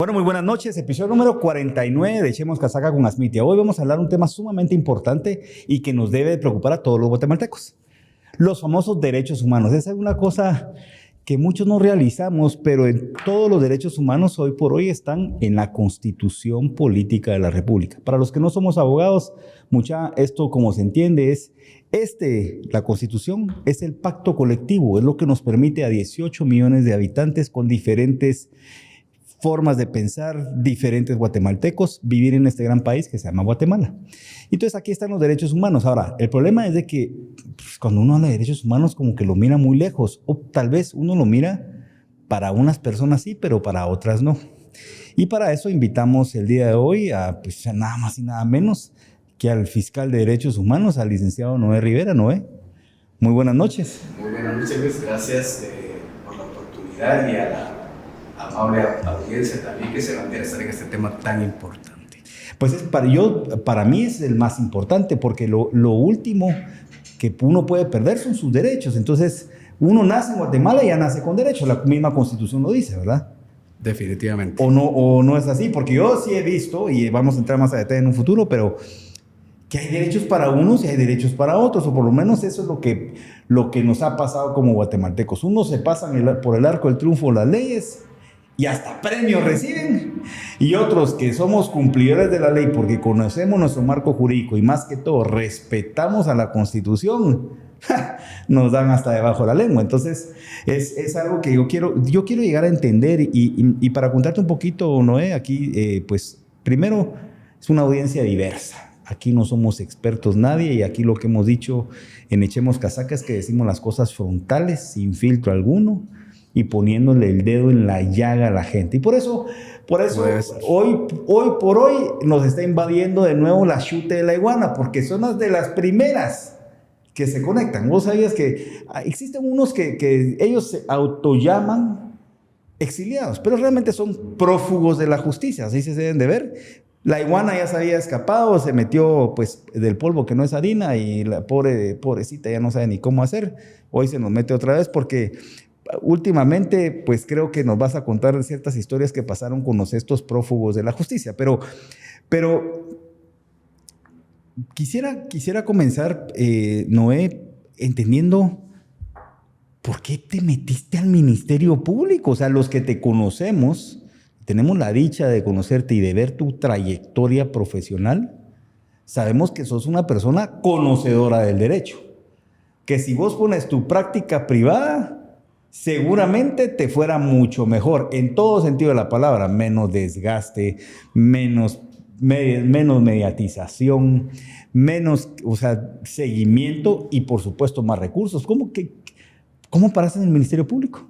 Bueno, muy buenas noches. Episodio número 49 de Echemos Casaca con Asmitia. Hoy vamos a hablar de un tema sumamente importante y que nos debe preocupar a todos los guatemaltecos. Los famosos derechos humanos. Esa es una cosa que muchos no realizamos, pero en todos los derechos humanos hoy por hoy están en la Constitución Política de la República. Para los que no somos abogados, esto como se entiende es, la Constitución es el pacto colectivo, es lo que nos permite a 18 millones de habitantes con diferentes formas de pensar, diferentes guatemaltecos, vivir en este gran país que se llama Guatemala. Entonces aquí están los derechos humanos. Ahora, el problema es de que cuando uno habla de derechos humanos como que lo mira muy lejos, o tal vez uno lo mira para unas personas sí, pero para otras no. Y para eso invitamos el día de hoy a nada más y nada menos que al fiscal de derechos humanos, al licenciado Noé Rivera. Noé, muy buenas noches. Muy buenas noches, Luis. Gracias por la oportunidad y a la amable audiencia también que se va a interesar en este tema tan importante. Pues para mí es el más importante porque lo último que uno puede perder son sus derechos. Entonces, uno nace en Guatemala y ya nace con derechos. La misma Constitución lo dice, ¿verdad? Definitivamente. O no es así, porque yo sí he visto, y vamos a entrar más a detalle en un futuro, pero que hay derechos para unos y hay derechos para otros, o por lo menos eso es lo que nos ha pasado como guatemaltecos. Unos se pasan por el arco del triunfo las leyes y hasta premios reciben, y otros que somos cumplidores de la ley porque conocemos nuestro marco jurídico y más que todo respetamos a la Constitución, nos dan hasta debajo de la lengua. Entonces es algo que yo quiero llegar a entender y para contarte un poquito, Noé, aquí pues primero es una audiencia diversa. Aquí no somos expertos nadie y aquí lo que hemos dicho en Echemos Casaca es que decimos las cosas frontales, sin filtro alguno, y poniéndole el dedo en la llaga a la gente. Y por eso hoy por hoy nos está invadiendo de nuevo la chute de la iguana, porque son las de las primeras que se conectan. Vos sabías que existen unos que ellos se autollaman exiliados, pero realmente son prófugos de la justicia, así se deben de ver. La iguana ya se había escapado, se metió pues del polvo que no es harina y la pobrecita ya no sabe ni cómo hacer. Hoy se nos mete otra vez porque últimamente, pues creo que nos vas a contar ciertas historias que pasaron con estos prófugos de la justicia, pero quisiera comenzar, Noé, entendiendo por qué te metiste al Ministerio Público. O sea, los que te conocemos, tenemos la dicha de conocerte y de ver tu trayectoria profesional, sabemos que sos una persona conocedora del derecho, que si vos pones tu práctica privada, seguramente te fuera mucho mejor, en todo sentido de la palabra, menos desgaste, menos mediatización, menos, seguimiento y por supuesto más recursos. ¿Cómo paraste en el Ministerio Público?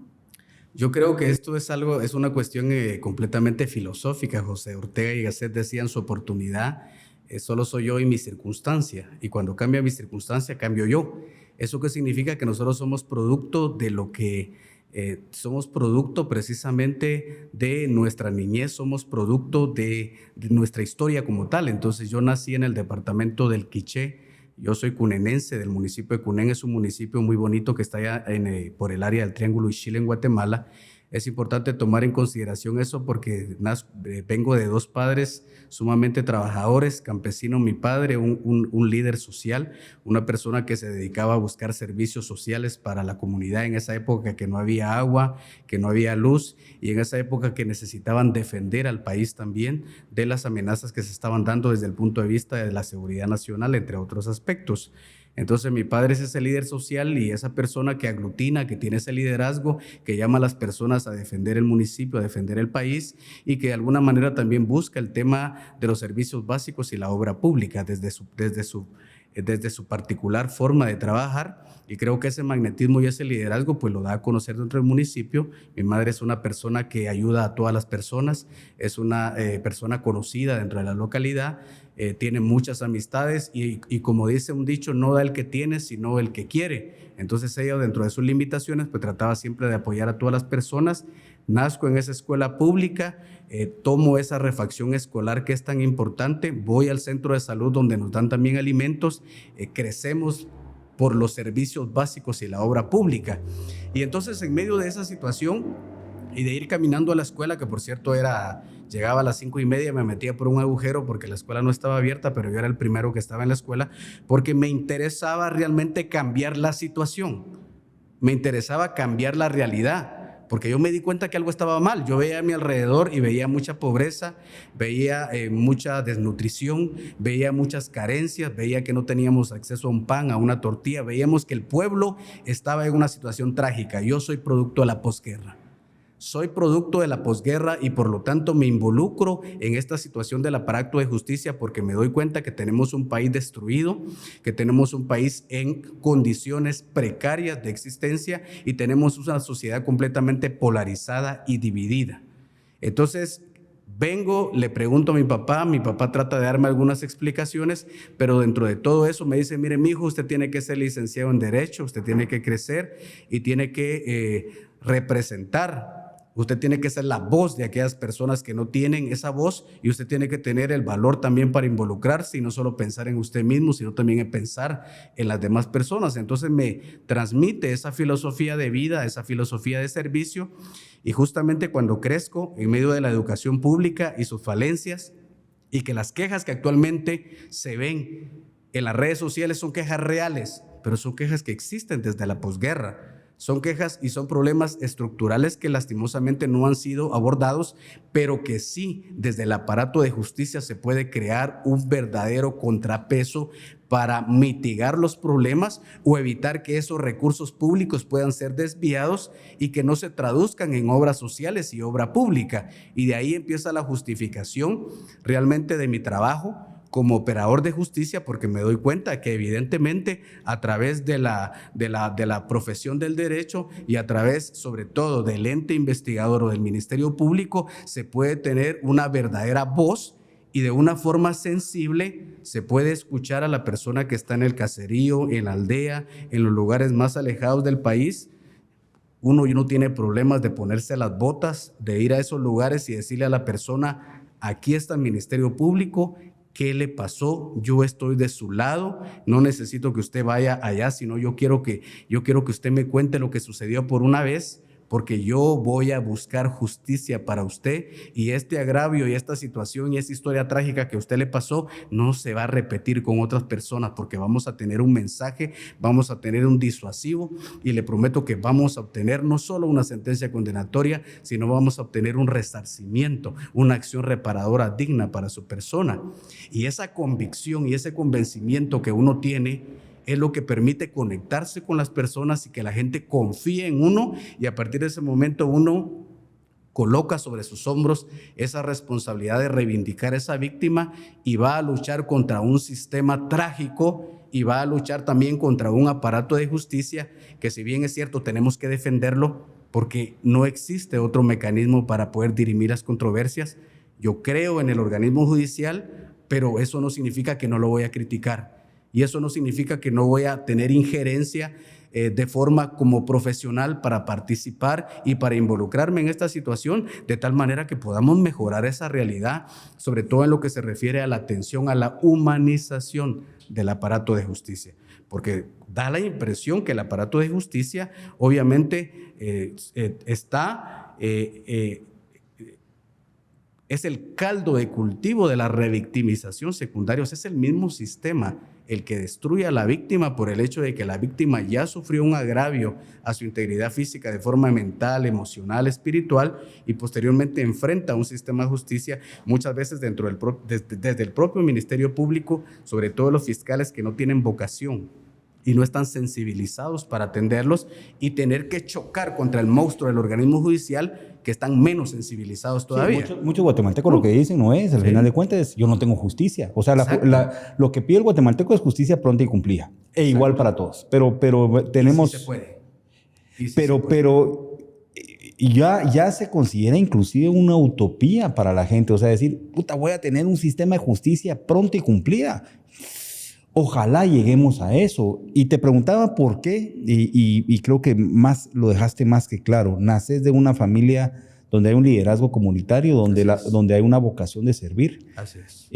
Yo creo que esto es una cuestión completamente filosófica. José Ortega y Gasset decían: su oportunidad solo soy yo y mi circunstancia, y cuando cambia mi circunstancia, cambio yo. ¿Eso qué significa? Que nosotros somos producto de lo que somos producto precisamente de nuestra niñez, somos producto de nuestra historia como tal. Entonces yo nací en el departamento del Quiché. Yo soy cunenense, del municipio de Cunén. Es un municipio muy bonito que está allá por el área del Triángulo Ixchil en Guatemala. Es importante tomar en consideración eso porque vengo de dos padres sumamente trabajadores, campesino mi padre, un líder social, una persona que se dedicaba a buscar servicios sociales para la comunidad en esa época que no había agua, que no había luz, y en esa época que necesitaban defender al país también de las amenazas que se estaban dando desde el punto de vista de la seguridad nacional, entre otros aspectos. Entonces mi padre es ese líder social y esa persona que aglutina, que tiene ese liderazgo, que llama a las personas a defender el municipio, a defender el país, y que de alguna manera también busca el tema de los servicios básicos y la obra pública desde su particular forma de trabajar. Y creo que ese magnetismo y ese liderazgo pues lo da a conocer dentro del municipio. Mi madre es una persona que ayuda a todas las personas, es una persona conocida dentro de la localidad, tiene muchas amistades y como dice un dicho, no da el que tiene, sino el que quiere. Entonces ella, dentro de sus limitaciones, pues trataba siempre de apoyar a todas las personas. Nazco en esa escuela pública, tomo esa refacción escolar que es tan importante, voy al centro de salud donde nos dan también alimentos, crecemos por los servicios básicos y la obra pública. Y entonces en medio de esa situación Y de ir caminando a la escuela, que por cierto llegaba a las 5:30, me metía por un agujero porque la escuela no estaba abierta, pero yo era el primero que estaba en la escuela, porque me interesaba realmente cambiar la situación, me interesaba cambiar la realidad. Porque yo me di cuenta que algo estaba mal. Yo veía a mi alrededor y veía mucha pobreza, veía mucha desnutrición, veía muchas carencias, veía que no teníamos acceso a un pan, a una tortilla, veíamos que el pueblo estaba en una situación trágica. Yo soy producto de la posguerra. Soy producto de la posguerra y por lo tanto me involucro en esta situación del aparato de justicia porque me doy cuenta que tenemos un país destruido, que tenemos un país en condiciones precarias de existencia y tenemos una sociedad completamente polarizada y dividida. Entonces, vengo, le pregunto a mi papá trata de darme algunas explicaciones, pero dentro de todo eso me dice, mire, mijo, usted tiene que ser licenciado en Derecho, usted tiene que crecer y tiene que representar. Usted tiene que ser la voz de aquellas personas que no tienen esa voz y usted tiene que tener el valor también para involucrarse y no solo pensar en usted mismo, sino también en pensar en las demás personas. Entonces me transmite esa filosofía de vida, esa filosofía de servicio y justamente cuando crezco en medio de la educación pública y sus falencias y que las quejas que actualmente se ven en las redes sociales son quejas reales, pero son quejas que existen desde la posguerra. Son quejas y son problemas estructurales que lastimosamente no han sido abordados, pero que sí, desde el aparato de justicia se puede crear un verdadero contrapeso para mitigar los problemas o evitar que esos recursos públicos puedan ser desviados y que no se traduzcan en obras sociales y obra pública. Y de ahí empieza la justificación realmente de mi trabajo como operador de justicia, porque me doy cuenta que evidentemente a través de la profesión del derecho y a través sobre todo del ente investigador o del Ministerio Público se puede tener una verdadera voz y de una forma sensible se puede escuchar a la persona que está en el caserío, en la aldea, en los lugares más alejados del país. Uno no tiene problemas de ponerse las botas, de ir a esos lugares y decirle a la persona, aquí está el Ministerio Público, ¿qué le pasó? Yo estoy de su lado, no necesito que usted vaya allá, sino yo quiero que usted me cuente lo que sucedió por una vez, porque yo voy a buscar justicia para usted y este agravio y esta situación y esta historia trágica que a usted le pasó no se va a repetir con otras personas porque vamos a tener un mensaje, vamos a tener un disuasivo y le prometo que vamos a obtener no solo una sentencia condenatoria, sino vamos a obtener un resarcimiento, una acción reparadora digna para su persona. Y esa convicción y ese convencimiento que uno tiene es lo que permite conectarse con las personas y que la gente confíe en uno y a partir de ese momento uno coloca sobre sus hombros esa responsabilidad de reivindicar a esa víctima y va a luchar contra un sistema trágico y va a luchar también contra un aparato de justicia que si bien es cierto tenemos que defenderlo porque no existe otro mecanismo para poder dirimir las controversias. Yo creo en el organismo judicial, pero eso no significa que no lo voy a criticar. Y eso no significa que no voy a tener injerencia de forma como profesional para participar y para involucrarme en esta situación de tal manera que podamos mejorar esa realidad, sobre todo en lo que se refiere a la atención a la humanización del aparato de justicia. Porque da la impresión que el aparato de justicia obviamente es el caldo de cultivo de la revictimización secundaria. O sea, es el mismo sistema el que destruye a la víctima por el hecho de que la víctima ya sufrió un agravio a su integridad física de forma mental, emocional, espiritual y posteriormente enfrenta a un sistema de justicia muchas veces desde el propio Ministerio Público, sobre todo los fiscales que no tienen vocación y no están sensibilizados para atenderlos y tener que chocar contra el monstruo del organismo judicial que están menos sensibilizados todavía. Sí, muchos guatemaltecos lo que dicen no es, al final de cuentas, yo no tengo justicia. O sea, lo que pide el guatemalteco es justicia pronta y cumplida. Igual para todos. Pero tenemos... Y sí se puede. Pero ya se considera inclusive una utopía para la gente. O sea, decir, puta, voy a tener un sistema de justicia pronta y cumplida. Ojalá lleguemos a eso. Y te preguntaba por qué, y creo que lo dejaste más que claro. Naces de una familia donde hay un liderazgo comunitario, donde hay una vocación de servir. Así es.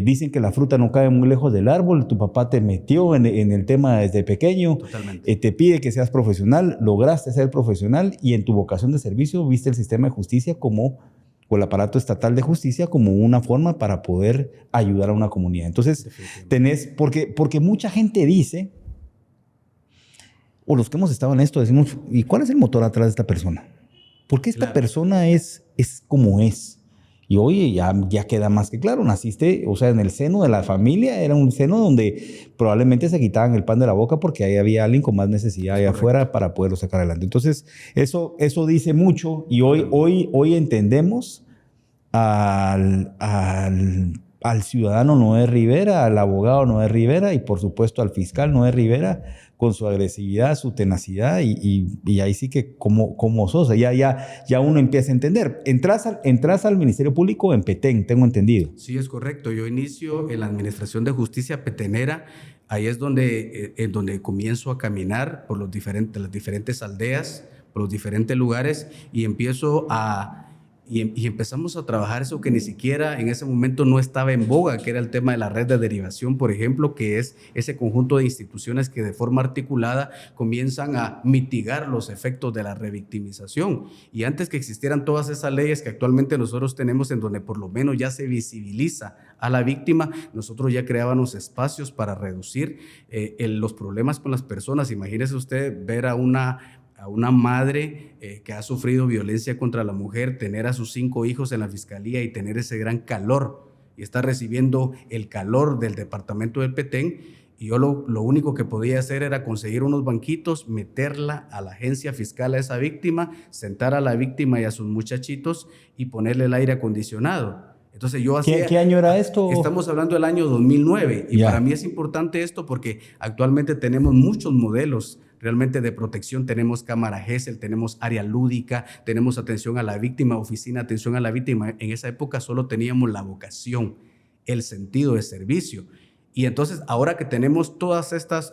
Dicen que la fruta no cae muy lejos del árbol. Tu papá te metió en el tema desde pequeño. Totalmente. Te pide que seas profesional, lograste ser profesional y en tu vocación de servicio viste el sistema de justicia o el aparato estatal de justicia como una forma para poder ayudar a una comunidad. Entonces, porque mucha gente dice, o los que hemos estado en esto decimos, ¿y cuál es el motor atrás de esta persona? ¿Por qué esta persona es como es? Y oye, ya queda más que claro, naciste, o sea, en el seno de la familia, era un seno donde probablemente se quitaban el pan de la boca porque ahí había alguien con más necesidad allá afuera para poderlo sacar adelante. Entonces, eso dice mucho y hoy entendemos al ciudadano Noé Rivera, al abogado Noé Rivera y por supuesto al fiscal Noé Rivera con su agresividad, su tenacidad y ahí sí que como sos, ya uno empieza a entender. Entras al Ministerio Público en Petén, tengo entendido. Sí, es correcto. Yo inicio en la Administración de Justicia petenera. Ahí es donde comienzo a caminar por las diferentes aldeas, por los diferentes lugares y empezamos a trabajar eso que ni siquiera en ese momento no estaba en boga, que era el tema de la red de derivación, por ejemplo, que es ese conjunto de instituciones que de forma articulada comienzan a mitigar los efectos de la revictimización. Y antes que existieran todas esas leyes que actualmente nosotros tenemos en donde por lo menos ya se visibiliza a la víctima, nosotros ya creábamos espacios para reducir los problemas con las personas. Imagínese usted ver a una madre que ha sufrido violencia contra la mujer, tener a sus 5 hijos en la fiscalía y tener ese gran calor y está recibiendo el calor del departamento del Petén y yo lo único que podía hacer era conseguir unos banquitos, meterla a la agencia fiscal a esa víctima, sentar a la víctima y a sus muchachitos y ponerle el aire acondicionado. Entonces yo hacía... ¿Qué año era esto? Estamos hablando del año 2009 y para mí es importante esto porque actualmente tenemos muchos modelos realmente de protección. Tenemos cámara GESEL, tenemos área lúdica, tenemos atención a la víctima, oficina de atención a la víctima. En esa época solo teníamos la vocación, el sentido de servicio. Y entonces ahora que tenemos todas estas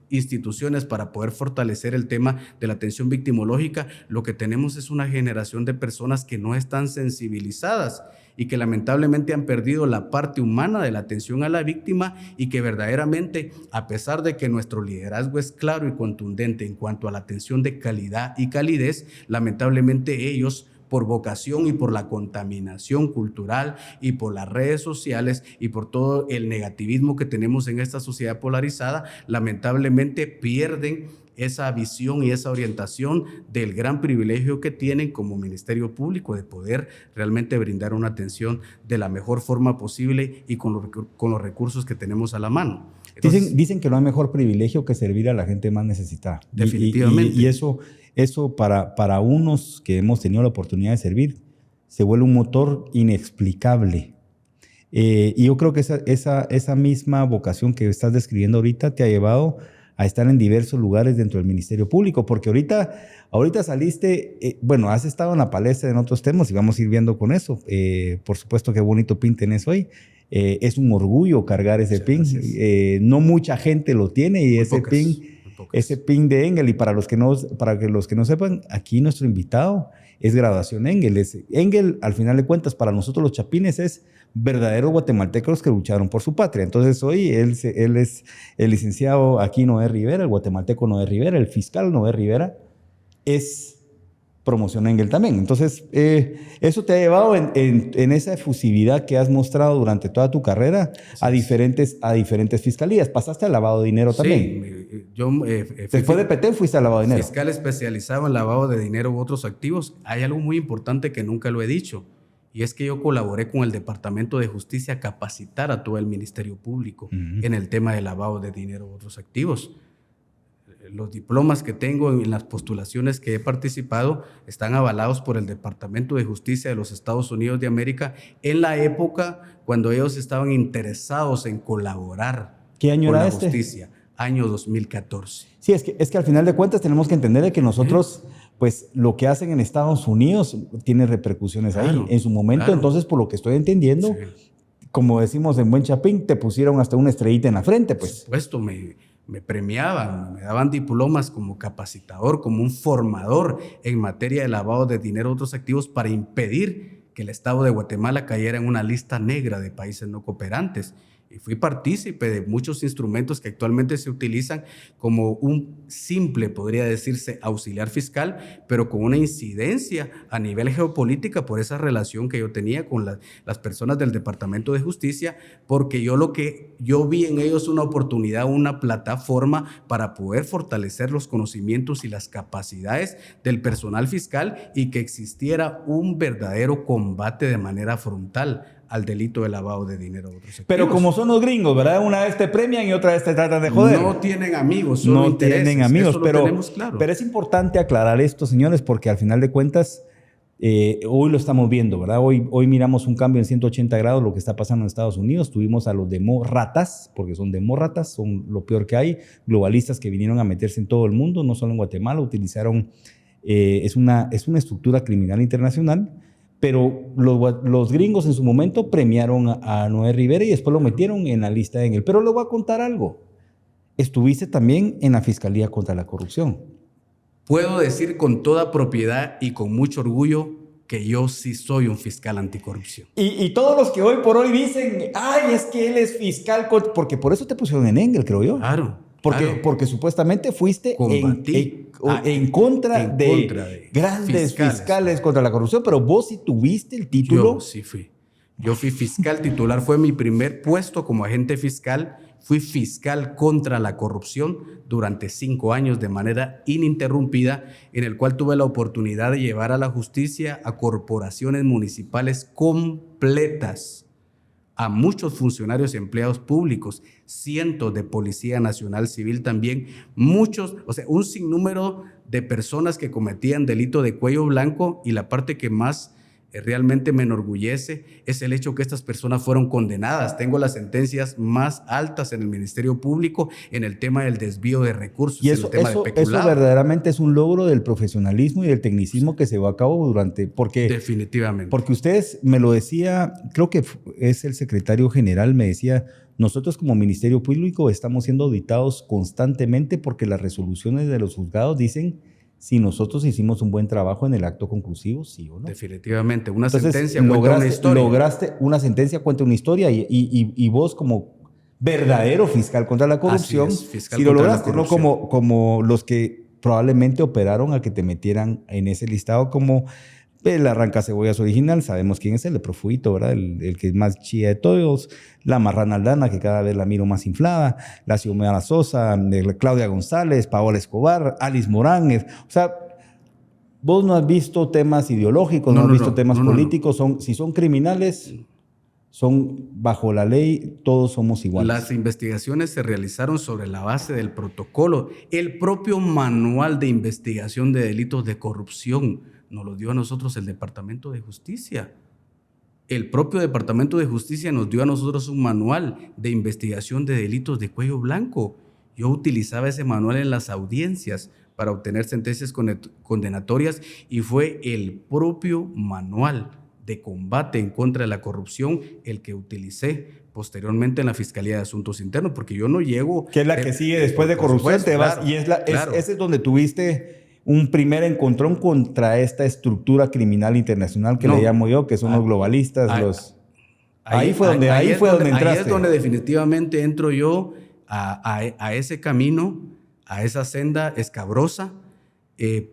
instituciones para poder fortalecer el tema de la atención victimológica, lo que tenemos es una generación de personas que no están sensibilizadas y que lamentablemente han perdido la parte humana de la atención a la víctima y que verdaderamente, a pesar de que nuestro liderazgo es claro y contundente en cuanto a la atención de calidad y calidez, lamentablemente ellos, por vocación y por la contaminación cultural y por las redes sociales y por todo el negativismo que tenemos en esta sociedad polarizada, lamentablemente pierden esa visión y esa orientación del gran privilegio que tienen como Ministerio Público de poder realmente brindar una atención de la mejor forma posible y con los recursos que tenemos a la mano. Entonces, dicen que no hay mejor privilegio que servir a la gente más necesitada. Definitivamente. Y eso para unos que hemos tenido la oportunidad de servir, se vuelve un motor inexplicable. Y yo creo que esa misma vocación que estás describiendo ahorita te ha llevado a estar en diversos lugares dentro del Ministerio Público, porque ahorita saliste, has estado en la palestra en otros temas y vamos a ir viendo con eso. Por supuesto, qué bonito pin tenés hoy. Es un orgullo cargar ese pin. No mucha gente lo tiene y ese pin de Engel, y para los que no sepan, aquí nuestro invitado es Graduación Engel. Engel, al final de cuentas, para nosotros los chapines es verdaderos guatemaltecos que lucharon por su patria. Entonces hoy él es el licenciado aquí Noé Rivera, el guatemalteco Noé Rivera, el fiscal Noé Rivera, es promoción Engel también. Entonces eso te ha llevado en esa efusividad que has mostrado durante toda tu carrera a diferentes fiscalías. Pasaste al lavado de dinero también. Sí, yo después de Petén fuiste al lavado de dinero. Fiscal especializado en lavado de dinero u otros activos. Hay algo muy importante que nunca lo he dicho. Y es que yo colaboré con el Departamento de Justicia a capacitar a todo el Ministerio Público en el tema de lavado de dinero u otros activos. Los diplomas que tengo en las postulaciones que he participado están avalados por el Departamento de Justicia de los Estados Unidos de América en la época cuando ellos estaban interesados en colaborar con la justicia. Año 2014. Sí, es que al final de cuentas tenemos que entender que nosotros... pues lo que hacen en Estados Unidos tiene repercusiones ahí. En su momento, entonces, por lo que estoy entendiendo, como decimos en buen chapín, te pusieron hasta una estrellita en la frente, pues. Por supuesto, me premiaban, me daban diplomas como capacitador, como un formador en materia de lavado de dinero a otros activos para impedir que el Estado de Guatemala cayera en una lista negra de países no cooperantes. Y fui partícipe de muchos instrumentos que actualmente se utilizan como un simple, podría decirse, auxiliar fiscal, pero con una incidencia a nivel geopolítica por esa relación que yo tenía con las personas del Departamento de Justicia, porque lo que yo vi en ellos una oportunidad, una plataforma para poder fortalecer los conocimientos y las capacidades del personal fiscal y que existiera un verdadero combate de manera frontal al delito de lavado de dinero a otros activos. Pero como son los gringos, ¿verdad? Una vez te premian y otra vez te tratan de joder. No tienen amigos, solo no intereses. Tienen amigos, eso lo tenemos claro. Pero es importante aclarar esto, señores, porque al final de cuentas, hoy lo estamos viendo, ¿verdad? Hoy miramos un cambio en 180 grados, lo que está pasando en Estados Unidos. Tuvimos a los demócratas, porque son demócratas, son lo peor que hay, globalistas que vinieron a meterse en todo el mundo, no solo en Guatemala, utilizaron, es una estructura criminal internacional. Pero los gringos en su momento premiaron a Noé Rivera y después lo metieron en la lista de Engel. Pero le voy a contar algo. Estuviste también en la Fiscalía contra la Corrupción. Puedo decir con toda propiedad y con mucho orgullo que yo sí soy un fiscal anticorrupción. Y todos los que hoy por hoy dicen, ay, es que él es fiscal, porque por eso te pusieron en Engel, creo yo. Claro. Porque supuestamente fuiste en contra de grandes fiscales contra la corrupción, pero vos sí tuviste el título. Yo sí fui. Yo fui fiscal titular, fue mi primer puesto como agente fiscal. Fui fiscal contra la corrupción durante 5 años de manera ininterrumpida, en el cual tuve la oportunidad de llevar a la justicia a corporaciones municipales completas, a muchos funcionarios y empleados públicos, cientos de Policía Nacional Civil también, muchos, o sea, un sinnúmero de personas que cometían delito de cuello blanco, y la parte que más realmente me enorgullece es el hecho que estas personas fueron condenadas. Tengo las sentencias más altas en el Ministerio Público en el tema del desvío de recursos, y eso, en el tema de peculado. Eso verdaderamente es un logro del profesionalismo y del tecnicismo que se llevó a cabo Definitivamente. Porque ustedes, me lo decía, creo que es el secretario general, me decía, nosotros como Ministerio Público estamos siendo auditados constantemente porque las resoluciones de los juzgados dicen si nosotros hicimos un buen trabajo en el acto conclusivo, sí o no. Definitivamente. Una Entonces, sentencia cuenta una historia. Lograste una sentencia, cuenta una historia y vos como verdadero fiscal contra la corrupción, fiscal sí lo contra lograste, la corrupción. ¿no? Como los que probablemente operaron a que te metieran en ese listado como el arrancacebollas original, sabemos quién es el Profuito, ¿verdad? El que es más chía de todos, la Marrana Aldana, que cada vez la miro más inflada, la Xiomara Sosa, Claudia González, Paola Escobar, Alice Morán. O sea, vos no has visto temas ideológicos, no has visto temas políticos. Si son criminales, son bajo la ley, todos somos iguales. Las investigaciones se realizaron sobre la base del protocolo. El propio manual de investigación de delitos de corrupción nos lo dio a nosotros el Departamento de Justicia. El propio Departamento de Justicia nos dio a nosotros un manual de investigación de delitos de cuello blanco. Yo utilizaba ese manual en las audiencias para obtener sentencias condenatorias y fue el propio manual de combate en contra de la corrupción el que utilicé posteriormente en la Fiscalía de Asuntos Internos, porque yo no llego... Que es la que sigue después de corrupción, supuesto, te vas, claro, y ese es donde tuviste un primer encontrón contra esta estructura criminal internacional que le llamo yo, que son los globalistas, ahí fue donde entraste. Ahí es donde definitivamente entro yo a ese camino, a esa senda escabrosa,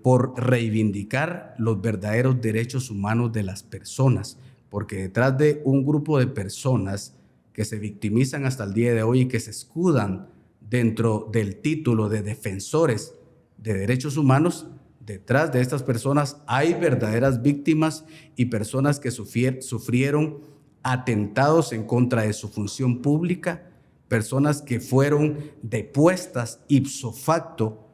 por reivindicar los verdaderos derechos humanos de las personas, porque detrás de un grupo de personas que se victimizan hasta el día de hoy y que se escudan dentro del título de defensores de derechos humanos, detrás de estas personas hay verdaderas víctimas y personas que sufrieron atentados en contra de su función pública, personas que fueron depuestas ipso facto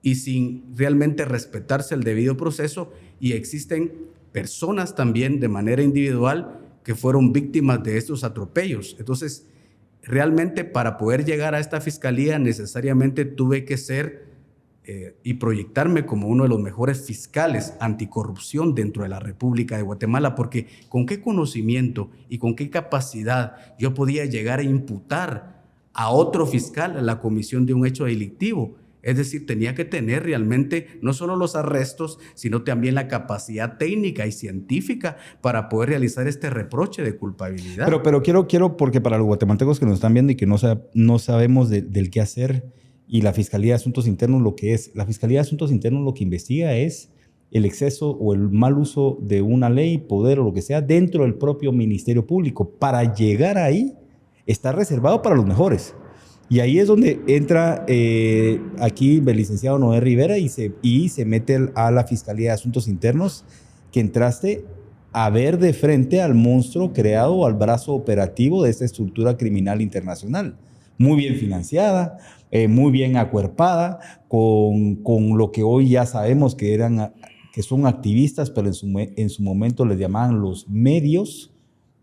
y sin realmente respetarse el debido proceso, y existen personas también de manera individual que fueron víctimas de estos atropellos. Entonces, realmente para poder llegar a esta fiscalía necesariamente tuve que ser y proyectarme como uno de los mejores fiscales anticorrupción dentro de la República de Guatemala, porque con qué conocimiento y con qué capacidad yo podía llegar a imputar a otro fiscal la comisión de un hecho delictivo. Es decir, tenía que tener realmente no solo los arrestos, sino también la capacidad técnica y científica para poder realizar este reproche de culpabilidad. Pero quiero, porque para los guatemaltecos que nos están viendo y que no sabemos del qué hacer, y la Fiscalía de Asuntos Internos lo que es, la Fiscalía de Asuntos Internos lo que investiga es el exceso o el mal uso de una ley, poder o lo que sea dentro del propio Ministerio Público. Para llegar ahí está reservado para los mejores. Y ahí es donde entra aquí el licenciado Noé Rivera y se mete a la Fiscalía de Asuntos Internos, que entraste a ver de frente al monstruo creado, al brazo operativo de esta estructura criminal internacional. Muy bien financiada, muy bien acuerpada, con lo que hoy ya sabemos que son activistas, pero en su momento les llamaban los medios.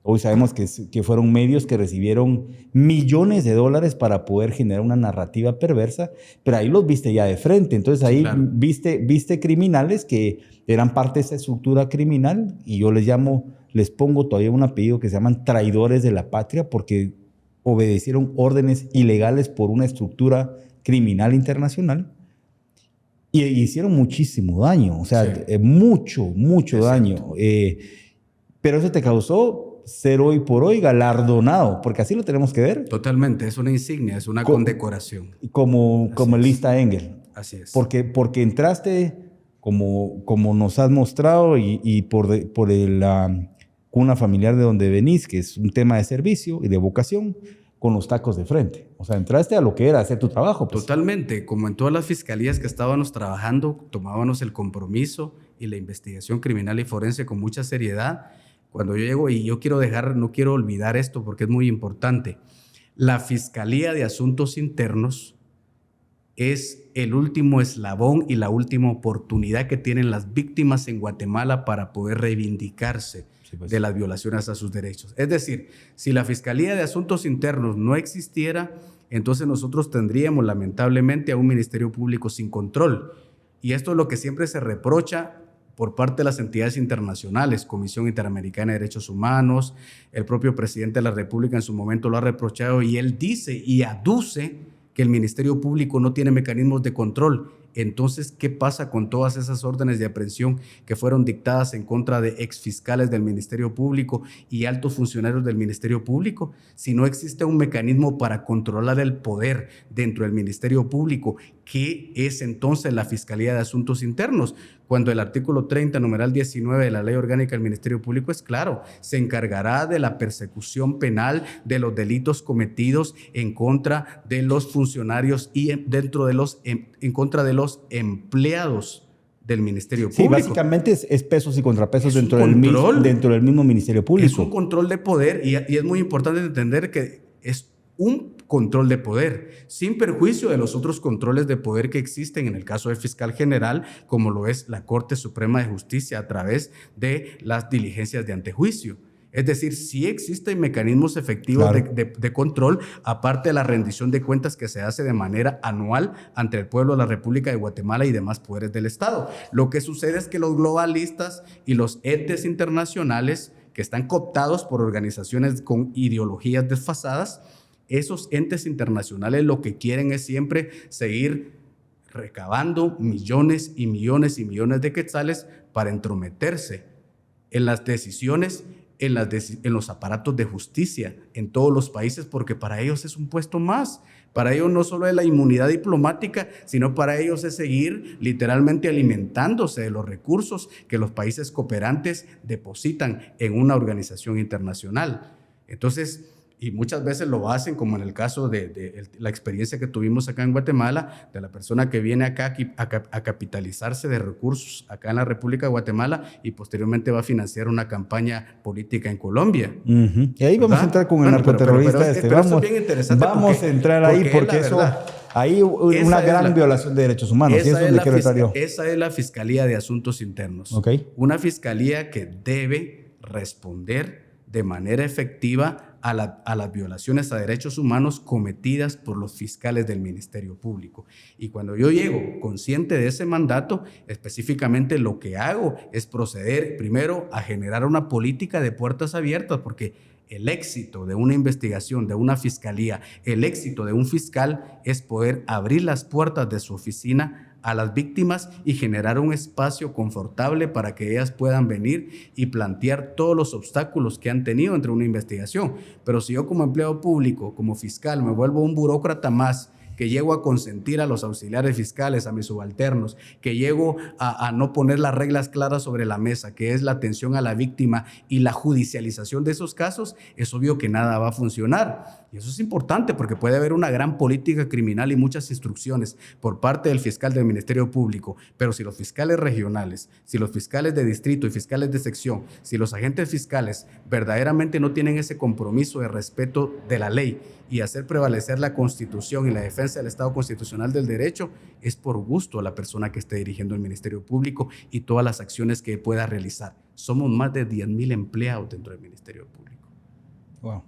Hoy sabemos que fueron medios que recibieron millones de dólares para poder generar una narrativa perversa, pero ahí los viste ya de frente. Entonces ahí sí, claro, viste criminales que eran parte de esa estructura criminal, y yo les pongo todavía un apellido que se llaman traidores de la patria, porque obedecieron órdenes ilegales por una estructura criminal internacional y hicieron muchísimo daño, o sea, sí, mucho daño. Pero eso te causó ser hoy por hoy galardonado, porque así lo tenemos que ver. Totalmente, es una insignia, es una condecoración. Como el lista Engel. Así es. Porque entraste, como nos has mostrado, y por la cuna familiar de donde venís, que es un tema de servicio y de vocación, con los tacos de frente. O sea, entraste a lo que era hacer tu trabajo. Pues. Totalmente. Como en todas las fiscalías que estábamos trabajando, tomábamos el compromiso y la investigación criminal y forense con mucha seriedad. Cuando yo llego, y no quiero olvidar esto porque es muy importante, la Fiscalía de Asuntos Internos es el último eslabón y la última oportunidad que tienen las víctimas en Guatemala para poder reivindicarse de las violaciones a sus derechos. Es decir, si la Fiscalía de Asuntos Internos no existiera, entonces nosotros tendríamos lamentablemente a un Ministerio Público sin control. Y esto es lo que siempre se reprocha por parte de las entidades internacionales, Comisión Interamericana de Derechos Humanos, el propio presidente de la República en su momento lo ha reprochado, y él dice y aduce que el Ministerio Público no tiene mecanismos de control. Entonces, ¿qué pasa con todas esas órdenes de aprehensión que fueron dictadas en contra de exfiscales del Ministerio Público y altos funcionarios del Ministerio Público? Si no existe un mecanismo para controlar el poder dentro del Ministerio Público, ¿qué es entonces la Fiscalía de Asuntos Internos? Cuando el artículo 30, numeral 19 de la Ley Orgánica del Ministerio Público es claro, se encargará de la persecución penal de los delitos cometidos en contra de los funcionarios y en contra de los empleados del Ministerio Público. Sí, básicamente es pesos y contrapesos dentro del mismo Ministerio Público. Es un control de poder, y es muy importante entender que es un control de poder, sin perjuicio de los otros controles de poder que existen en el caso del fiscal general, como lo es la Corte Suprema de Justicia a través de las diligencias de antejuicio. Es decir, sí existen mecanismos efectivos, claro, de control, aparte de la rendición de cuentas que se hace de manera anual ante el pueblo de la República de Guatemala y demás poderes del Estado. Lo que sucede es que los globalistas y los entes internacionales que están cooptados por organizaciones con ideologías desfasadas, esos entes internacionales lo que quieren es siempre seguir recabando millones y millones y millones de quetzales para entrometerse en las decisiones, en los aparatos de justicia en todos los países, porque para ellos es un puesto más. Para ellos no solo es la inmunidad diplomática, sino para ellos es seguir literalmente alimentándose de los recursos que los países cooperantes depositan en una organización internacional. Entonces, y muchas veces lo hacen, como en el caso de la experiencia que tuvimos acá en Guatemala, de la persona que viene acá a capitalizarse de recursos acá en la República de Guatemala y posteriormente va a financiar una campaña política en Colombia. Y ahí vamos a entrar con el narcoterrorista pero vamos, eso es bien interesante. Vamos a entrar ahí porque eso... Ahí una gran violación de derechos humanos. Esa es la Fiscalía de Asuntos Internos. Okay. Una fiscalía que debe responder de manera efectiva a las violaciones a derechos humanos cometidas por los fiscales del Ministerio Público. Y cuando yo llego consciente de ese mandato, específicamente lo que hago es proceder primero a generar una política de puertas abiertas, porque el éxito de una investigación, de una fiscalía, el éxito de un fiscal es poder abrir las puertas de su oficina a las víctimas y generar un espacio confortable para que ellas puedan venir y plantear todos los obstáculos que han tenido entre una investigación. Pero si yo como empleado público, como fiscal, me vuelvo un burócrata más, que llego a consentir a los auxiliares fiscales, a mis subalternos, que llego a no poner las reglas claras sobre la mesa, que es la atención a la víctima y la judicialización de esos casos, es obvio que nada va a funcionar. Y eso es importante porque puede haber una gran política criminal y muchas instrucciones por parte del fiscal del Ministerio Público, pero si los fiscales regionales, si los fiscales de distrito y fiscales de sección, si los agentes fiscales verdaderamente no tienen ese compromiso de respeto de la ley y hacer prevalecer la Constitución y la defensa del Estado constitucional del derecho, es por gusto a la persona que esté dirigiendo el Ministerio Público y todas las acciones que pueda realizar. Somos más de 10,000 empleados dentro del Ministerio Público. Wow.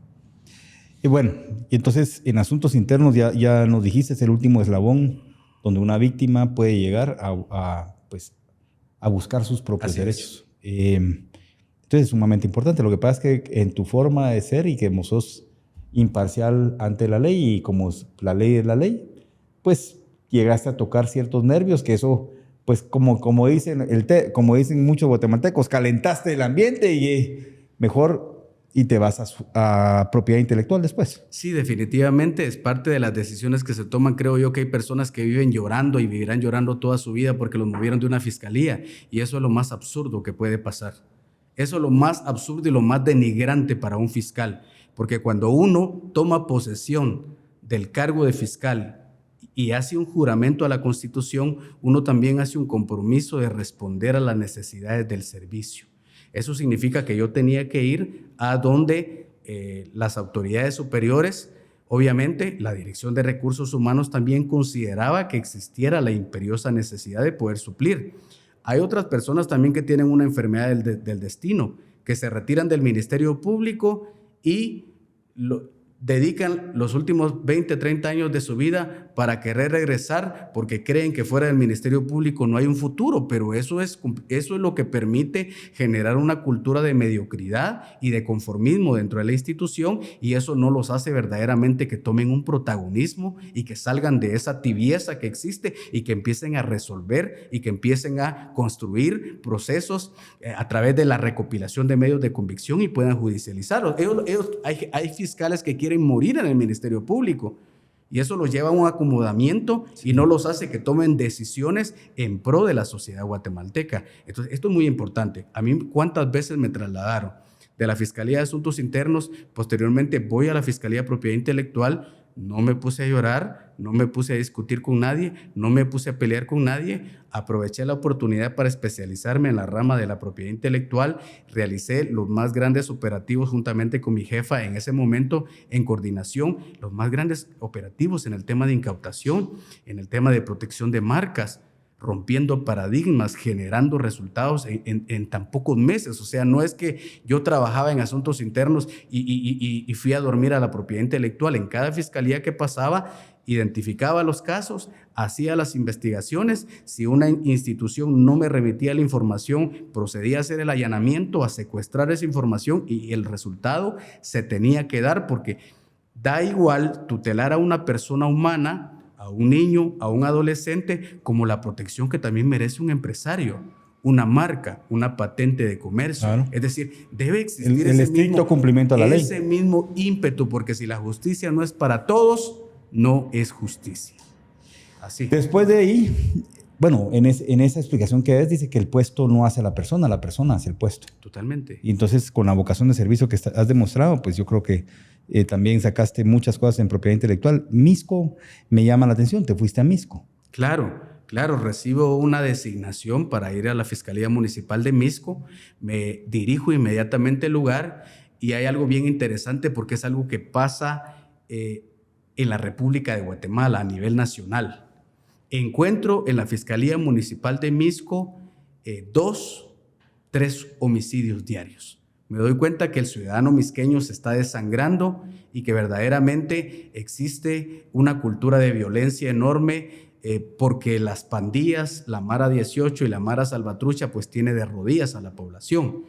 Y bueno, y entonces en asuntos internos ya nos dijiste, es el último eslabón donde una víctima puede llegar a buscar sus propios derechos. Entonces es sumamente importante. Lo que pasa es que en tu forma de ser y que sos imparcial ante la ley y como la ley es la ley, pues llegaste a tocar ciertos nervios que eso, pues como dicen muchos guatemaltecos, calentaste el ambiente y mejor y te vas a propiedad intelectual después. Sí, definitivamente es parte de las decisiones que se toman. Creo yo que hay personas que viven llorando y vivirán llorando toda su vida porque los movieron de una fiscalía y eso es lo más absurdo que puede pasar. Eso es lo más absurdo y lo más denigrante para un fiscal, porque cuando uno toma posesión del cargo de fiscal y hace un juramento a la Constitución, uno también hace un compromiso de responder a las necesidades del servicio. Eso significa que yo tenía que ir a donde las autoridades superiores, obviamente la Dirección de Recursos Humanos también consideraba que existiera la imperiosa necesidad de poder suplir. Hay otras personas también que tienen una enfermedad del destino, que se retiran del Ministerio Público y dedican los últimos 20, 30 años de su vida para querer regresar porque creen que fuera del Ministerio Público no hay un futuro, pero eso es lo que permite generar una cultura de mediocridad y de conformismo dentro de la institución y eso no los hace verdaderamente que tomen un protagonismo y que salgan de esa tibieza que existe y que empiecen a resolver y que empiecen a construir procesos a través de la recopilación de medios de convicción y puedan judicializarlos. Hay fiscales que quieren morir en el Ministerio Público y eso los lleva a un acomodamiento y no los hace que tomen decisiones en pro de la sociedad guatemalteca. Entonces, esto es muy importante. A mí, ¿cuántas veces me trasladaron de la Fiscalía de Asuntos Internos? Posteriormente voy a la Fiscalía de Propiedad Intelectual. No me puse a llorar, no me puse a discutir con nadie, no me puse a pelear con nadie. Aproveché la oportunidad para especializarme en la rama de la propiedad intelectual. Realicé los más grandes operativos juntamente con mi jefa en ese momento en coordinación, los más grandes operativos en el tema de incautación, en el tema de protección de marcas, rompiendo paradigmas, generando resultados en tan pocos meses. O sea, no es que yo trabajaba en asuntos internos y fui a dormir a la propiedad intelectual. En cada fiscalía que pasaba, identificaba los casos, hacía las investigaciones. Si una institución no me remitía la información, procedía a hacer el allanamiento, a secuestrar esa información y el resultado se tenía que dar porque da igual tutelar a una persona humana, a un niño, a un adolescente, como la protección que también merece un empresario, una marca, una patente de comercio. Claro. Es decir, debe existir el estricto cumplimiento a la ley. Ese mismo ímpetu, porque si la justicia no es para todos, no es justicia. Así. Después de ahí, bueno, en esa explicación que des, dice que el puesto no hace a la persona hace el puesto. Totalmente. Y entonces, con la vocación de servicio que has demostrado, pues yo creo que también sacaste muchas cosas en propiedad intelectual. Misco me llama la atención, te fuiste a Misco. Claro, recibo una designación para ir a la Fiscalía Municipal de Misco, me dirijo inmediatamente al lugar y hay algo bien interesante porque es algo que pasa en la República de Guatemala a nivel nacional. Encuentro en la Fiscalía Municipal de Misco 3 homicidios diarios. Me doy cuenta que el ciudadano misqueño se está desangrando y que verdaderamente existe una cultura de violencia enorme porque las pandillas, la Mara 18 y la Mara Salvatrucha, pues tiene de rodillas a la población.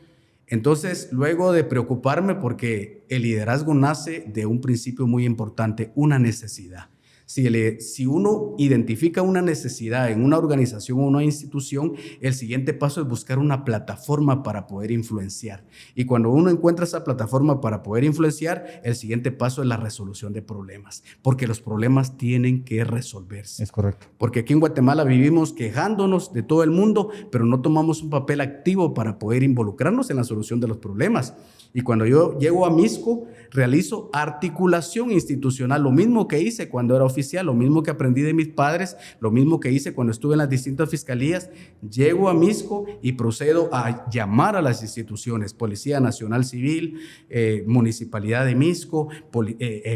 Entonces, luego de preocuparme, porque el liderazgo nace de un principio muy importante, una necesidad. Si uno identifica una necesidad en una organización o una institución, el siguiente paso es buscar una plataforma para poder influenciar. Y cuando uno encuentra esa plataforma para poder influenciar, el siguiente paso es la resolución de problemas, porque los problemas tienen que resolverse. Es correcto. Porque aquí en Guatemala vivimos quejándonos de todo el mundo, pero no tomamos un papel activo para poder involucrarnos en la solución de los problemas. Y cuando yo llego a Misco, realizo articulación institucional, lo mismo que hice cuando era oficial, lo mismo que aprendí de mis padres, lo mismo que hice cuando estuve en las distintas fiscalías. Llego a Misco y procedo a llamar a las instituciones, Policía Nacional Civil, Municipalidad de Misco,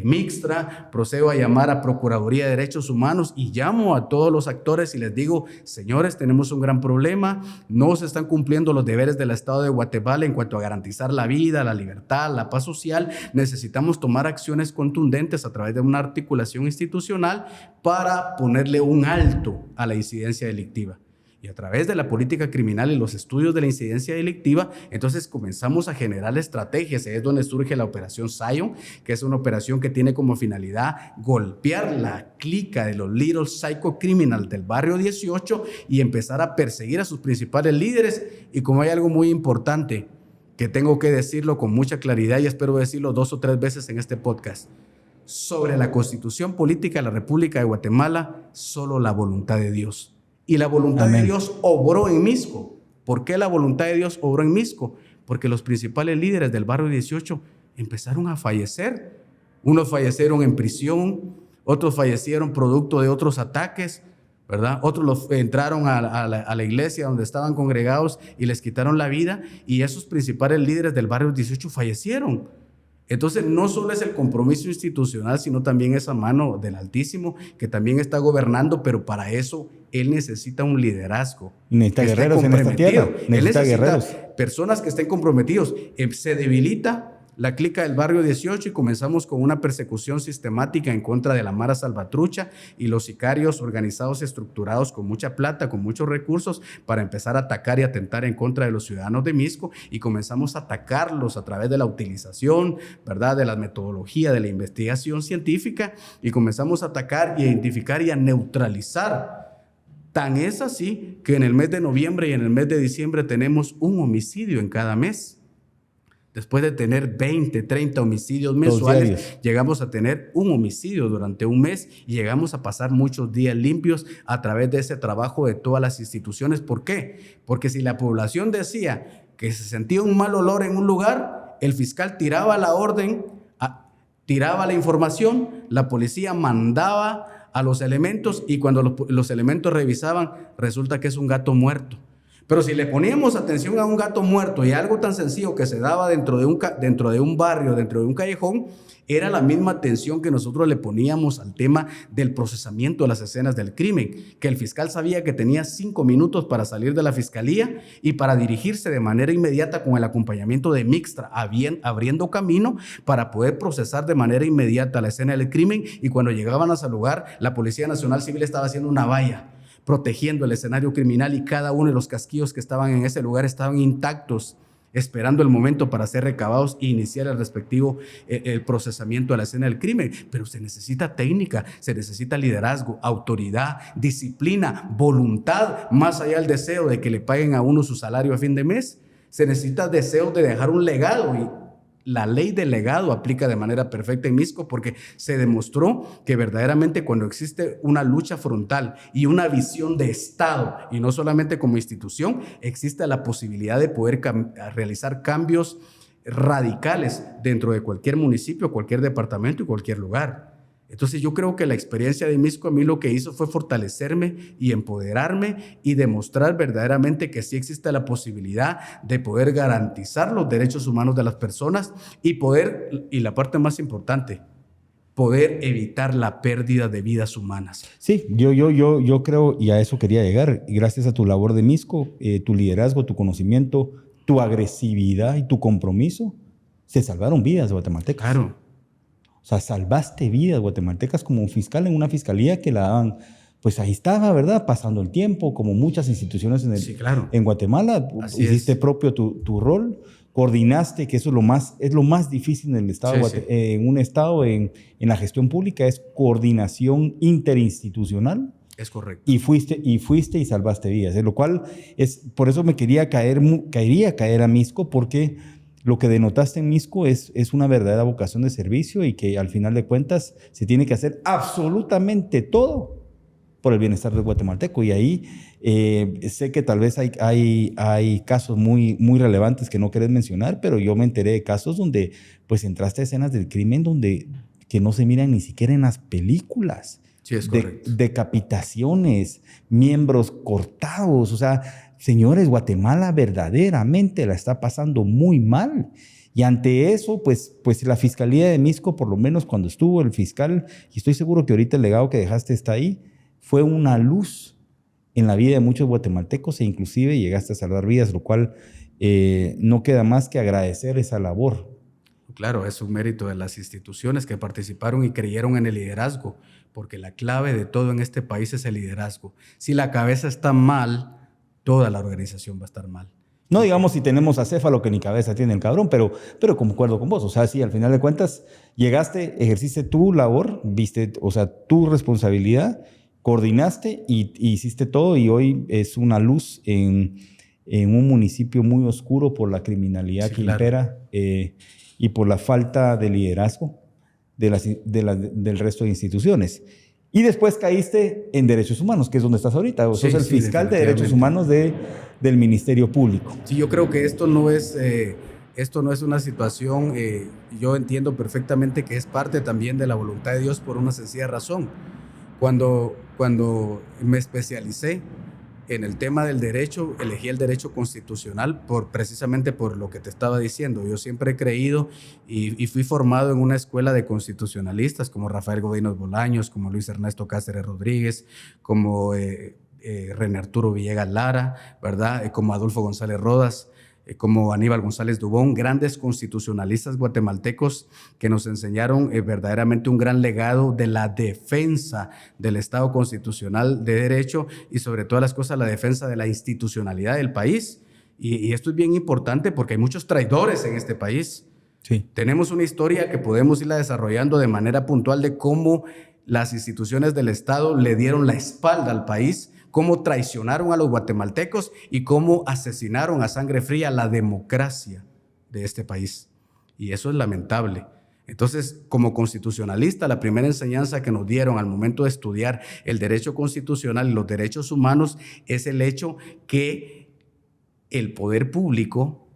Mixtra, procedo a llamar a Procuraduría de Derechos Humanos y llamo a todos los actores y les digo, señores, tenemos un gran problema, no se están cumpliendo los deberes del Estado de Guatemala en cuanto a garantizar la vida, la libertad, la paz social. Necesitamos tomar acciones contundentes a través de una articulación institucional para ponerle un alto a la incidencia delictiva. Y a través de la política criminal y los estudios de la incidencia delictiva, entonces comenzamos a generar estrategias. Es donde surge la operación Zion, que es una operación que tiene como finalidad golpear la clica de los Little Psycho Criminals del barrio 18 y empezar a perseguir a sus principales líderes. Y como hay algo muy importante, que tengo que decirlo con mucha claridad y espero decirlo 2 o 3 veces en este podcast. Sobre la Constitución Política de la República de Guatemala, solo la voluntad de Dios. Y la voluntad de Dios obró en Misco. ¿Por qué la voluntad de Dios obró en Misco? Porque los principales líderes del barrio 18 empezaron a fallecer. Unos fallecieron en prisión, otros fallecieron producto de otros ataques, ¿verdad? Otros entraron a la iglesia donde estaban congregados y les quitaron la vida, y esos principales líderes del barrio 18 fallecieron. Entonces, no solo es el compromiso institucional, sino también esa mano del Altísimo que también está gobernando, pero para eso Él necesita un liderazgo. Necesita guerreros en esta tierra. Necesita guerreros. Personas que estén comprometidos. Se debilita la clica del barrio 18 y comenzamos con una persecución sistemática en contra de la Mara Salvatrucha y los sicarios organizados y estructurados con mucha plata, con muchos recursos, para empezar a atacar y atentar en contra de los ciudadanos de Misco, y comenzamos a atacarlos a través de la utilización, ¿verdad?, de la metodología de la investigación científica, y comenzamos a atacar y a identificar y a neutralizar. Tan es así que en el mes de noviembre y en el mes de diciembre tenemos un homicidio en cada mes. Después de tener 20, 30 homicidios mensuales, llegamos a tener un homicidio durante un mes y llegamos a pasar muchos días limpios a través de ese trabajo de todas las instituciones. ¿Por qué? Porque si la población decía que se sentía un mal olor en un lugar, el fiscal tiraba la orden, tiraba la información, la policía mandaba a los elementos y cuando los elementos revisaban, resulta que es un gato muerto. Pero si le poníamos atención a un gato muerto y algo tan sencillo que se daba dentro de un barrio, dentro de un callejón, era la misma atención que nosotros le poníamos al tema del procesamiento de las escenas del crimen, que el fiscal sabía que tenía 5 minutos para salir de la fiscalía y para dirigirse de manera inmediata con el acompañamiento de Mixtra, abriendo camino para poder procesar de manera inmediata la escena del crimen, y cuando llegaban a ese lugar, la Policía Nacional Civil estaba haciendo una valla protegiendo el escenario criminal y cada uno de los casquillos que estaban en ese lugar estaban intactos, esperando el momento para ser recabados e iniciar el respectivo el procesamiento de la escena del crimen. Pero se necesita técnica, se necesita liderazgo, autoridad, disciplina, voluntad, más allá del deseo de que le paguen a uno su salario a fin de mes. Se necesita deseo de dejar un legado, y la ley del legado aplica de manera perfecta en Misco, porque se demostró que verdaderamente cuando existe una lucha frontal y una visión de Estado, y no solamente como institución, existe la posibilidad de poder realizar cambios radicales dentro de cualquier municipio, cualquier departamento y cualquier lugar. Entonces yo creo que la experiencia de Misco a mí lo que hizo fue fortalecerme y empoderarme y demostrar verdaderamente que sí existe la posibilidad de poder garantizar los derechos humanos de las personas y la parte más importante, poder evitar la pérdida de vidas humanas. Sí, yo creo, y a eso quería llegar, y gracias a tu labor de Misco, tu liderazgo, tu conocimiento, tu agresividad y tu compromiso, se salvaron vidas guatemaltecas. Claro. O sea, salvaste vidas guatemaltecas como un fiscal en una fiscalía que la daban, pues ahí estaba, ¿verdad? Pasando el tiempo, como muchas instituciones Sí, claro. en Guatemala. Así hiciste es. propio tu rol, coordinaste, que eso es lo más difícil en el estado, Sí, sí. en un estado, en la gestión pública, es coordinación interinstitucional. Es correcto. Y fuiste y salvaste vidas, lo cual por eso me quería caer a Misco, porque lo que denotaste en Misco es una verdadera vocación de servicio y que al final de cuentas se tiene que hacer absolutamente todo por el bienestar del guatemalteco. Y ahí sé que tal vez hay casos muy, muy relevantes que no querés mencionar, pero yo me enteré de casos donde pues entraste a escenas del crimen que no se miran ni siquiera en las películas. Sí, es correcto. Decapitaciones, miembros cortados. O sea, señores, Guatemala verdaderamente la está pasando muy mal. Y ante eso, pues la Fiscalía de Misco, por lo menos cuando estuvo el fiscal, y estoy seguro que ahorita el legado que dejaste está ahí, fue una luz en la vida de muchos guatemaltecos e inclusive llegaste a salvar vidas, lo cual no queda más que agradecer esa labor. Claro, es un mérito de las instituciones que participaron y creyeron en el liderazgo, porque la clave de todo en este país es el liderazgo. Si la cabeza está mal, toda la organización va a estar mal. No digamos si tenemos acéfalo que ni cabeza tiene el cabrón, pero concuerdo con vos. O sea, sí, al final de cuentas, llegaste, ejerciste tu labor, viste, o sea, tu responsabilidad, coordinaste y hiciste todo, y hoy es una luz en un municipio muy oscuro por la criminalidad Sí, que claro. impera y por la falta de liderazgo del resto de instituciones. Y después caíste en Derechos Humanos, que es donde estás ahorita. O sos el fiscal de Derechos Humanos del Ministerio Público. Sí, yo creo que esto no es una situación, yo entiendo perfectamente que es parte también de la voluntad de Dios por una sencilla razón. Cuando me especialicé en el tema del derecho, elegí el derecho constitucional precisamente por lo que te estaba diciendo. Yo siempre he creído y fui formado en una escuela de constitucionalistas como Rafael Godinos Bolaños, como Luis Ernesto Cáceres Rodríguez, como René Arturo Villegas Lara, ¿verdad? Como Adolfo González Rodas, como Aníbal González Dubón, grandes constitucionalistas guatemaltecos que nos enseñaron verdaderamente un gran legado de la defensa del Estado constitucional de derecho y sobre todas las cosas la defensa de la institucionalidad del país. Y esto es bien importante porque hay muchos traidores en este país. Sí. Tenemos una historia que podemos irla desarrollando de manera puntual de cómo las instituciones del Estado le dieron la espalda al país, cómo traicionaron a los guatemaltecos y cómo asesinaron a sangre fría la democracia de este país. Y eso es lamentable. Entonces, como constitucionalista, la primera enseñanza que nos dieron al momento de estudiar el derecho constitucional y los derechos humanos es el hecho que el poder público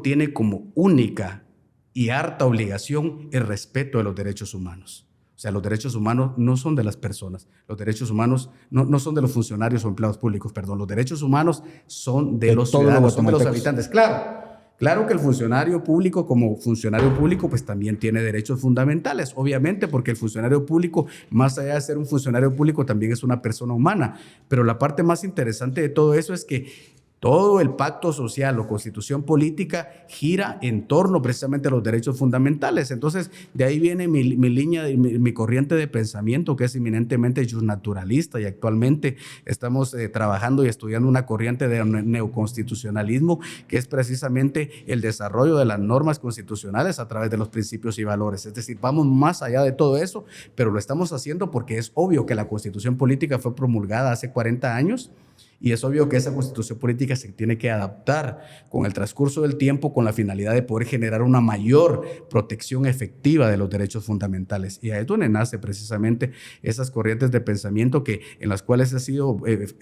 tiene como única y harta obligación el respeto de los derechos humanos. O sea, los derechos humanos no son de las personas. Los derechos humanos no son de los funcionarios o empleados públicos, perdón. Los derechos humanos son de los ciudadanos, son de los habitantes. Claro que el funcionario público, como funcionario público, pues también tiene derechos fundamentales, obviamente, porque el funcionario público, más allá de ser un funcionario público, también es una persona humana. Pero la parte más interesante de todo eso es que todo el pacto social o constitución política gira en torno precisamente a los derechos fundamentales. Entonces, de ahí viene mi línea, mi corriente de pensamiento, que es eminentemente justnaturalista, y actualmente estamos trabajando y estudiando una corriente de neoconstitucionalismo, que es precisamente el desarrollo de las normas constitucionales a través de los principios y valores. Es decir, vamos más allá de todo eso, pero lo estamos haciendo porque es obvio que la constitución política fue promulgada hace 40 años, y es obvio que esa constitución política se tiene que adaptar con el transcurso del tiempo con la finalidad de poder generar una mayor protección efectiva de los derechos fundamentales. Y ahí es donde nace precisamente esas corrientes de pensamiento en las cuales he sido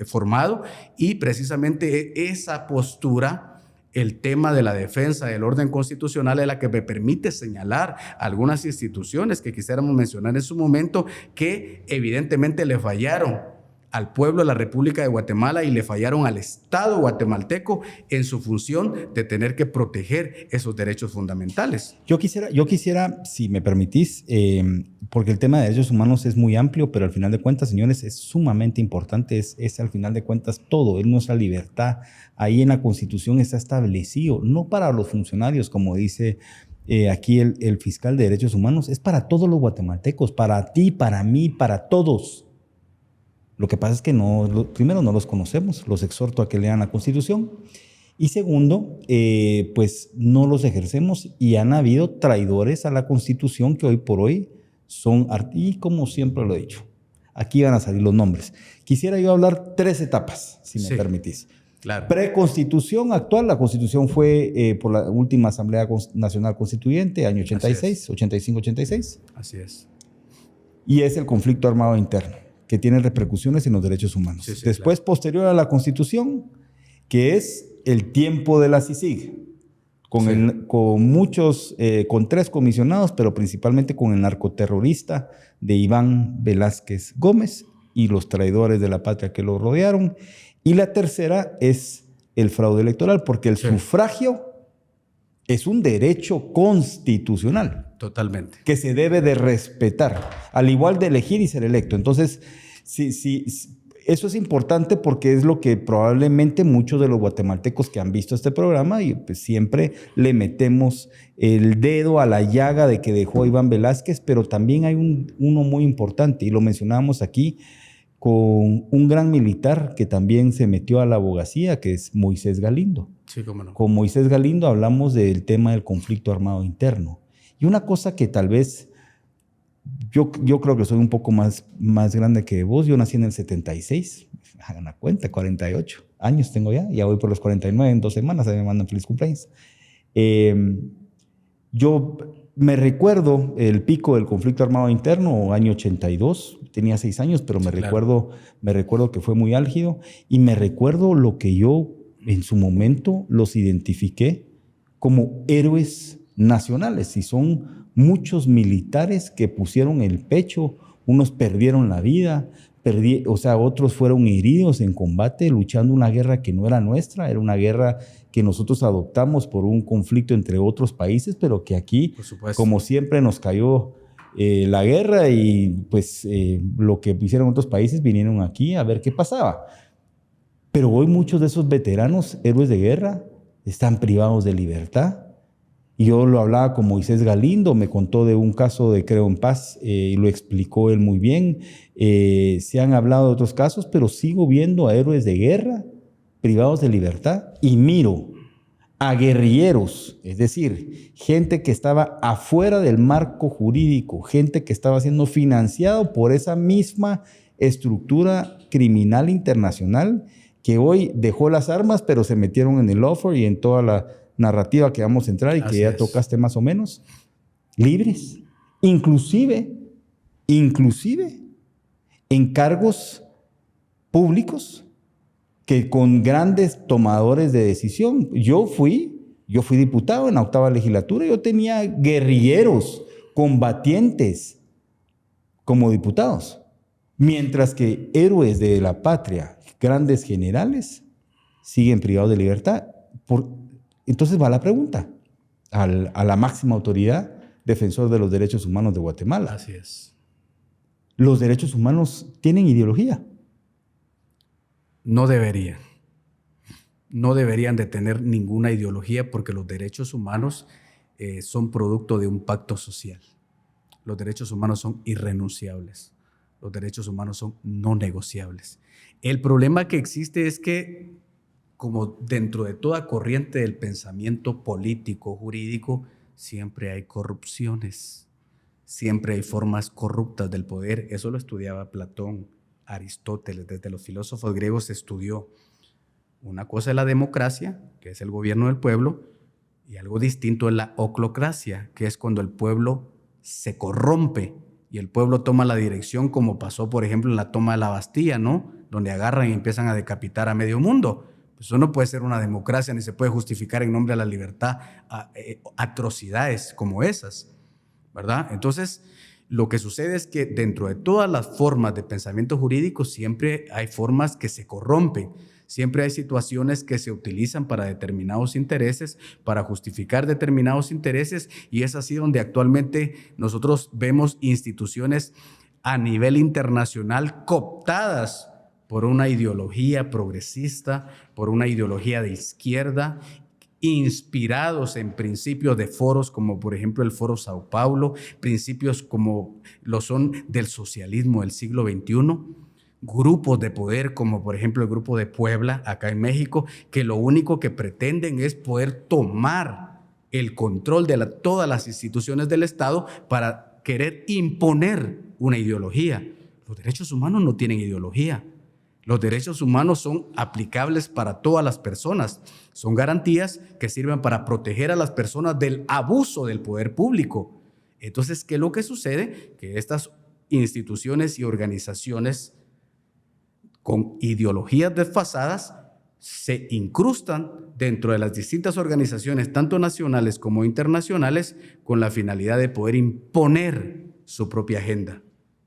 formado, y precisamente esa postura, el tema de la defensa del orden constitucional, es la que me permite señalar algunas instituciones que quisiéramos mencionar en su momento que evidentemente le fallaron al pueblo de la República de Guatemala y le fallaron al Estado guatemalteco en su función de tener que proteger esos derechos fundamentales. Yo quisiera, si me permitís, porque el tema de derechos humanos es muy amplio, pero al final de cuentas, señores, es sumamente importante, es al final de cuentas todo, es nuestra libertad. Ahí en la Constitución está establecido, no para los funcionarios, como dice aquí el fiscal de derechos humanos, es para todos los guatemaltecos, para ti, para mí, para todos. Lo que pasa es que primero no los conocemos, los exhorto a que lean la Constitución Y segundo, pues no los ejercemos y han habido traidores a la Constitución que hoy por hoy son, y como siempre lo he dicho, aquí van a salir los nombres. Quisiera yo hablar 3 etapas, si me permitís. Claro. Preconstitución actual, la Constitución fue por la última Asamblea Nacional Constituyente, año 86, 85-86. Así es. Y es el conflicto armado interno, que tiene repercusiones en los derechos humanos. Sí, después, claro. Posterior a la Constitución, que es el tiempo de la CICIG, con 3 comisionados, pero principalmente con el narcoterrorista de Iván Velázquez Gómez y los traidores de la patria que lo rodearon. Y la tercera es el fraude electoral, porque el sufragio es un derecho constitucional. Totalmente. Que se debe de respetar, al igual de elegir y ser electo. Entonces, eso es importante porque es lo que probablemente muchos de los guatemaltecos que han visto este programa y pues siempre le metemos el dedo a la llaga de que dejó Iván Velázquez, pero también hay uno muy importante y lo mencionábamos aquí con un gran militar que también se metió a la abogacía, que es Moisés Galindo. Sí, cómo no. Con Moisés Galindo hablamos del tema del conflicto armado interno. Y una cosa que tal vez, yo creo que soy un poco más grande que vos. Yo nací en el 76, hagan la cuenta, 48 años tengo ya voy por los 49 en 2 semanas, me mandan feliz cumpleaños. Yo me recuerdo el pico del conflicto armado interno, año 82, tenía 6 años, pero me recuerdo que fue muy álgido y me recuerdo lo que yo en su momento los identifiqué como héroes nacionales, y son muchos militares que pusieron el pecho, unos perdieron la vida, otros fueron heridos en combate luchando una guerra que no era nuestra, era una guerra que nosotros adoptamos por un conflicto entre otros países, pero que aquí, como siempre, nos cayó la guerra y pues lo que hicieron otros países vinieron aquí a ver qué pasaba. Pero hoy muchos de esos veteranos, héroes de guerra, están privados de libertad. Yo lo hablaba con Moisés Galindo, me contó de un caso de Creo en Paz y lo explicó él muy bien. Se han hablado de otros casos, pero sigo viendo a héroes de guerra privados de libertad y miro a guerrilleros, es decir, gente que estaba afuera del marco jurídico, gente que estaba siendo financiado por esa misma estructura criminal internacional que hoy dejó las armas, pero se metieron en el lawfare y en toda la narrativa que vamos a entrar y que ya tocaste más o menos, libres, inclusive en cargos públicos que con grandes tomadores de decisión. Yo fui diputado en la 8ª legislatura, yo tenía guerrilleros, combatientes como diputados, mientras que héroes de la patria, grandes generales, siguen privados de libertad. Entonces va la pregunta a la máxima autoridad, defensor de los derechos humanos de Guatemala. Así es. ¿Los derechos humanos tienen ideología? No deberían. No deberían de tener ninguna ideología porque los derechos humanos son producto de un pacto social. Los derechos humanos son irrenunciables. Los derechos humanos son no negociables. El problema que existe es que, como dentro de toda corriente del pensamiento político, jurídico, siempre hay corrupciones, siempre hay formas corruptas del poder. Eso lo estudiaba Platón, Aristóteles, desde los filósofos griegos se estudió. Una cosa es la democracia, que es el gobierno del pueblo, y algo distinto es la oclocracia, que es cuando el pueblo se corrompe y el pueblo toma la dirección, como pasó, por ejemplo, en la toma de la Bastilla, ¿no? Donde agarran y empiezan a decapitar a medio mundo. Eso no puede ser una democracia, ni se puede justificar en nombre de la libertad atrocidades como esas, ¿verdad? Entonces, lo que sucede es que dentro de todas las formas de pensamiento jurídico siempre hay formas que se corrompen, siempre hay situaciones que se utilizan para determinados intereses, para justificar determinados intereses, y es así donde actualmente nosotros vemos instituciones a nivel internacional cooptadas por una ideología progresista, por una ideología de izquierda, inspirados en principios de foros como por ejemplo el Foro Sao Paulo, principios como lo son del socialismo del siglo XXI, grupos de poder, como por ejemplo el grupo de Puebla, acá en México, que lo único que pretenden es poder tomar el control de todas las instituciones del Estado para querer imponer una ideología. Los derechos humanos no tienen ideología. Los derechos humanos son aplicables para todas las personas. Son garantías que sirven para proteger a las personas del abuso del poder público. Entonces, ¿qué es lo que sucede? Que estas instituciones y organizaciones con ideologías desfasadas se incrustan dentro de las distintas organizaciones, tanto nacionales como internacionales, con la finalidad de poder imponer su propia agenda.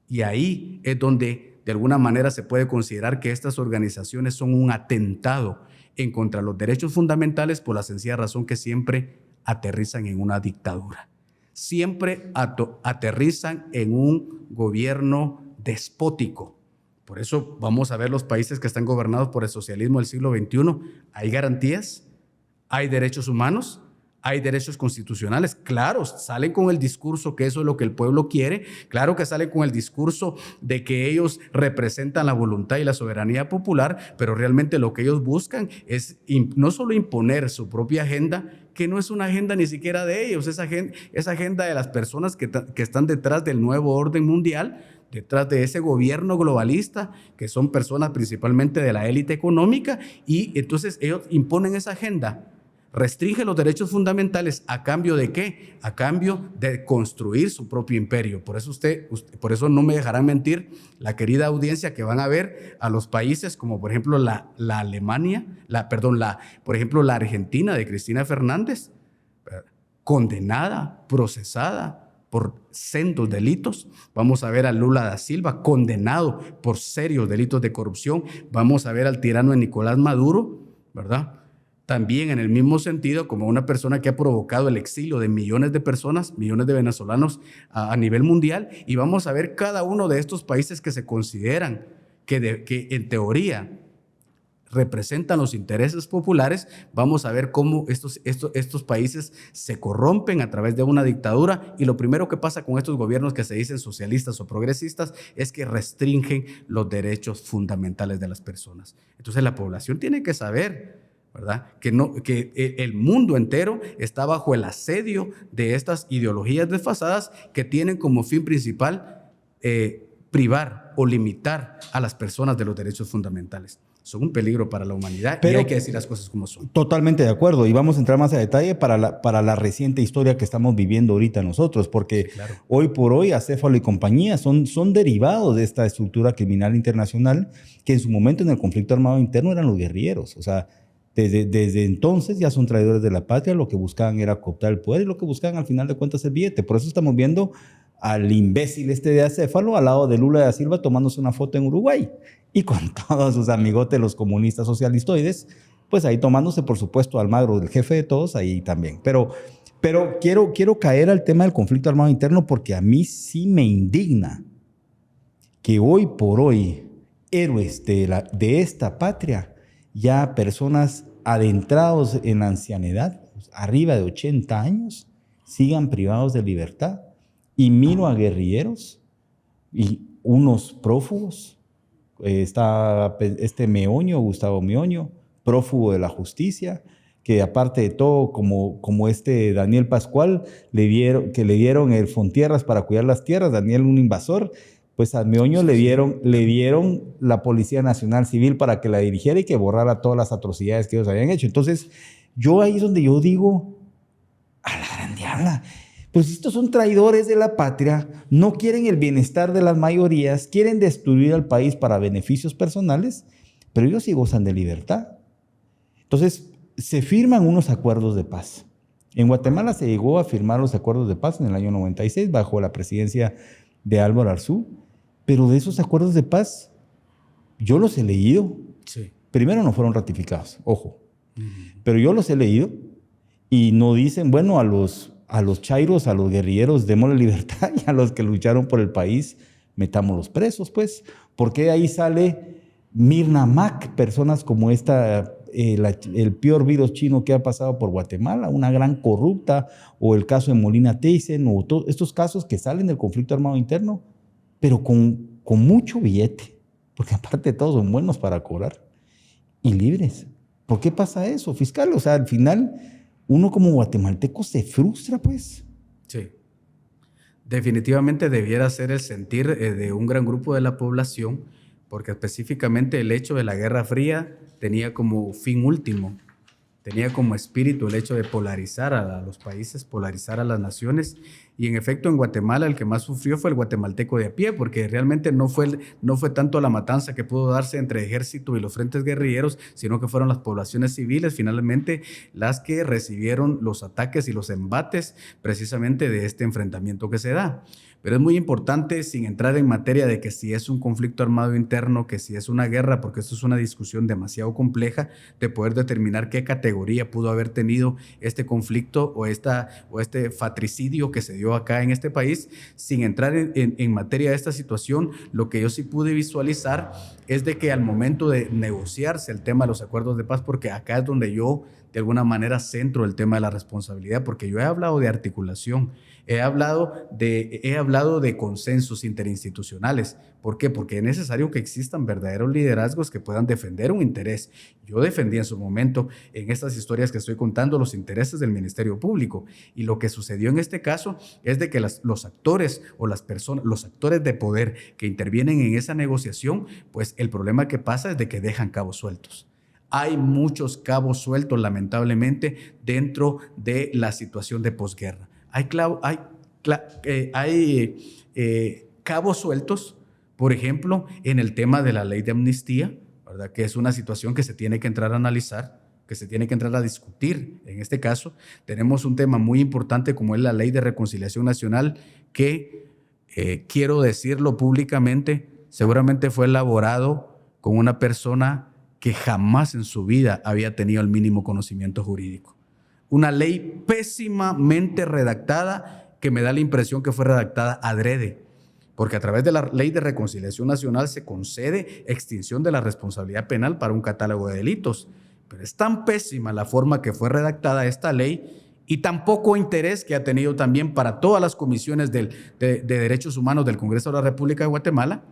Y ahí es donde de alguna manera se puede considerar que estas organizaciones son un atentado en contra de los derechos fundamentales por la sencilla razón que siempre aterrizan en una dictadura. Siempre aterrizan en un gobierno despótico. Por eso vamos a ver los países que están gobernados por el socialismo del siglo XXI. ¿Hay garantías? ¿Hay derechos humanos? ¿Hay derechos constitucionales? Claro, salen con el discurso que eso es lo que el pueblo quiere. Claro que salen con el discurso de que ellos representan la voluntad y la soberanía popular, pero realmente lo que ellos buscan es no solo imponer su propia agenda, que no es una agenda ni siquiera de ellos, esa agenda de las personas que están detrás del nuevo orden mundial, detrás de ese gobierno globalista, que son personas principalmente de la élite económica, y entonces ellos imponen esa agenda. Restringe los derechos fundamentales ¿a cambio de qué? A cambio de construir su propio imperio. Por eso no me dejarán mentir la querida audiencia que van a ver a los países como por ejemplo la Alemania, por ejemplo la Argentina de Cristina Fernández, condenada, procesada por sendos delitos. Vamos a ver a Lula da Silva condenado por serios delitos de corrupción. Vamos a ver al tirano de Nicolás Maduro, ¿verdad? También en el mismo sentido, como una persona que ha provocado el exilio de millones de personas, millones de venezolanos a nivel mundial, y vamos a ver cada uno de estos países que se consideran que en teoría representan los intereses populares. Vamos a ver cómo estos países se corrompen a través de una dictadura, y lo primero que pasa con estos gobiernos que se dicen socialistas o progresistas es que restringen los derechos fundamentales de las personas. Entonces la población tiene que saber, ¿verdad? Que el mundo entero está bajo el asedio de estas ideologías desfasadas que tienen como fin principal privar o limitar a las personas de los derechos fundamentales. Son un peligro para la humanidad, pero y hay que decir las cosas como son. Totalmente de acuerdo, y vamos a entrar más a detalle para la reciente historia que estamos viviendo ahorita nosotros, porque sí, claro, hoy por hoy Acéfalo y compañía son derivados de esta estructura criminal internacional que en su momento en el conflicto armado interno eran los guerrilleros. O sea, desde entonces ya son traidores de la patria. Lo que buscaban era cooptar el poder y lo que buscaban al final de cuentas el billete. Por eso estamos viendo al imbécil de Acéfalo al lado de Lula da Silva tomándose una foto en Uruguay y con todos sus amigotes los comunistas socialistoides, pues ahí tomándose, por supuesto, Almagro, el jefe de todos, ahí también. Pero quiero caer al tema del conflicto armado interno porque a mí sí me indigna que hoy por hoy héroes de esta patria, ya personas adentrados en la ancianidad, arriba de 80 años, sigan privados de libertad. Y miro a guerrilleros y unos prófugos. Está Meoño, Gustavo Meoño, prófugo de la justicia, que aparte de todo, como Daniel Pascual, le dieron el Fontierras para cuidar las tierras, Daniel un invasor, pues a Meoño le dieron la Policía Nacional Civil para que la dirigiera y que borrara todas las atrocidades que ellos habían hecho. Entonces, yo ahí es donde yo digo, a la gran diabla, pues estos son traidores de la patria, no quieren el bienestar de las mayorías, quieren destruir al país para beneficios personales, pero ellos sí gozan de libertad. Entonces, se firman unos acuerdos de paz. En Guatemala se llegó a firmar los acuerdos de paz en el año 96 bajo la presidencia de Álvaro Arzú, pero de esos acuerdos de paz yo los he leído. Sí. Primero no fueron ratificados, ojo, pero yo los he leído y no dicen, bueno, a los chairos, a los guerrilleros, démosle libertad, y a los que lucharon por el país, metámoslos presos, pues. Porque ahí sale Mirna Mac, personas como esta, el peor virus chino que ha pasado por Guatemala, una gran corrupta, o el caso de Molina Thyssen, o todos estos casos que salen del conflicto armado interno, pero con mucho billete. Porque aparte todos son buenos para cobrar y libres. ¿Por qué pasa eso, fiscal? O sea, al final uno como guatemalteco se frustra, pues. Sí. Definitivamente debiera ser el sentir de un gran grupo de la población, porque específicamente el hecho de la Guerra Fría tenía como fin último, tenía como espíritu el hecho de polarizar a los países, polarizar a las naciones, y en efecto en Guatemala el que más sufrió fue el guatemalteco de a pie, porque realmente no fue tanto la matanza que pudo darse entre ejército y los frentes guerrilleros, sino que fueron las poblaciones civiles finalmente las que recibieron los ataques y los embates precisamente de este enfrentamiento que se da. Pero es muy importante, sin entrar en materia de que si es un conflicto armado interno, que si es una guerra, porque esto es una discusión demasiado compleja, de poder determinar qué categoría pudo haber tenido este conflicto o este fratricidio que se dio acá en este país. Sin entrar en materia de esta situación, lo que yo sí pude visualizar es de que al momento de negociarse el tema de los acuerdos de paz, porque acá es donde yo de alguna manera centro el tema de la responsabilidad, porque yo he hablado de articulación, he hablado de consensos interinstitucionales. ¿Por qué? Porque es necesario que existan verdaderos liderazgos que puedan defender un interés. Yo defendí en su momento, en estas historias que estoy contando, los intereses del Ministerio Público. Y lo que sucedió en este caso es de que los actores o las personas, los actores de poder que intervienen en esa negociación, pues el problema que pasa es de que dejan cabos sueltos. Hay muchos cabos sueltos, lamentablemente, dentro de la situación de posguerra. Hay cabos sueltos, por ejemplo, en el tema de la ley de amnistía, ¿verdad? Que es una situación que se tiene que entrar a analizar, que se tiene que entrar a discutir. En este caso, tenemos un tema muy importante como es la Ley de Reconciliación Nacional, que, quiero decirlo públicamente, seguramente fue elaborado con una persona que jamás en su vida había tenido el mínimo conocimiento jurídico. Una ley pésimamente redactada que me da la impresión que fue redactada adrede, porque a través de la Ley de Reconciliación Nacional se concede extinción de la responsabilidad penal para un catálogo de delitos. Pero es tan pésima la forma que fue redactada esta ley y tan poco interés que ha tenido también para todas las comisiones de derechos humanos del Congreso de la República de Guatemala.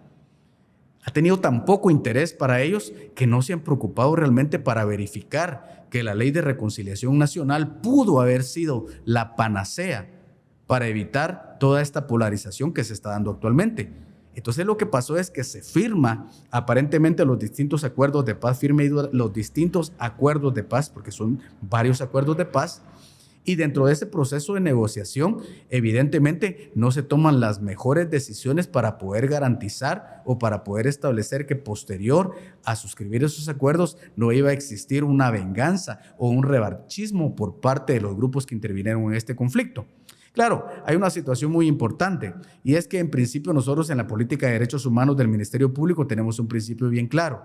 Ha tenido tan poco interés para ellos que no se han preocupado realmente para verificar que la Ley de Reconciliación Nacional pudo haber sido la panacea para evitar toda esta polarización que se está dando actualmente. Entonces lo que pasó es que se firma aparentemente los distintos acuerdos de paz, los distintos acuerdos de paz, porque son varios acuerdos de paz, y dentro de ese proceso de negociación, evidentemente, no se toman las mejores decisiones para poder garantizar o para poder establecer que posterior a suscribir esos acuerdos no iba a existir una venganza o un revanchismo por parte de los grupos que intervinieron en este conflicto. Claro, hay una situación muy importante y es que en principio nosotros en la política de derechos humanos del Ministerio Público tenemos un principio bien claro.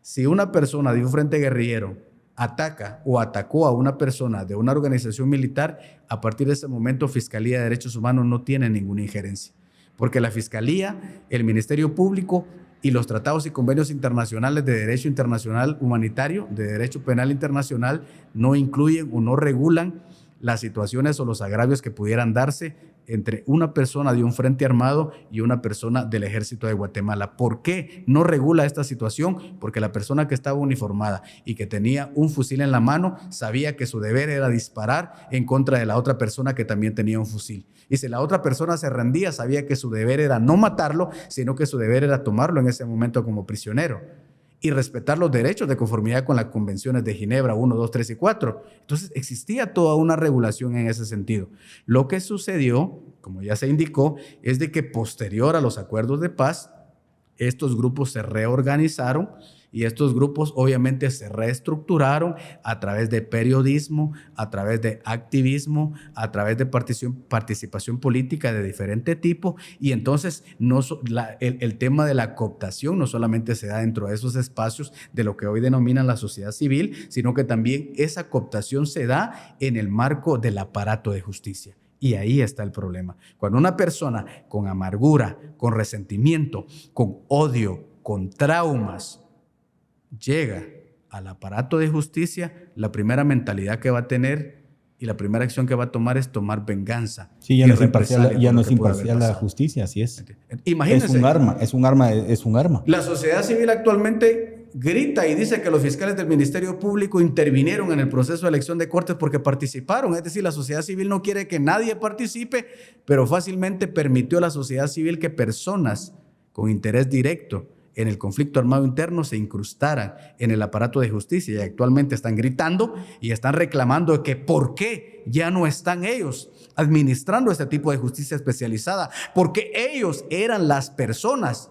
Si una persona de un frente guerrillero ataca o atacó a una persona de una organización militar, a partir de ese momento Fiscalía de Derechos Humanos no tiene ninguna injerencia, porque la Fiscalía, el Ministerio Público y los tratados y convenios internacionales de derecho internacional humanitario, de derecho penal internacional, no incluyen o no regulan las situaciones o los agravios que pudieran darse entre una persona de un frente armado y una persona del Ejército de Guatemala. ¿Por qué no regula esta situación? Porque la persona que estaba uniformada y que tenía un fusil en la mano sabía que su deber era disparar en contra de la otra persona que también tenía un fusil. Y si la otra persona se rendía, sabía que su deber era no matarlo, sino que su deber era tomarlo en ese momento como prisionero y respetar los derechos de conformidad con las convenciones de Ginebra 1, 2, 3 y 4. Entonces existía toda una regulación en ese sentido. Lo que sucedió, como ya se indicó, es de que posterior a los acuerdos de paz, estos grupos se reorganizaron y estos grupos obviamente se reestructuraron a través de periodismo, a través de activismo, a través de participación política de diferente tipo, y entonces el tema de la cooptación no solamente se da dentro de esos espacios de lo que hoy denominan la sociedad civil, sino que también esa cooptación se da en el marco del aparato de justicia. Y ahí está el problema. Cuando una persona con amargura, con resentimiento, con odio, con traumas, llega al aparato de justicia, la primera mentalidad que va a tener y la primera acción que va a tomar es tomar venganza. Sí, ya y no es imparcial, represalia ya por no lo es que pudo haber imparcial la pasado. justicia, así es. Imagínense. Es un arma. La sociedad civil actualmente grita y dice que los fiscales del Ministerio Público intervinieron en el proceso de elección de cortes porque participaron. Es decir, la sociedad civil no quiere que nadie participe, pero fácilmente permitió a la sociedad civil que personas con interés directo en el conflicto armado interno se incrustaran en el aparato de justicia, y actualmente están gritando y están reclamando que por qué ya no están ellos administrando este tipo de justicia especializada, porque ellos eran las personas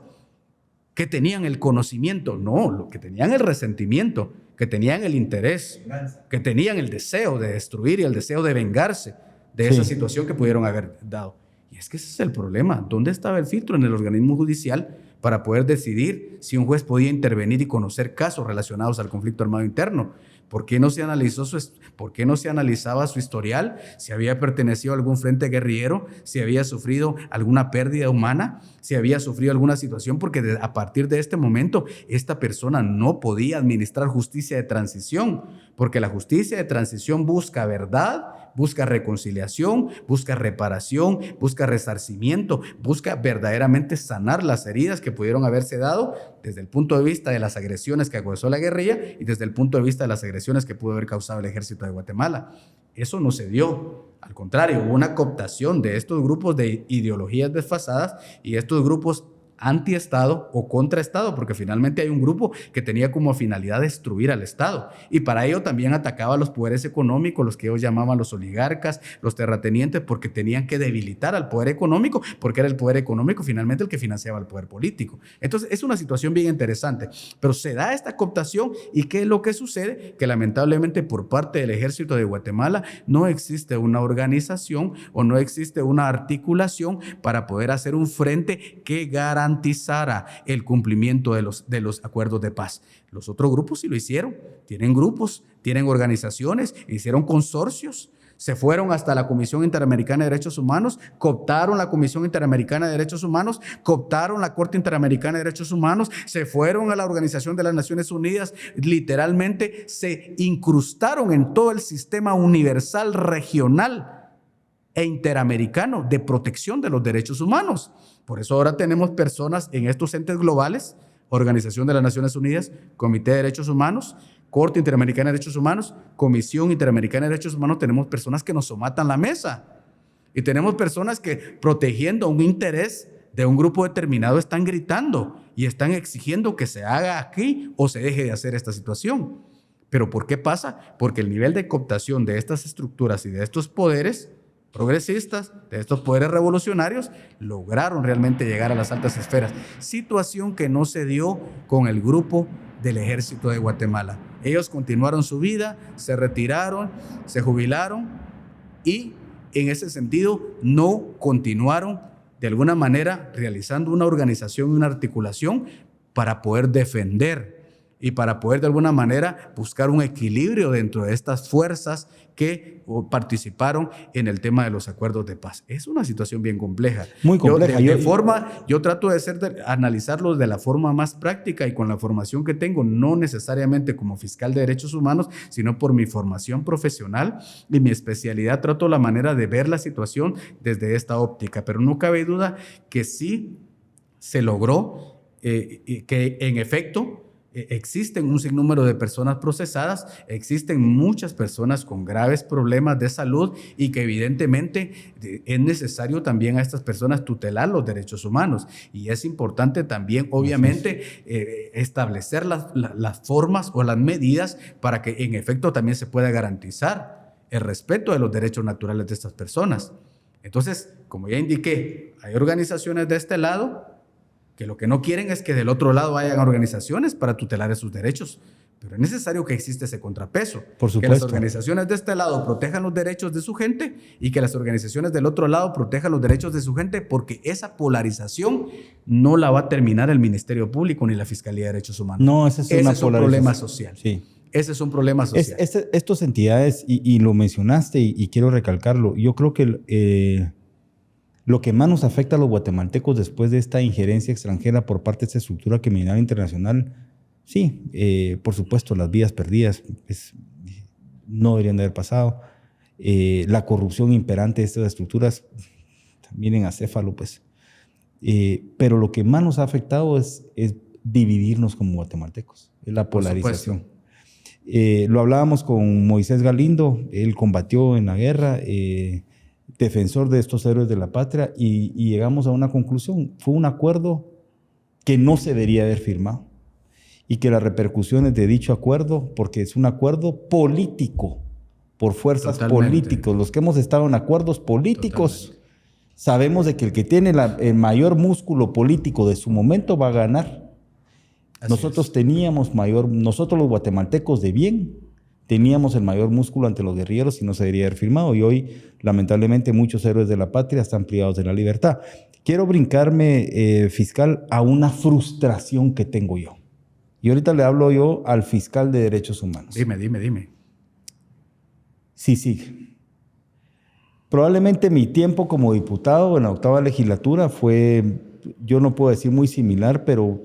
que tenían el conocimiento, no, lo que tenían el resentimiento, que tenían el interés, que tenían el deseo de destruir y el deseo de vengarse de esa situación que pudieron haber dado. Y es que ese es el problema. ¿Dónde estaba el filtro en el organismo judicial para poder decidir si un juez podía intervenir y conocer casos relacionados al conflicto armado interno? ¿Por qué no se analizaba su historial? Si había pertenecido a algún frente guerrillero, si había sufrido alguna pérdida humana, si había sufrido alguna situación, porque a partir de este momento esta persona no podía administrar justicia de transición, porque la justicia de transición busca verdad, busca reconciliación, busca reparación, busca resarcimiento, busca verdaderamente sanar las heridas que pudieron haberse dado desde el punto de vista de las agresiones que causó la guerrilla y desde el punto de vista de las agresiones que pudo haber causado el ejército de Guatemala. Eso no se dio. Al contrario, hubo una cooptación de estos grupos de ideologías desfasadas y estos grupos anti-Estado o contra-Estado, porque finalmente hay un grupo que tenía como finalidad destruir al Estado, y para ello también atacaba a los poderes económicos, los que ellos llamaban los oligarcas, los terratenientes, porque tenían que debilitar al poder económico, porque era el poder económico finalmente el que financiaba el poder político. Entonces es una situación bien interesante, pero se da esta cooptación, y ¿qué es lo que sucede? Que lamentablemente por parte del ejército de Guatemala no existe una organización o no existe una articulación para poder hacer un frente que garantizara el cumplimiento de los acuerdos de paz. Los otros grupos sí lo hicieron, tienen grupos, tienen organizaciones, hicieron consorcios, se fueron hasta la Comisión Interamericana de Derechos Humanos, cooptaron la Comisión Interamericana de Derechos Humanos, cooptaron la Corte Interamericana de Derechos Humanos, se fueron a la Organización de las Naciones Unidas, literalmente se incrustaron en todo el sistema universal, regional e interamericano de protección de los derechos humanos. Por eso ahora tenemos personas en estos entes globales, Organización de las Naciones Unidas, Comité de Derechos Humanos, Corte Interamericana de Derechos Humanos, Comisión Interamericana de Derechos Humanos. Tenemos personas que nos somatan la mesa y tenemos personas que, protegiendo un interés de un grupo determinado, están gritando y están exigiendo que se haga aquí o se deje de hacer esta situación. ¿Pero por qué pasa? Porque el nivel de cooptación de estas estructuras y de estos poderes progresistas, de estos poderes revolucionarios, lograron realmente llegar a las altas esferas. Situación que no se dio con el grupo del ejército de Guatemala. Ellos continuaron su vida, se retiraron, se jubilaron y en ese sentido no continuaron de alguna manera realizando una organización y una articulación para poder defender y para poder de alguna manera buscar un equilibrio dentro de estas fuerzas que participaron en el tema de los acuerdos de paz. Es una situación bien compleja. Muy compleja. Yo trato de analizarlo de la forma más práctica y con la formación que tengo, no necesariamente como fiscal de derechos humanos, sino por mi formación profesional y mi especialidad. Trato la manera de ver la situación desde esta óptica, pero no cabe duda que sí se logró que en efecto existen un sinnúmero de personas procesadas, existen muchas personas con graves problemas de salud y que evidentemente es necesario también a estas personas tutelar los derechos humanos. Y es importante también, obviamente, establecer las formas o las medidas para que en efecto también se pueda garantizar el respeto de los derechos naturales de estas personas. Entonces, como ya indiqué, hay organizaciones de este lado que lo que no quieren es que del otro lado hayan organizaciones para tutelar esos derechos. Pero es necesario que exista ese contrapeso. Por supuesto. Que las organizaciones de este lado protejan los derechos de su gente y que las organizaciones del otro lado protejan los derechos de su gente, porque esa polarización no la va a terminar el Ministerio Público ni la Fiscalía de Derechos Humanos. No, ese es un problema social. Sí. Ese es un problema social. Estas entidades, y lo mencionaste y quiero recalcarlo, yo creo que lo que más nos afecta a los guatemaltecos después de esta injerencia extranjera por parte de esta estructura criminal internacional, sí, por supuesto, las vidas perdidas no deberían de haber pasado. la corrupción imperante de estas estructuras, miren acéfalo, pues. Pero lo que más nos ha afectado es dividirnos como guatemaltecos, es la polarización. Lo hablábamos con Moisés Galindo, él combatió en la guerra, defensor de estos héroes de la patria, y llegamos a una conclusión. Fue un acuerdo que no se debería haber firmado y que las repercusiones de dicho acuerdo, porque es un acuerdo político, por fuerzas políticas, los que hemos estado en acuerdos políticos, sabemos de que el que tiene el mayor músculo político de su momento va a ganar. Nosotros los guatemaltecos de bien, teníamos el mayor músculo ante los guerrilleros y no se debería haber firmado. Y hoy, lamentablemente, muchos héroes de la patria están privados de la libertad. Quiero brincarme, fiscal, a una frustración que tengo yo. Y ahorita le hablo yo al fiscal de Derechos Humanos. Dime. Sí. Probablemente mi tiempo como diputado en la 8ª legislatura fue, yo no puedo decir muy similar, pero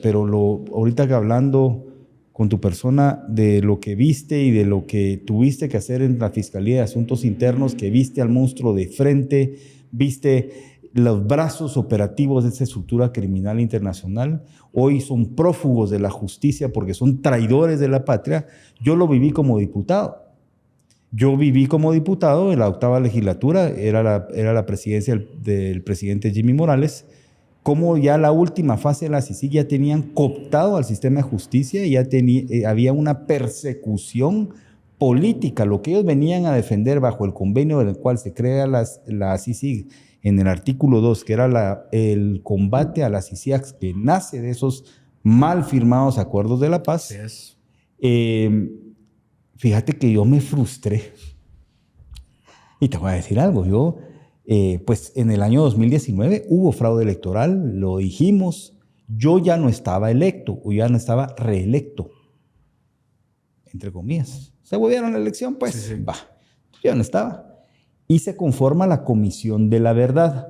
ahorita que hablando con tu persona de lo que viste y de lo que tuviste que hacer en la Fiscalía de Asuntos Internos, que viste al monstruo de frente, viste los brazos operativos de esa estructura criminal internacional, hoy son prófugos de la justicia porque son traidores de la patria. Yo lo viví como diputado. Yo viví como diputado en la 8ª legislatura, era la presidencia del presidente Jimmy Morales, como ya la última fase de la CICIG ya tenían cooptado al sistema de justicia y ya había una persecución política. Lo que ellos venían a defender bajo el convenio en el cual se crea la CICIG en el artículo 2, que era el combate a las CICIACs, que nace de esos mal firmados acuerdos de la paz. Fíjate que yo me frustré. Y te voy a decir algo, pues en el año 2019 hubo fraude electoral, lo dijimos, yo ya no estaba electo, o ya no estaba reelecto, entre comillas. Se volvieron la elección, pues, sí. Yo no estaba. Y se conforma la Comisión de la Verdad.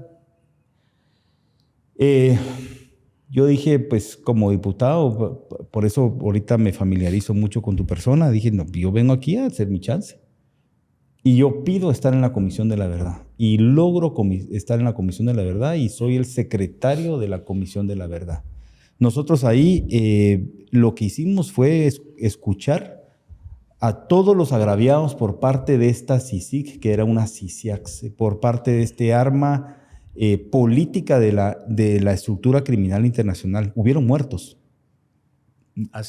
Yo dije, pues como diputado, por eso ahorita me familiarizo mucho con tu persona, dije, no, yo vengo aquí a hacer mi chance. Y yo pido estar en la Comisión de la Verdad. Y logro estar en la Comisión de la Verdad y soy el secretario de la Comisión de la Verdad. Nosotros ahí lo que hicimos fue escuchar a todos los agraviados por parte de esta CICIG, que era una CICIAX, por parte de este arma política de la estructura criminal internacional. Hubieron muertos.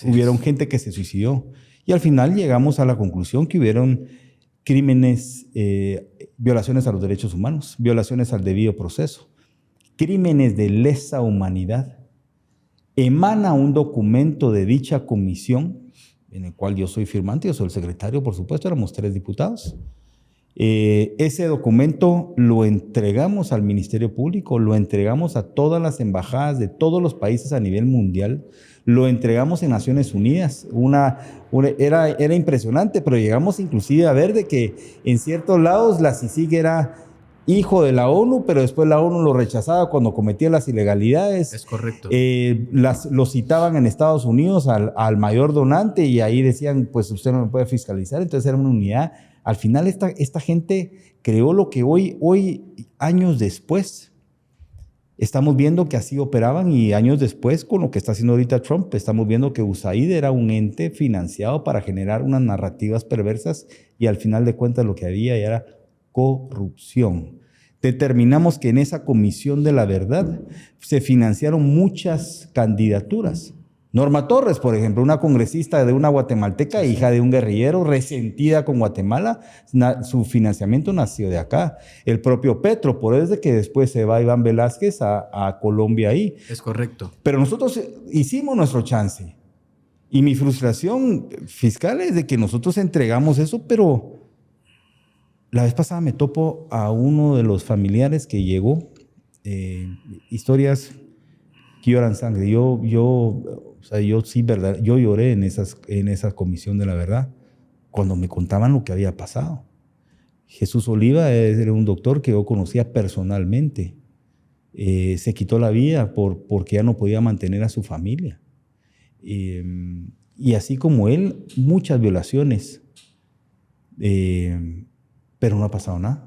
Hubieron gente que se suicidó. Y al final llegamos a la conclusión que hubieron crímenes, violaciones a los derechos humanos, violaciones al debido proceso, crímenes de lesa humanidad. Emana un documento de dicha comisión, en el cual yo soy firmante, yo soy el secretario, por supuesto, éramos 3 diputados. Ese documento lo entregamos al Ministerio Público, lo entregamos a todas las embajadas de todos los países a nivel mundial, lo entregamos en Naciones Unidas. Era impresionante, pero llegamos inclusive a ver de que en ciertos lados la CICIG era hijo de la ONU, pero después la ONU lo rechazaba cuando cometía las ilegalidades. Es correcto. Lo citaban en Estados Unidos al mayor donante y ahí decían, pues usted no me puede fiscalizar, entonces era una unidad. Al final esta gente creó lo que hoy, años después, estamos viendo que así operaban, y años después, con lo que está haciendo ahorita Trump, estamos viendo que USAID era un ente financiado para generar unas narrativas perversas y al final de cuentas lo que había era corrupción. Determinamos que en esa Comisión de la Verdad se financiaron muchas candidaturas. Norma Torres, por ejemplo, una congresista de una guatemalteca, hija de un guerrillero, resentida con Guatemala, su financiamiento nació de acá. El propio Petro, por eso es de que después se va Iván Velázquez a Colombia ahí. Es correcto. Pero nosotros hicimos nuestro chance. Y mi frustración fiscal es de que nosotros entregamos eso, pero la vez pasada me topo a uno de los familiares que llegó, historias que lloran sangre. Yo sí, verdad, yo lloré en esa Comisión de la Verdad cuando me contaban lo que había pasado. Jesús Oliva era un doctor que yo conocía personalmente. Se quitó la vida porque ya no podía mantener a su familia. Y así como él, muchas violaciones. pero no ha pasado nada.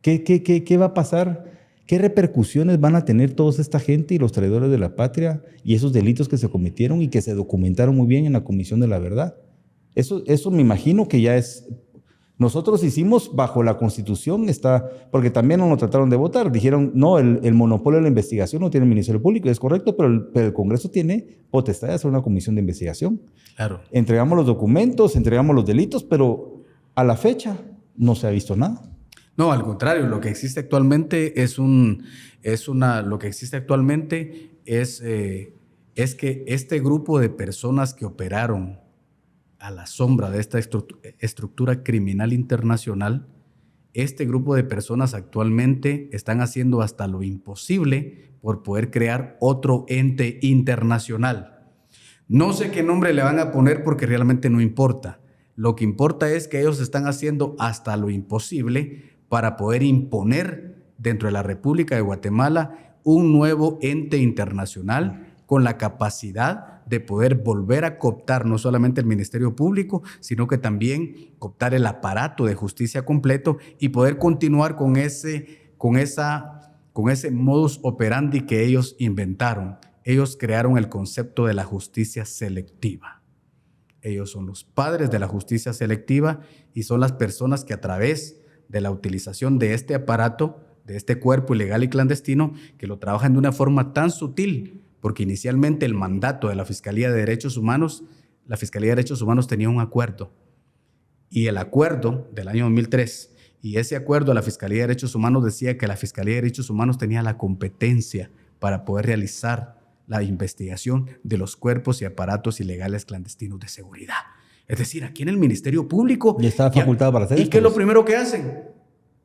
¿Qué va a pasar? ¿Qué repercusiones van a tener toda esta gente y los traidores de la patria y esos delitos que se cometieron y que se documentaron muy bien en la Comisión de la Verdad? Eso me imagino que ya es... Nosotros hicimos bajo la Constitución, porque también no nos trataron de votar. Dijeron, no, el monopolio de la investigación no tiene el Ministerio Público, es correcto, pero el Congreso tiene potestad de hacer una comisión de investigación. Claro. Entregamos los documentos, entregamos los delitos, pero a la fecha no se ha visto nada. No, al contrario, lo que existe actualmente lo que existe actualmente es que este grupo de personas que operaron a la sombra de esta estructura criminal internacional, este grupo de personas actualmente están haciendo hasta lo imposible por poder crear otro ente internacional. No sé qué nombre le van a poner porque realmente no importa. Lo que importa es que ellos están haciendo hasta lo imposible para poder imponer dentro de la República de Guatemala un nuevo ente internacional con la capacidad de poder volver a cooptar no solamente el Ministerio Público, sino que también cooptar el aparato de justicia completo y poder continuar con ese modus operandi que ellos inventaron. Ellos crearon el concepto de la justicia selectiva. Ellos son los padres de la justicia selectiva y son las personas que a través de la utilización de este aparato, de este cuerpo ilegal y clandestino, que lo trabajan de una forma tan sutil, porque inicialmente el mandato de la Fiscalía de Derechos Humanos, la Fiscalía de Derechos Humanos tenía un acuerdo, y el acuerdo del año 2003, y ese acuerdo la Fiscalía de Derechos Humanos decía que la Fiscalía de Derechos Humanos tenía la competencia para poder realizar la investigación de los cuerpos y aparatos ilegales clandestinos de seguridad. Es decir, aquí en el Ministerio Público... Y está facultado para hacer esto. ¿Y qué es lo primero que hacen?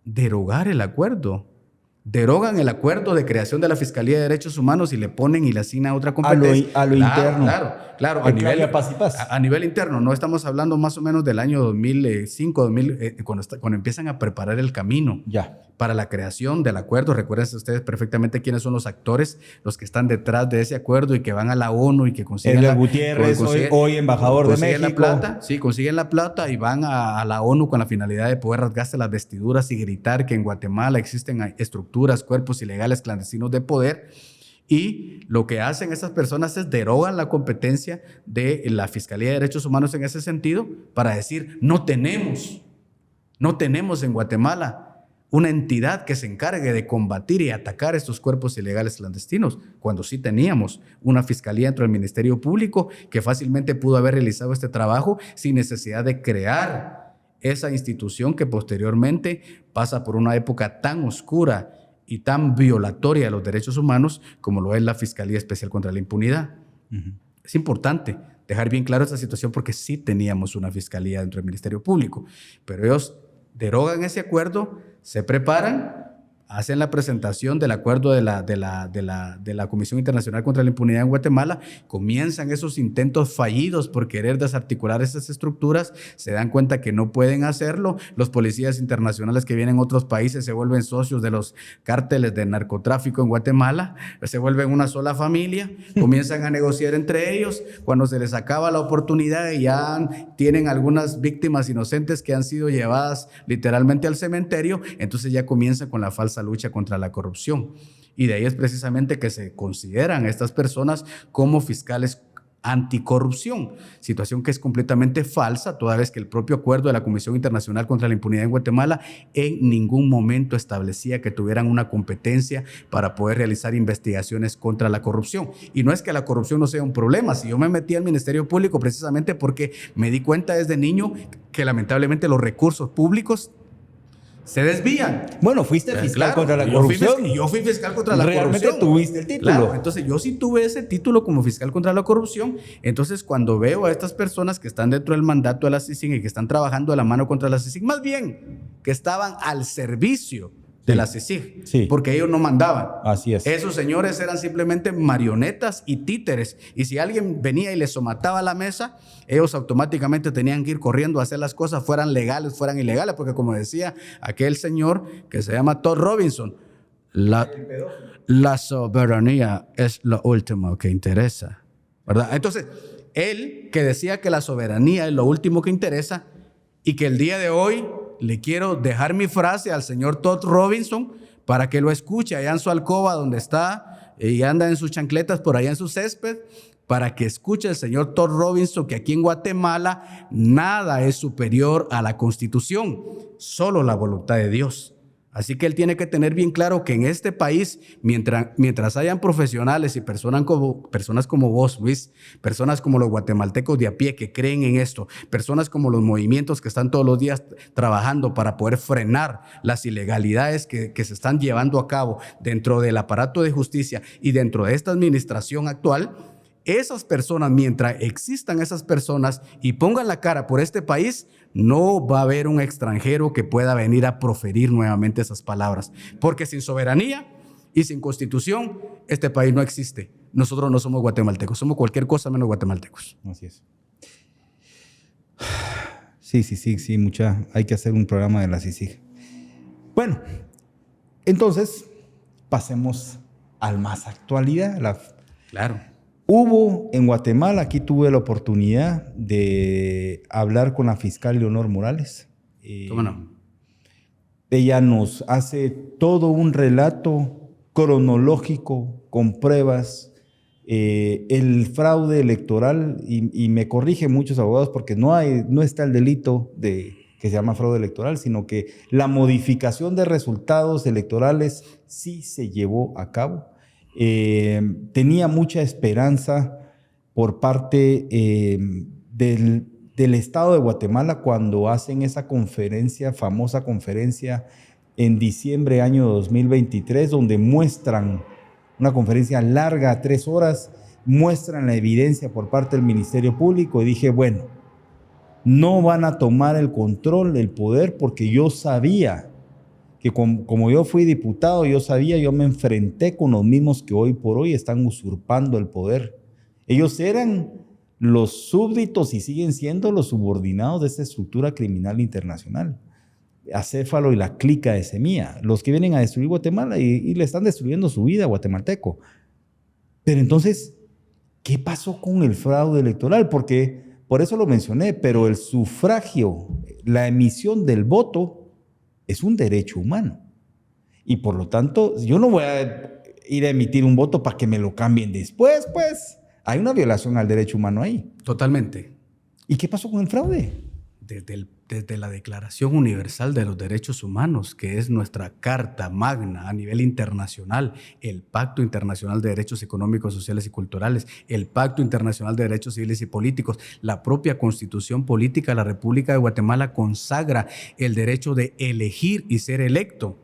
Derogar el acuerdo. Derogan el acuerdo de creación de la Fiscalía de Derechos Humanos y le ponen y le asignan otra competencia. A lo interno. Claro. A nivel interno. No estamos hablando más o menos del año 2005, cuando empiezan a preparar el camino para la creación del acuerdo. Recuerden ustedes perfectamente quiénes son los actores, los que están detrás de ese acuerdo y que van a la ONU y que consiguen... Edgar Gutiérrez, hoy embajador de México. La plata, sí, consiguen la plata y van a la ONU con la finalidad de poder rasgarse las vestiduras y gritar que en Guatemala existen estructuras, cuerpos ilegales clandestinos de poder, y lo que hacen estas personas es derogan la competencia de la Fiscalía de Derechos Humanos en ese sentido para decir, no tenemos en Guatemala una entidad que se encargue de combatir y atacar estos cuerpos ilegales clandestinos, cuando sí teníamos una fiscalía dentro del Ministerio Público que fácilmente pudo haber realizado este trabajo sin necesidad de crear esa institución que posteriormente pasa por una época tan oscura y tan violatoria de los derechos humanos como lo es la Fiscalía Especial contra la Impunidad. Es importante dejar bien claro esta situación porque sí teníamos una fiscalía dentro del Ministerio Público, pero ellos derogan ese acuerdo, se preparan, hacen la presentación del acuerdo de la Comisión Internacional contra la Impunidad en Guatemala, comienzan esos intentos fallidos por querer desarticular esas estructuras, se dan cuenta que no pueden hacerlo, los policías internacionales que vienen de otros países se vuelven socios de los cárteles de narcotráfico en Guatemala, se vuelven una sola familia, comienzan a negociar entre ellos, cuando se les acaba la oportunidad y ya tienen algunas víctimas inocentes que han sido llevadas literalmente al cementerio, entonces ya comienzan con la falsa lucha contra la corrupción. Y de ahí es precisamente que se consideran estas personas como fiscales anticorrupción, situación que es completamente falsa, toda vez que el propio acuerdo de la Comisión Internacional contra la Impunidad en Guatemala en ningún momento establecía que tuvieran una competencia para poder realizar investigaciones contra la corrupción. Y no es que la corrupción no sea un problema, si yo me metí al Ministerio Público precisamente porque me di cuenta desde niño que lamentablemente los recursos públicos se desvían. Bueno, fuiste fiscal contra la corrupción. Yo fui fiscal contra la corrupción. Realmente tuviste el título. Claro, entonces yo sí tuve ese título como fiscal contra la corrupción. Entonces cuando veo a estas personas que están dentro del mandato de la CICIG y que están trabajando de la mano contra la CICIG, más bien que estaban al servicio de la CICIG, porque ellos no mandaban. Así es. Esos señores eran simplemente marionetas y títeres, y si alguien venía y les somataba la mesa, ellos automáticamente tenían que ir corriendo a hacer las cosas, fueran legales, fueran ilegales, porque como decía aquel señor que se llama Todd Robinson, la soberanía es lo último que interesa, ¿verdad? Entonces, él que decía que la soberanía es lo último que interesa y que el día de hoy le quiero dejar mi frase al señor Todd Robinson para que lo escuche allá en su alcoba donde está y anda en sus chancletas por allá en su césped, para que escuche el señor Todd Robinson que aquí en Guatemala nada es superior a la Constitución, solo la voluntad de Dios. Así que él tiene que tener bien claro que en este país, mientras hayan profesionales y personas como vos, Luis, personas como los guatemaltecos de a pie que creen en esto, personas como los movimientos que están todos los días trabajando para poder frenar las ilegalidades que se están llevando a cabo dentro del aparato de justicia y dentro de esta administración actual, esas personas, mientras existan esas personas y pongan la cara por este país, no va a haber un extranjero que pueda venir a proferir nuevamente esas palabras. Porque sin soberanía y sin constitución, este país no existe. Nosotros no somos guatemaltecos, somos cualquier cosa menos guatemaltecos. Así es. Sí, mucha. Hay que hacer un programa de la CICIG. Bueno, entonces pasemos al más actualidad. Claro. Hubo en Guatemala, aquí tuve la oportunidad de hablar con la fiscal Leonor Morales. ¿Cómo no? Ella nos hace todo un relato cronológico con pruebas. El fraude electoral, y me corrigen muchos abogados porque no está el delito que se llama fraude electoral, sino que la modificación de resultados electorales sí se llevó a cabo. Tenía mucha esperanza por parte del Estado de Guatemala cuando hacen esa conferencia, famosa conferencia en diciembre año 2023, donde muestran una conferencia larga, 3 horas, muestran la evidencia por parte del Ministerio Público y dije, bueno, no van a tomar el control, el poder, porque yo sabía que como yo fui diputado, yo me enfrenté con los mismos que hoy por hoy están usurpando el poder. Ellos eran los súbditos y siguen siendo los subordinados de esta estructura criminal internacional. Acéfalo y la clica de Semilla, los que vienen a destruir Guatemala y le están destruyendo su vida a guatemalteco. Pero entonces, ¿qué pasó con el fraude electoral? Porque, por eso lo mencioné, pero el sufragio, la emisión del voto, es un derecho humano. Y por lo tanto, yo no voy a ir a emitir un voto para que me lo cambien después, pues. Hay una violación al derecho humano ahí. Totalmente. ¿Y qué pasó con el fraude? Desde la Declaración Universal de los Derechos Humanos, que es nuestra carta magna a nivel internacional, el Pacto Internacional de Derechos Económicos, Sociales y Culturales, el Pacto Internacional de Derechos Civiles y Políticos, la propia Constitución Política de la República de Guatemala consagra el derecho de elegir y ser electo.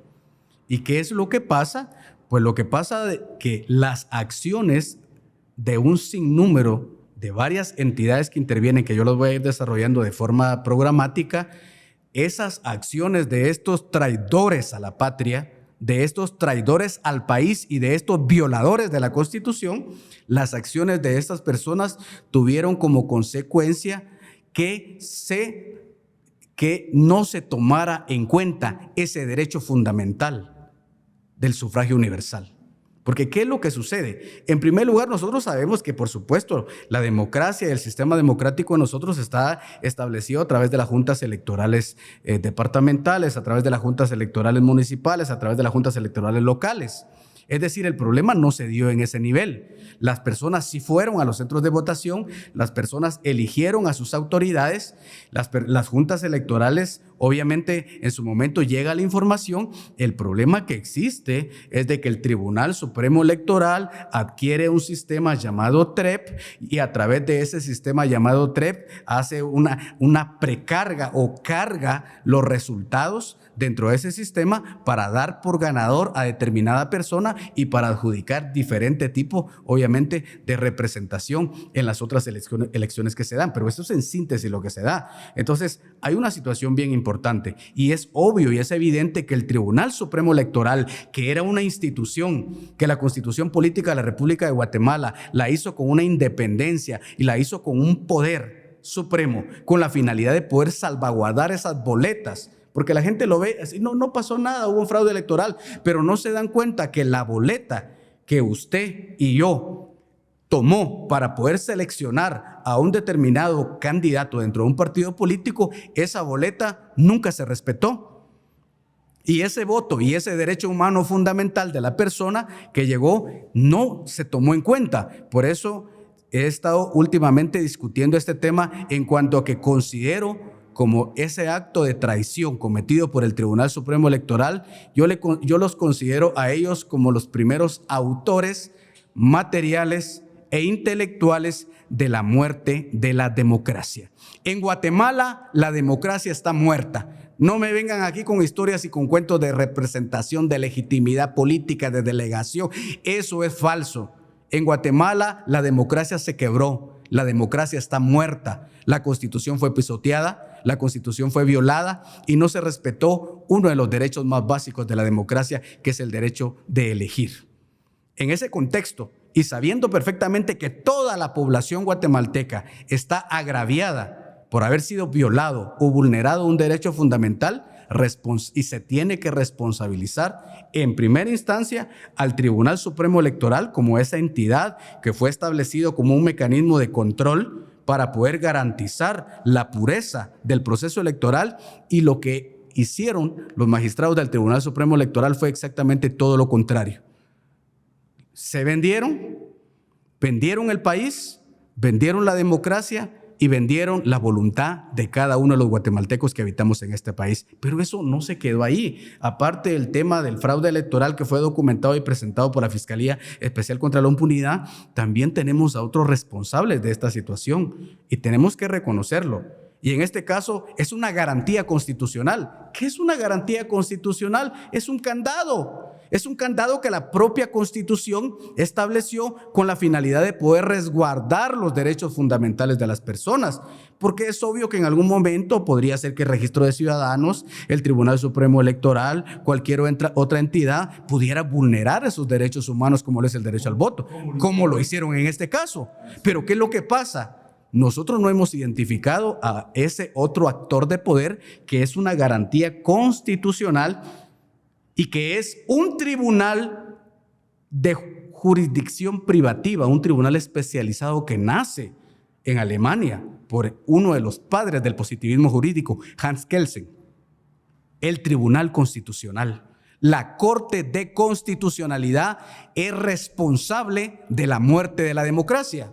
¿Y qué es lo que pasa? Pues lo que pasa es que las acciones de un sinnúmero de varias entidades que intervienen, que yo los voy a ir desarrollando de forma programática, esas acciones de estos traidores a la patria, de estos traidores al país y de estos violadores de la Constitución, las acciones de estas personas tuvieron como consecuencia que no se tomara en cuenta ese derecho fundamental del sufragio universal. Porque ¿qué es lo que sucede? En primer lugar, nosotros sabemos que, por supuesto, la democracia y el sistema democrático de nosotros está establecido a través de las juntas electorales departamentales, a través de las juntas electorales municipales, a través de las juntas electorales locales. Es decir, el problema no se dio en ese nivel. Las personas sí fueron a los centros de votación, las personas eligieron a sus autoridades, las juntas electorales, obviamente en su momento llega la información. El problema que existe es de que el Tribunal Supremo Electoral adquiere un sistema llamado TREP y a través de ese sistema llamado TREP hace una precarga o carga los resultados dentro de ese sistema para dar por ganador a determinada persona y para adjudicar diferente tipo, obviamente, de representación en las otras elecciones que se dan. Pero eso es en síntesis lo que se da. Entonces, hay una situación bien importante y es obvio y es evidente que el Tribunal Supremo Electoral, que era una institución que la Constitución Política de la República de Guatemala la hizo con una independencia y la hizo con un poder supremo, con la finalidad de poder salvaguardar esas boletas. Porque la gente lo ve así, no pasó nada, hubo un fraude electoral, pero no se dan cuenta que la boleta que usted y yo tomó para poder seleccionar a un determinado candidato dentro de un partido político, esa boleta nunca se respetó. Y ese voto y ese derecho humano fundamental de la persona que llegó no se tomó en cuenta. Por eso he estado últimamente discutiendo este tema en cuanto a que considero como ese acto de traición cometido por el Tribunal Supremo Electoral, yo los considero a ellos como los primeros autores materiales e intelectuales de la muerte de la democracia. En Guatemala la democracia está muerta. No me vengan aquí con historias y con cuentos de representación, de legitimidad política, de delegación. Eso es falso. En Guatemala la democracia se quebró, la democracia está muerta, la Constitución fue pisoteada, la Constitución fue violada y no se respetó uno de los derechos más básicos de la democracia, que es el derecho de elegir. En ese contexto, y sabiendo perfectamente que toda la población guatemalteca está agraviada por haber sido violado o vulnerado un derecho fundamental, y se tiene que responsabilizar en primera instancia al Tribunal Supremo Electoral como esa entidad que fue establecido como un mecanismo de control para poder garantizar la pureza del proceso electoral, y lo que hicieron los magistrados del Tribunal Supremo Electoral fue exactamente todo lo contrario. Se vendieron el país, vendieron la democracia y vendieron la voluntad de cada uno de los guatemaltecos que habitamos en este país. Pero eso no se quedó ahí. Aparte del tema del fraude electoral que fue documentado y presentado por la Fiscalía Especial contra la Impunidad, también tenemos a otros responsables de esta situación y tenemos que reconocerlo. Y en este caso es una garantía constitucional. ¿Qué es una garantía constitucional? Es un candado. Es un candado que la propia Constitución estableció con la finalidad de poder resguardar los derechos fundamentales de las personas. Porque es obvio que en algún momento podría ser que el Registro de Ciudadanos, el Tribunal Supremo Electoral, cualquier otra entidad pudiera vulnerar esos derechos humanos como lo es el derecho al voto, como lo hicieron en este caso. Pero ¿qué es lo que pasa? Nosotros no hemos identificado a ese otro actor de poder que es una garantía constitucional y que es un tribunal de jurisdicción privativa, un tribunal especializado que nace en Alemania por uno de los padres del positivismo jurídico, Hans Kelsen, el Tribunal Constitucional. La Corte de Constitucionalidad es responsable de la muerte de la democracia.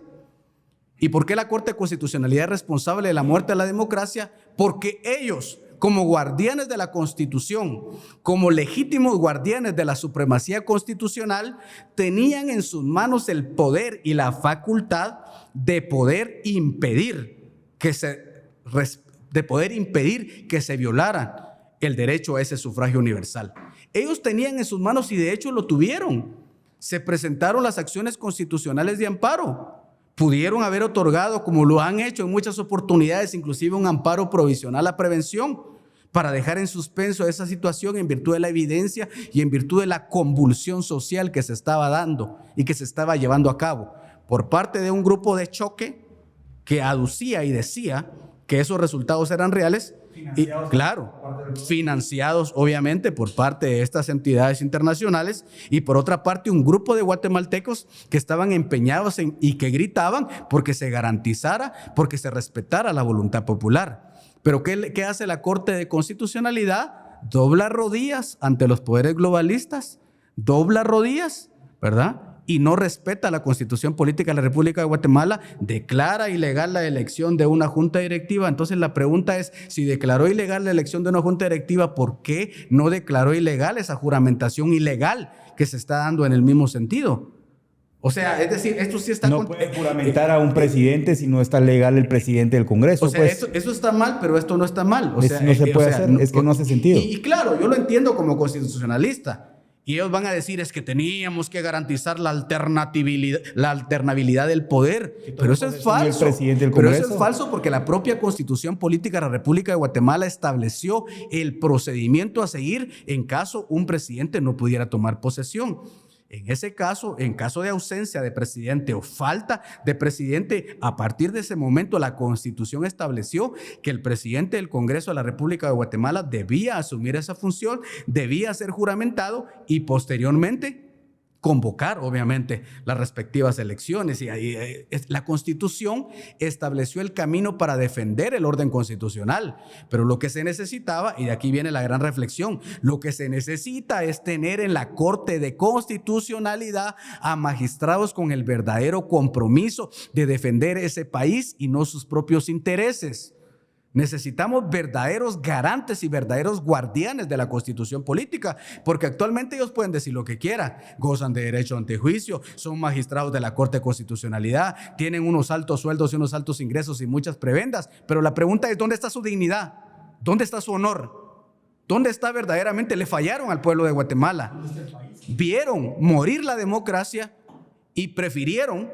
¿Y por qué la Corte de Constitucionalidad es responsable de la muerte de la democracia? Porque ellos, como guardianes de la Constitución, como legítimos guardianes de la supremacía constitucional, tenían en sus manos el poder y la facultad de poder impedir que se violara el derecho a ese sufragio universal. Ellos tenían en sus manos, y de hecho lo tuvieron, se presentaron las acciones constitucionales de amparo. Pudieron haber otorgado, como lo han hecho en muchas oportunidades, inclusive un amparo provisional a prevención para dejar en suspenso esa situación en virtud de la evidencia y en virtud de la convulsión social que se estaba dando y que se estaba llevando a cabo por parte de un grupo de choque que aducía y decía que esos resultados eran reales. Y claro, financiados obviamente por parte de estas entidades internacionales, y por otra parte un grupo de guatemaltecos que estaban empeñados y que gritaban porque se garantizara, porque se respetara la voluntad popular. Pero ¿qué hace la Corte de Constitucionalidad? Dobla rodillas ante los poderes globalistas, dobla rodillas, ¿verdad? Y no respeta la Constitución Política de la República de Guatemala, declara ilegal la elección de una junta directiva. Entonces la pregunta es, si declaró ilegal la elección de una junta directiva, ¿por qué no declaró ilegal esa juramentación ilegal que se está dando en el mismo sentido? O sea, es decir, esto sí está... No puede juramentar a un presidente si no está legal el presidente del Congreso. O sea, pues, eso está mal, pero esto no está mal. O sea, no se puede hacer, es que no hace sentido. Y claro, yo lo entiendo como constitucionalista. Y ellos van a decir, es que teníamos que garantizar la alternabilidad del poder. Pero eso es falso. Pero eso es falso porque la propia Constitución Política de la República de Guatemala estableció el procedimiento a seguir en caso un presidente no pudiera tomar posesión. En ese caso, en caso de ausencia de presidente o falta de presidente, a partir de ese momento la Constitución estableció que el presidente del Congreso de la República de Guatemala debía asumir esa función, debía ser juramentado y posteriormente convocar, obviamente, las respectivas elecciones. Y ahí, la Constitución estableció el camino para defender el orden constitucional. Pero lo que se necesitaba, y de aquí viene la gran reflexión, lo que se necesita es tener en la Corte de Constitucionalidad a magistrados con el verdadero compromiso de defender ese país y no sus propios intereses. Necesitamos verdaderos garantes y verdaderos guardianes de la Constitución política, porque actualmente ellos pueden decir lo que quieran, gozan de derecho ante juicio, son magistrados de la Corte de Constitucionalidad, tienen unos altos sueldos y unos altos ingresos y muchas prebendas, pero la pregunta es: ¿dónde está su dignidad? ¿Dónde está su honor? ¿Dónde está verdaderamente? Le fallaron al pueblo de Guatemala. Vieron morir la democracia y prefirieron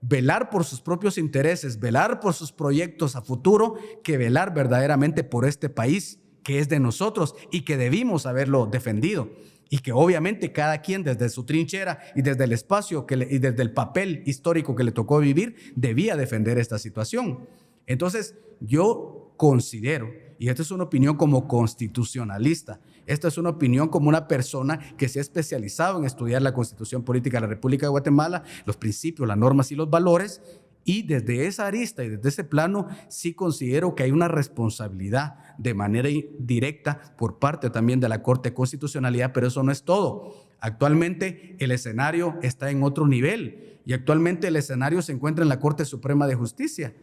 velar por sus propios intereses, velar por sus proyectos a futuro, que velar verdaderamente por este país que es de nosotros y que debimos haberlo defendido. Y que obviamente cada quien desde su trinchera y desde el espacio y desde el papel histórico que le tocó vivir, debía defender esta situación. Entonces, yo considero, y esta es una opinión como constitucionalista, esta es una opinión como una persona que se ha especializado en estudiar la Constitución Política de la República de Guatemala, los principios, las normas y los valores, y desde esa arista y desde ese plano sí considero que hay una responsabilidad de manera directa por parte también de la Corte de Constitucionalidad, pero eso no es todo. Actualmente el escenario está en otro nivel y actualmente el escenario se encuentra en la Corte Suprema de Justicia.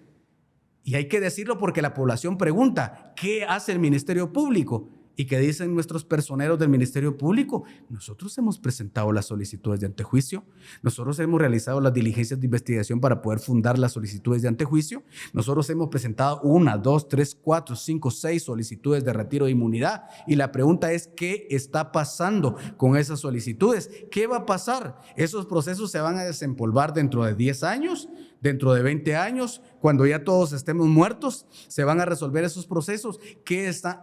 Y hay que decirlo porque la población pregunta: ¿qué hace el Ministerio Público? ¿Y qué dicen nuestros personeros del Ministerio Público? Nosotros hemos presentado las solicitudes de antejuicio, nosotros hemos realizado las diligencias de investigación para poder fundar las solicitudes de antejuicio, nosotros hemos presentado 1, 2, 3, 4, 5, 6 solicitudes de retiro de inmunidad. Y la pregunta es: ¿qué está pasando con esas solicitudes? ¿Qué va a pasar? ¿Esos procesos se van a desempolvar dentro de 10 años? ¿Dentro de 20 años? Cuando ya todos estemos muertos, ¿se van a resolver esos procesos?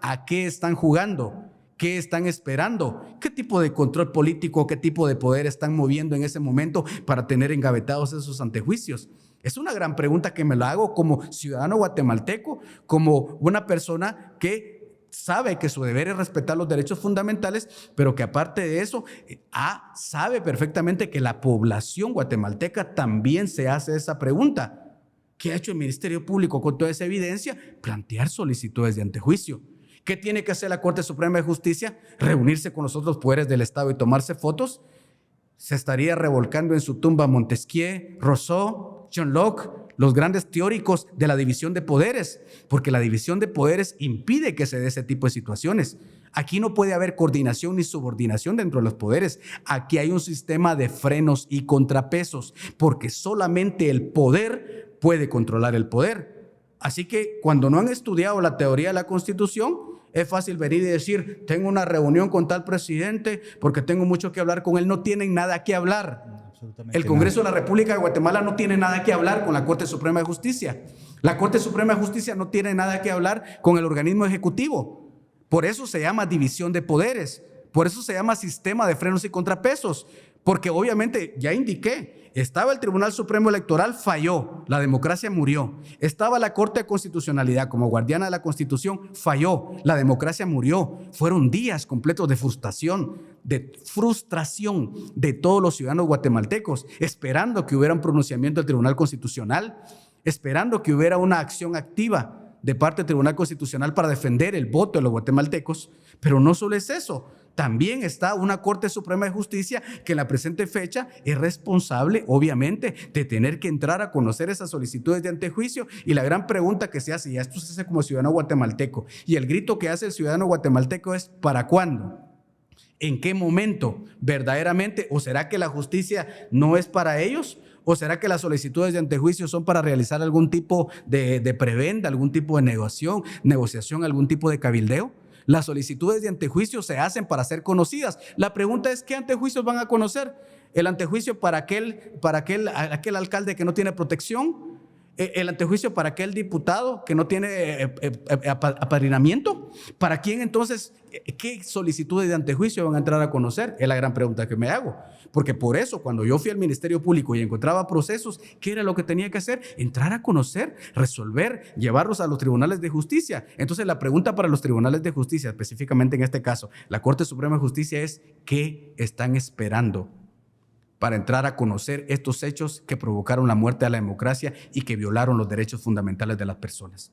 ¿A qué están jugando? ¿Qué están esperando? ¿Qué tipo de control político, qué tipo de poder están moviendo en ese momento para tener engavetados esos antejuicios? Es una gran pregunta que me la hago como ciudadano guatemalteco, como una persona que sabe que su deber es respetar los derechos fundamentales, pero que aparte de eso, sabe perfectamente que la población guatemalteca también se hace esa pregunta. ¿Qué ha hecho el Ministerio Público con toda esa evidencia? Plantear solicitudes de antejuicio. ¿Qué tiene que hacer la Corte Suprema de Justicia? ¿Reunirse con los otros poderes del Estado y tomarse fotos? ¿Se estaría revolcando en su tumba Montesquieu, Rousseau, John Locke, los grandes teóricos de la división de poderes? Porque la división de poderes impide que se dé ese tipo de situaciones. Aquí no puede haber coordinación ni subordinación dentro de los poderes. Aquí hay un sistema de frenos y contrapesos, porque solamente el poder puede controlar el poder. Así que cuando no han estudiado la teoría de la Constitución, es fácil venir y decir: tengo una reunión con tal presidente porque tengo mucho que hablar con él. No tienen nada que hablar. El Congreso de la República de Guatemala no tiene nada que hablar con la Corte Suprema de Justicia. La Corte Suprema de Justicia no tiene nada que hablar con el organismo ejecutivo. Por eso se llama división de poderes. Por eso se llama sistema de frenos y contrapesos. Porque obviamente, ya indiqué, estaba el Tribunal Supremo Electoral, falló, la democracia murió. Estaba la Corte de Constitucionalidad como guardiana de la Constitución, falló, la democracia murió. Fueron días completos de frustración de todos los ciudadanos guatemaltecos, esperando que hubiera un pronunciamiento del Tribunal Constitucional, esperando que hubiera una acción activa de parte del Tribunal Constitucional para defender el voto de los guatemaltecos. Pero no solo es eso, también está una Corte Suprema de Justicia que en la presente fecha es responsable, obviamente, de tener que entrar a conocer esas solicitudes de antejuicio. Y la gran pregunta que se hace, y esto se hace como ciudadano guatemalteco, y el grito que hace el ciudadano guatemalteco es: ¿para cuándo? ¿En qué momento? ¿Verdaderamente? ¿O será que la justicia no es para ellos? ¿O será que las solicitudes de antejuicio son para realizar algún tipo de prebenda, algún tipo de negociación, algún tipo de cabildeo? Las solicitudes de antejuicio se hacen para ser conocidas. La pregunta es: ¿qué antejuicios van a conocer? ¿El antejuicio para aquel alcalde que no tiene protección? ¿El antejuicio para aquel diputado que no tiene apadrinamiento? ¿Para quién entonces? ¿Qué solicitudes de antejuicio van a entrar a conocer? Es la gran pregunta que me hago. Porque por eso, cuando yo fui al Ministerio Público y encontraba procesos, ¿qué era lo que tenía que hacer? Entrar a conocer, resolver, llevarlos a los tribunales de justicia. Entonces, la pregunta para los tribunales de justicia, específicamente en este caso, la Corte Suprema de Justicia, es: ¿qué están esperando? para entrar a conocer estos hechos que provocaron la muerte de la democracia y que violaron los derechos fundamentales de las personas?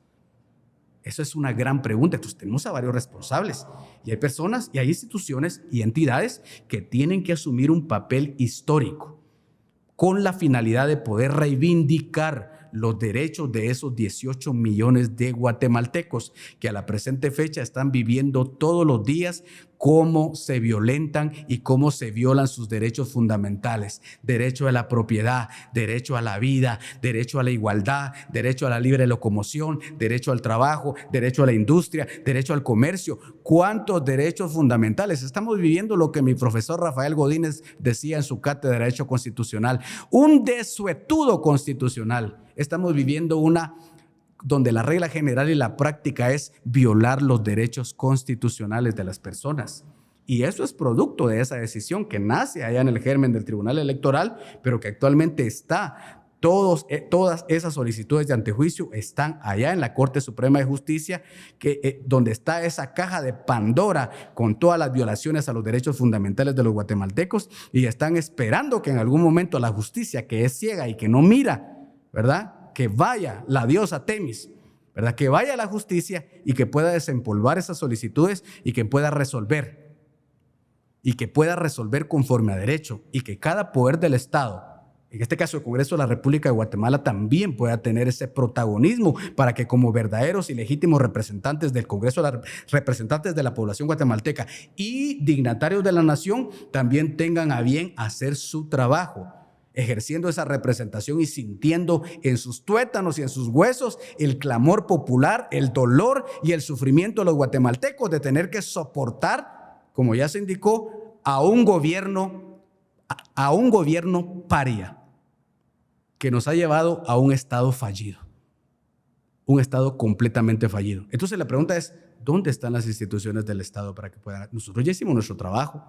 Eso es una gran pregunta. Entonces tenemos a varios responsables y hay personas y hay instituciones y entidades que tienen que asumir un papel histórico con la finalidad de poder reivindicar los derechos de esos 18 millones de guatemaltecos que a la presente fecha están viviendo todos los días cómo se violentan y cómo se violan sus derechos fundamentales. Derecho a la propiedad, derecho a la vida, derecho a la igualdad, derecho a la libre locomoción, derecho al trabajo, derecho a la industria, derecho al comercio. ¿Cuántos derechos fundamentales? Estamos viviendo lo que mi profesor Rafael Godínez decía en su cátedra de Derecho Constitucional, un desuetudo constitucional. Estamos viviendo una donde la regla general y la práctica es violar los derechos constitucionales de las personas. Y eso es producto de esa decisión que nace allá en el germen del Tribunal Electoral, pero que actualmente está, todas esas solicitudes de antejuicio están allá en la Corte Suprema de Justicia, donde está esa caja de Pandora con todas las violaciones a los derechos fundamentales de los guatemaltecos, y están esperando que en algún momento la justicia, que es ciega y que no mira, ¿verdad?, que vaya la diosa Temis, ¿verdad?, que vaya a la justicia y que pueda desempolvar esas solicitudes y que pueda resolver. Y que pueda resolver conforme a derecho. Y que cada poder del Estado, en este caso el Congreso de la República de Guatemala, también pueda tener ese protagonismo para que como verdaderos y legítimos representantes del Congreso, representantes de la población guatemalteca y dignatarios de la nación, también tengan a bien hacer su trabajo, ejerciendo esa representación y sintiendo en sus tuétanos y en sus huesos el clamor popular, el dolor y el sufrimiento de los guatemaltecos de tener que soportar, como ya se indicó, a un gobierno paria que nos ha llevado a un Estado fallido, un Estado completamente fallido. Entonces la pregunta es, ¿dónde están las instituciones del Estado para que puedan? Nosotros ya hicimos nuestro trabajo.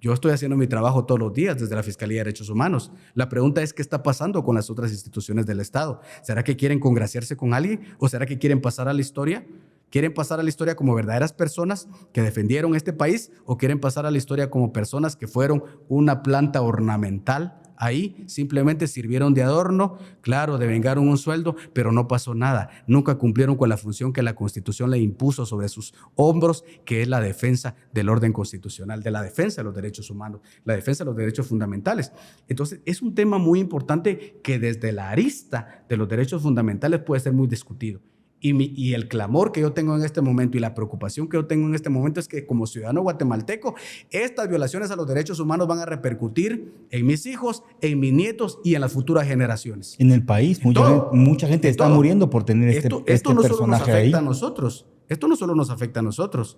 Yo estoy haciendo mi trabajo todos los días desde la Fiscalía de Derechos Humanos. La pregunta es, ¿qué está pasando con las otras instituciones del Estado? ¿Será que quieren congraciarse con alguien o será que quieren pasar a la historia? ¿Quieren pasar a la historia como verdaderas personas que defendieron este país o quieren pasar a la historia como personas que fueron una planta ornamental? Ahí simplemente sirvieron de adorno, claro, devengaron un sueldo, pero no pasó nada. Nunca cumplieron con la función que la Constitución le impuso sobre sus hombros, que es la defensa del orden constitucional, de la defensa de los derechos humanos, la defensa de los derechos fundamentales. Entonces, es un tema muy importante que desde la arista de los derechos fundamentales puede ser muy discutido. Y el clamor que yo tengo en este momento y la preocupación que yo tengo en este momento es que como ciudadano guatemalteco, estas violaciones a los derechos humanos van a repercutir en mis hijos, en mis nietos y en las futuras generaciones. En el país, mucha gente está muriendo por tener este no personaje solo nos afecta ahí. a nosotros. Esto no solo nos afecta a nosotros.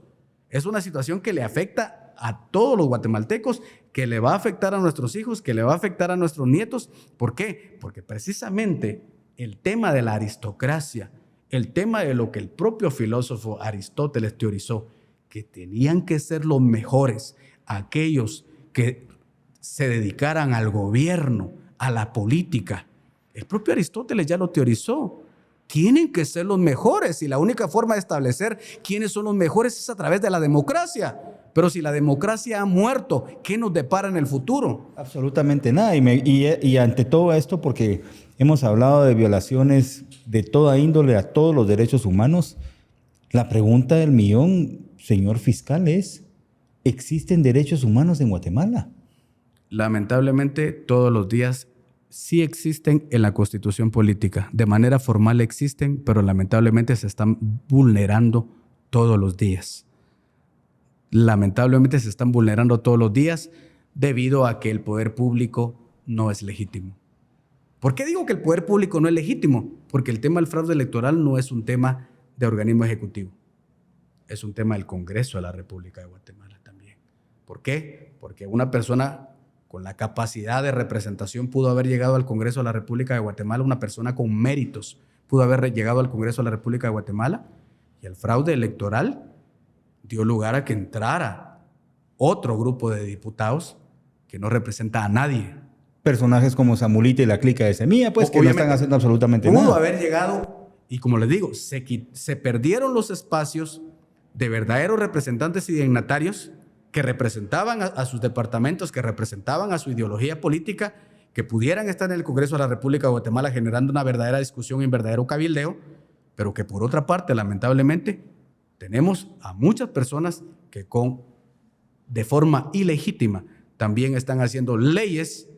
Es una situación que le afecta a todos los guatemaltecos, que le va a afectar a nuestros hijos, que le va a afectar a nuestros nietos. ¿Por qué? Porque precisamente el tema de la aristocracia, el tema de lo que el propio filósofo Aristóteles teorizó, que tenían que ser los mejores, aquellos que se dedicaran al gobierno, a la política. El propio Aristóteles ya lo teorizó. Tienen que ser los mejores y la única forma de establecer quiénes son los mejores es a través de la democracia. Pero si la democracia ha muerto, ¿qué nos depara en el futuro? Absolutamente nada. Y ante todo esto, porque hemos hablado de violaciones de toda índole a todos los derechos humanos, la pregunta del millón, señor fiscal, es, ¿existen derechos humanos en Guatemala? Lamentablemente, todos los días sí existen en la Constitución política. De manera formal existen, pero lamentablemente se están vulnerando todos los días. Lamentablemente se están vulnerando todos los días debido a que el poder público no es legítimo. ¿Por qué digo que el poder público no es legítimo? Porque el tema del fraude electoral no es un tema de organismo ejecutivo. Es un tema del Congreso de la República de Guatemala también. ¿Por qué? Porque una persona con la capacidad de representación pudo haber llegado al Congreso de la República de Guatemala, una persona con méritos pudo haber llegado al Congreso de la República de Guatemala, y el fraude electoral dio lugar a que entrara otro grupo de diputados que no representa a nadie. Personajes como Zamulita y la clica de Semilla, pues que no están haciendo absolutamente nada. Pudo haber llegado, y como les digo, se perdieron los espacios de verdaderos representantes y dignatarios que representaban a sus departamentos, que representaban a su ideología política, que pudieran estar en el Congreso de la República de Guatemala generando una verdadera discusión y un verdadero cabildeo, pero que por otra parte, lamentablemente, tenemos a muchas personas que de forma ilegítima también están haciendo leyes,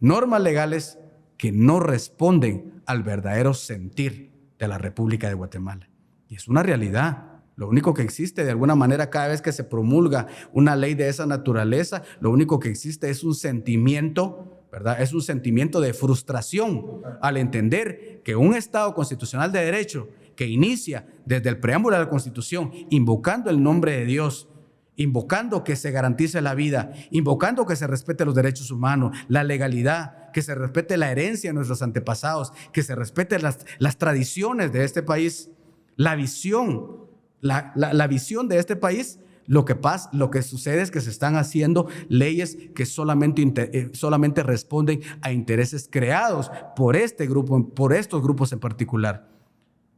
normas legales que no responden al verdadero sentir de la República de Guatemala. Y es una realidad. Lo único que existe, de alguna manera, cada vez que se promulga una ley de esa naturaleza, lo único que existe es un sentimiento, ¿verdad? Es un sentimiento de frustración al entender que un Estado constitucional de derecho que inicia desde el preámbulo de la Constitución, invocando el nombre de Dios, invocando que se garantice la vida, invocando que se respete los derechos humanos, la legalidad, que se respete la herencia de nuestros antepasados, que se respeten las tradiciones de este país, la visión. La visión de este país, lo que sucede es que se están haciendo leyes que solamente responden a intereses creados por estos grupos en particular.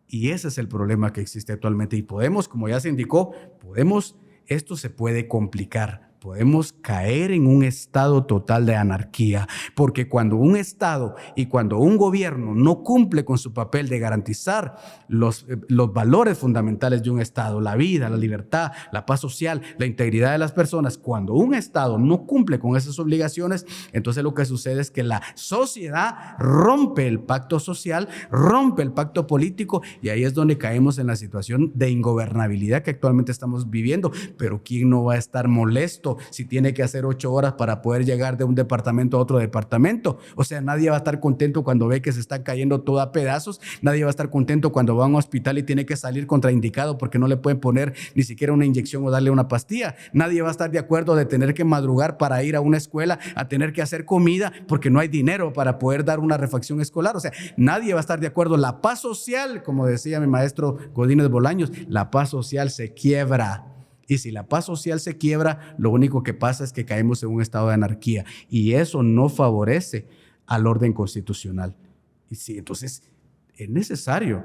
Y ese es el problema que existe actualmente. Y como ya se indicó, esto se puede complicar. Podemos caer en un estado total de anarquía, porque cuando un Estado y cuando un gobierno no cumple con su papel de garantizar los valores fundamentales de un Estado, la vida, la libertad, la paz social, la integridad de las personas, cuando un Estado no cumple con esas obligaciones, entonces lo que sucede es que la sociedad rompe el pacto social, rompe el pacto político, y ahí es donde caemos en la situación de ingobernabilidad que actualmente estamos viviendo. Pero ¿quién no va a estar molesto si tiene que hacer 8 horas para poder llegar de un departamento a otro departamento? O sea, nadie va a estar contento cuando ve que se está cayendo todo a pedazos. Nadie va a estar contento cuando va a un hospital y tiene que salir contraindicado porque no le pueden poner ni siquiera una inyección o darle una pastilla. Nadie va a estar de acuerdo de tener que madrugar para ir a una escuela, a tener que hacer comida porque no hay dinero para poder dar una refacción escolar. O sea, nadie va a estar de acuerdo. La paz social, como decía mi maestro Godínez Bolaños, la paz social se quiebra. Y si la paz social se quiebra, lo único que pasa es que caemos en un estado de anarquía, y eso no favorece al orden constitucional. Y sí, entonces es necesario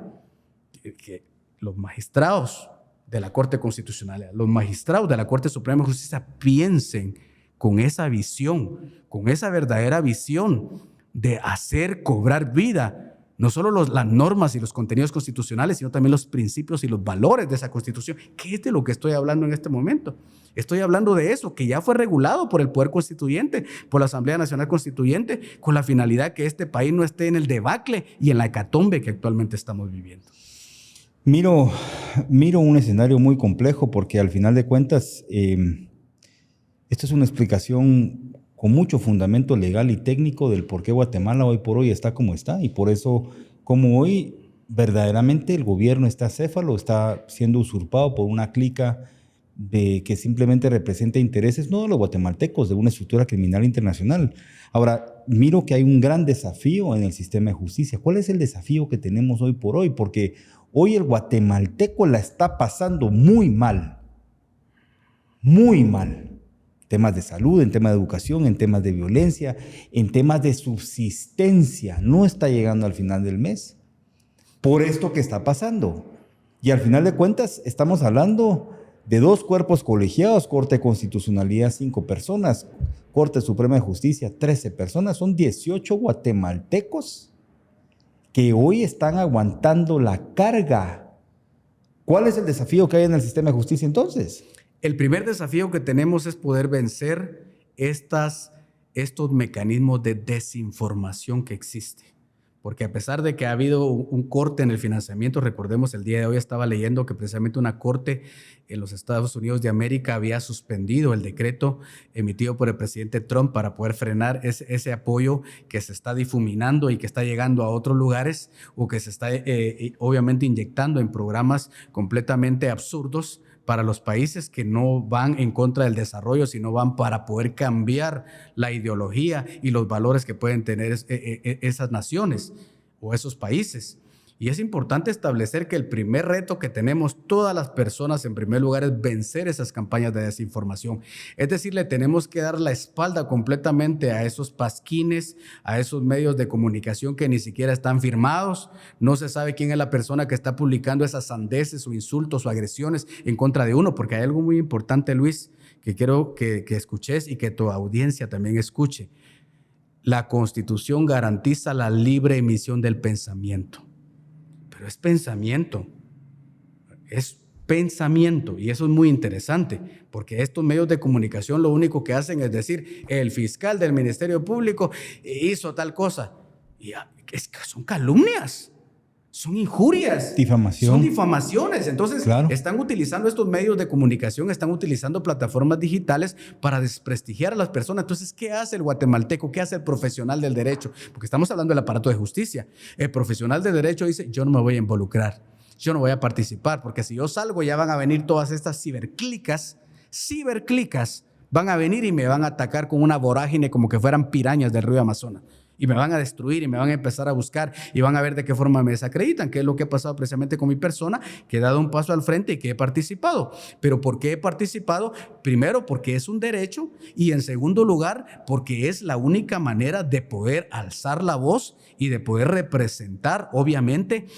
que los magistrados de la Corte Constitucional, los magistrados de la Corte Suprema de Justicia piensen con esa visión, con esa verdadera visión de hacer cobrar vida no solo las normas y los contenidos constitucionales, sino también los principios y los valores de esa Constitución, que es de lo que estoy hablando en este momento. Estoy hablando de eso, que ya fue regulado por el Poder Constituyente, por la Asamblea Nacional Constituyente, con la finalidad que este país no esté en el debacle y en la hecatombe que actualmente estamos viviendo. Miro un escenario muy complejo, porque al final de cuentas, esto es una explicación con mucho fundamento legal y técnico del por qué Guatemala hoy por hoy está como está, y por eso, como hoy verdaderamente el gobierno está acéfalo, está siendo usurpado por una clica que simplemente representa intereses no de los guatemaltecos, de una estructura criminal internacional. Ahora, miro que hay un gran desafío en el sistema de justicia. ¿Cuál es el desafío que tenemos hoy por hoy? Porque hoy el guatemalteco la está pasando muy mal, muy mal. Temas de salud, en temas de educación, en temas de violencia, en temas de subsistencia. No está llegando al final del mes por esto que está pasando. Y al final de cuentas estamos hablando de 2 cuerpos colegiados: Corte de Constitucionalidad 5 personas, Corte Suprema de Justicia 13 personas. Son 18 guatemaltecos que hoy están aguantando la carga. ¿Cuál es el desafío que hay en el sistema de justicia entonces? El primer desafío que tenemos es poder vencer estos mecanismos de desinformación que existen. Porque a pesar de que ha habido un corte en el financiamiento, recordemos, el día de hoy estaba leyendo que precisamente una corte en los Estados Unidos de América había suspendido el decreto emitido por el presidente Trump para poder frenar ese apoyo que se está difuminando y que está llegando a otros lugares, o que se está obviamente inyectando en programas completamente absurdos para los países que no van en contra del desarrollo, sino van para poder cambiar la ideología y los valores que pueden tener esas naciones o esos países. Y es importante establecer que el primer reto que tenemos todas las personas, en primer lugar, es vencer esas campañas de desinformación. Es decir, le tenemos que dar la espalda completamente a esos pasquines, a esos medios de comunicación que ni siquiera están firmados. No se sabe quién es la persona que está publicando esas sandeces o insultos o agresiones en contra de uno, porque hay algo muy importante, Luis, que quiero que escuches y que tu audiencia también escuche. La Constitución garantiza la libre emisión del pensamiento. Pero es pensamiento. Es pensamiento, y eso es muy interesante, porque estos medios de comunicación lo único que hacen es decir, el fiscal del Ministerio Público hizo tal cosa, y es que son calumnias, son injurias, difamación. son difamaciones. Entonces, claro, están utilizando estos medios de comunicación, están utilizando plataformas digitales para desprestigiar a las personas. Entonces, ¿qué hace el guatemalteco? ¿Qué hace el profesional del derecho? Porque estamos hablando del aparato de justicia. El profesional del derecho dice, yo no me voy a involucrar, yo no voy a participar, porque si yo salgo ya van a venir todas estas ciberclicas, van a venir y me van a atacar con una vorágine como que fueran pirañas del río Amazonas. Y me van a destruir y me van a empezar a buscar y van a ver de qué forma me desacreditan, que es lo que ha pasado precisamente con mi persona, que he dado un paso al frente y que he participado. ¿Pero por qué he participado? Primero, porque es un derecho, y en segundo lugar, porque es la única manera de poder alzar la voz y de poder representar, obviamente,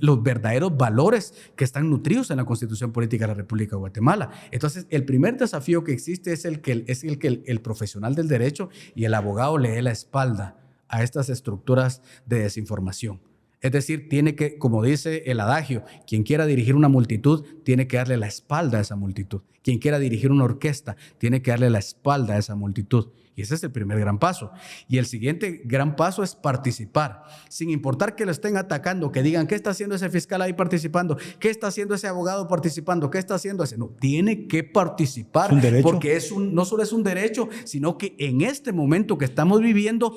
los verdaderos valores que están nutridos en la Constitución Política de la República de Guatemala. Entonces, el primer desafío que existe es el que el profesional del derecho y el abogado le dé la espalda a estas estructuras de desinformación. Es decir, tiene que, como dice el adagio, quien quiera dirigir una multitud tiene que darle la espalda a esa multitud. Quien quiera dirigir una orquesta tiene que darle la espalda a esa multitud. Y ese es el primer gran paso. Y el siguiente gran paso es participar, sin importar que lo estén atacando, que digan, ¿qué está haciendo ese fiscal ahí participando? ¿Qué está haciendo ese abogado participando? ¿Qué está haciendo ese? No, tiene que participar, porque no solo es un derecho, sino que en este momento que estamos viviendo,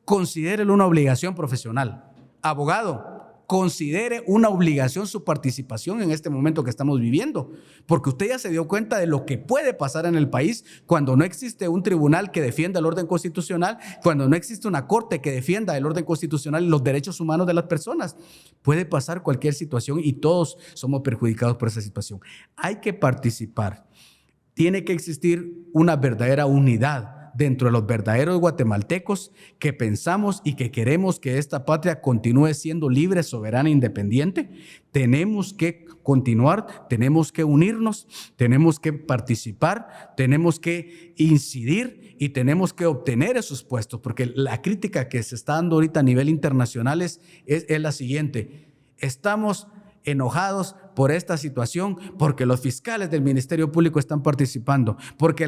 considérelo una obligación profesional. Abogado, considere una obligación su participación en este momento que estamos viviendo, porque usted ya se dio cuenta de lo que puede pasar en el país cuando no existe un tribunal que defienda el orden constitucional, cuando no existe una corte que defienda el orden constitucional y los derechos humanos de las personas. Puede pasar cualquier situación y todos somos perjudicados por esa situación. Hay que participar. Tiene que existir una verdadera unidad dentro de los verdaderos guatemaltecos que pensamos y que queremos que esta patria continúe siendo libre, soberana e independiente. Tenemos que continuar, tenemos que unirnos, tenemos que participar, tenemos que incidir y tenemos que obtener esos puestos, porque la crítica que se está dando ahorita a nivel internacional es la siguiente: estamos enojados por esta situación porque los fiscales del Ministerio Público están participando, porque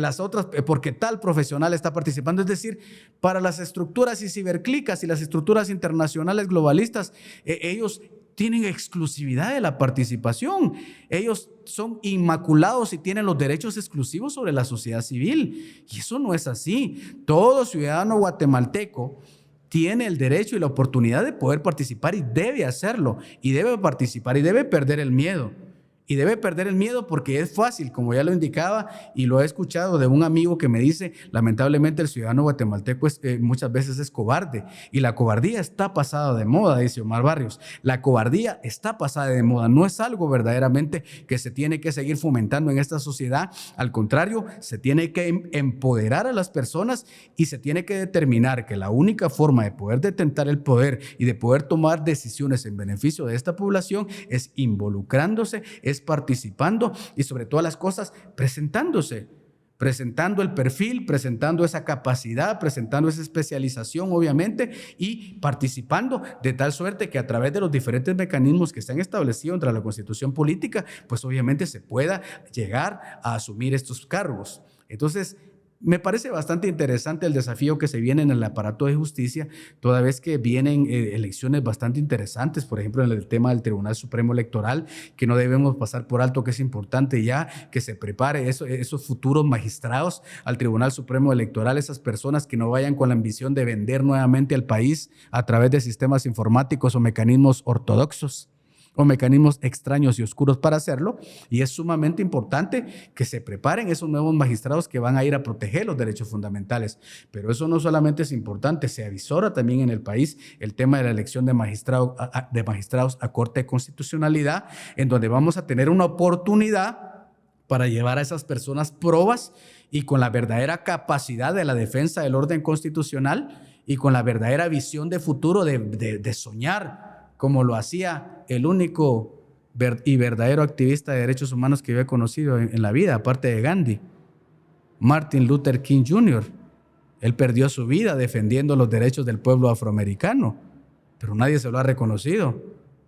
tal profesional está participando. Es decir, para las estructuras y ciberclicas y las estructuras internacionales globalistas, ellos tienen exclusividad de la participación. Ellos son inmaculados y tienen los derechos exclusivos sobre la sociedad civil. Y eso no es así. Todo ciudadano guatemalteco tiene el derecho y la oportunidad de poder participar, y debe hacerlo, y debe participar, y debe perder el miedo. Y debe perder el miedo porque es fácil, como ya lo indicaba, y lo he escuchado de un amigo que me dice, lamentablemente el ciudadano guatemalteco muchas veces es cobarde, y la cobardía está pasada de moda, dice Omar Barrios. La cobardía está pasada de moda, no es algo verdaderamente que se tiene que seguir fomentando en esta sociedad. Al contrario, se tiene que empoderar a las personas y se tiene que determinar que la única forma de poder detentar el poder y de poder tomar decisiones en beneficio de esta población es involucrándose, es participando y, sobre todas las cosas, presentándose, presentando el perfil, presentando esa capacidad, presentando esa especialización, obviamente, y participando de tal suerte que a través de los diferentes mecanismos que se han establecido entre la Constitución Política, pues obviamente se pueda llegar a asumir estos cargos. Entonces, me parece bastante interesante el desafío que se viene en el aparato de justicia, toda vez que vienen elecciones bastante interesantes, por ejemplo, en el tema del Tribunal Supremo Electoral, que no debemos pasar por alto, que es importante ya que se prepare esos futuros magistrados al Tribunal Supremo Electoral, esas personas que no vayan con la ambición de vender nuevamente al país a través de sistemas informáticos o mecanismos ortodoxos, o mecanismos extraños y oscuros para hacerlo. Y es sumamente importante que se preparen esos nuevos magistrados que van a ir a proteger los derechos fundamentales. Pero eso no solamente es importante, se avisora también en el país el tema de la elección de magistrados a Corte de Constitucionalidad, en donde vamos a tener una oportunidad para llevar a esas personas probas y con la verdadera capacidad de la defensa del orden constitucional y con la verdadera visión de futuro de soñar, como lo hacía el único y verdadero activista de derechos humanos que yo he conocido en la vida, aparte de Gandhi. Martin Luther King Jr. Él perdió su vida defendiendo los derechos del pueblo afroamericano, pero nadie se lo ha reconocido,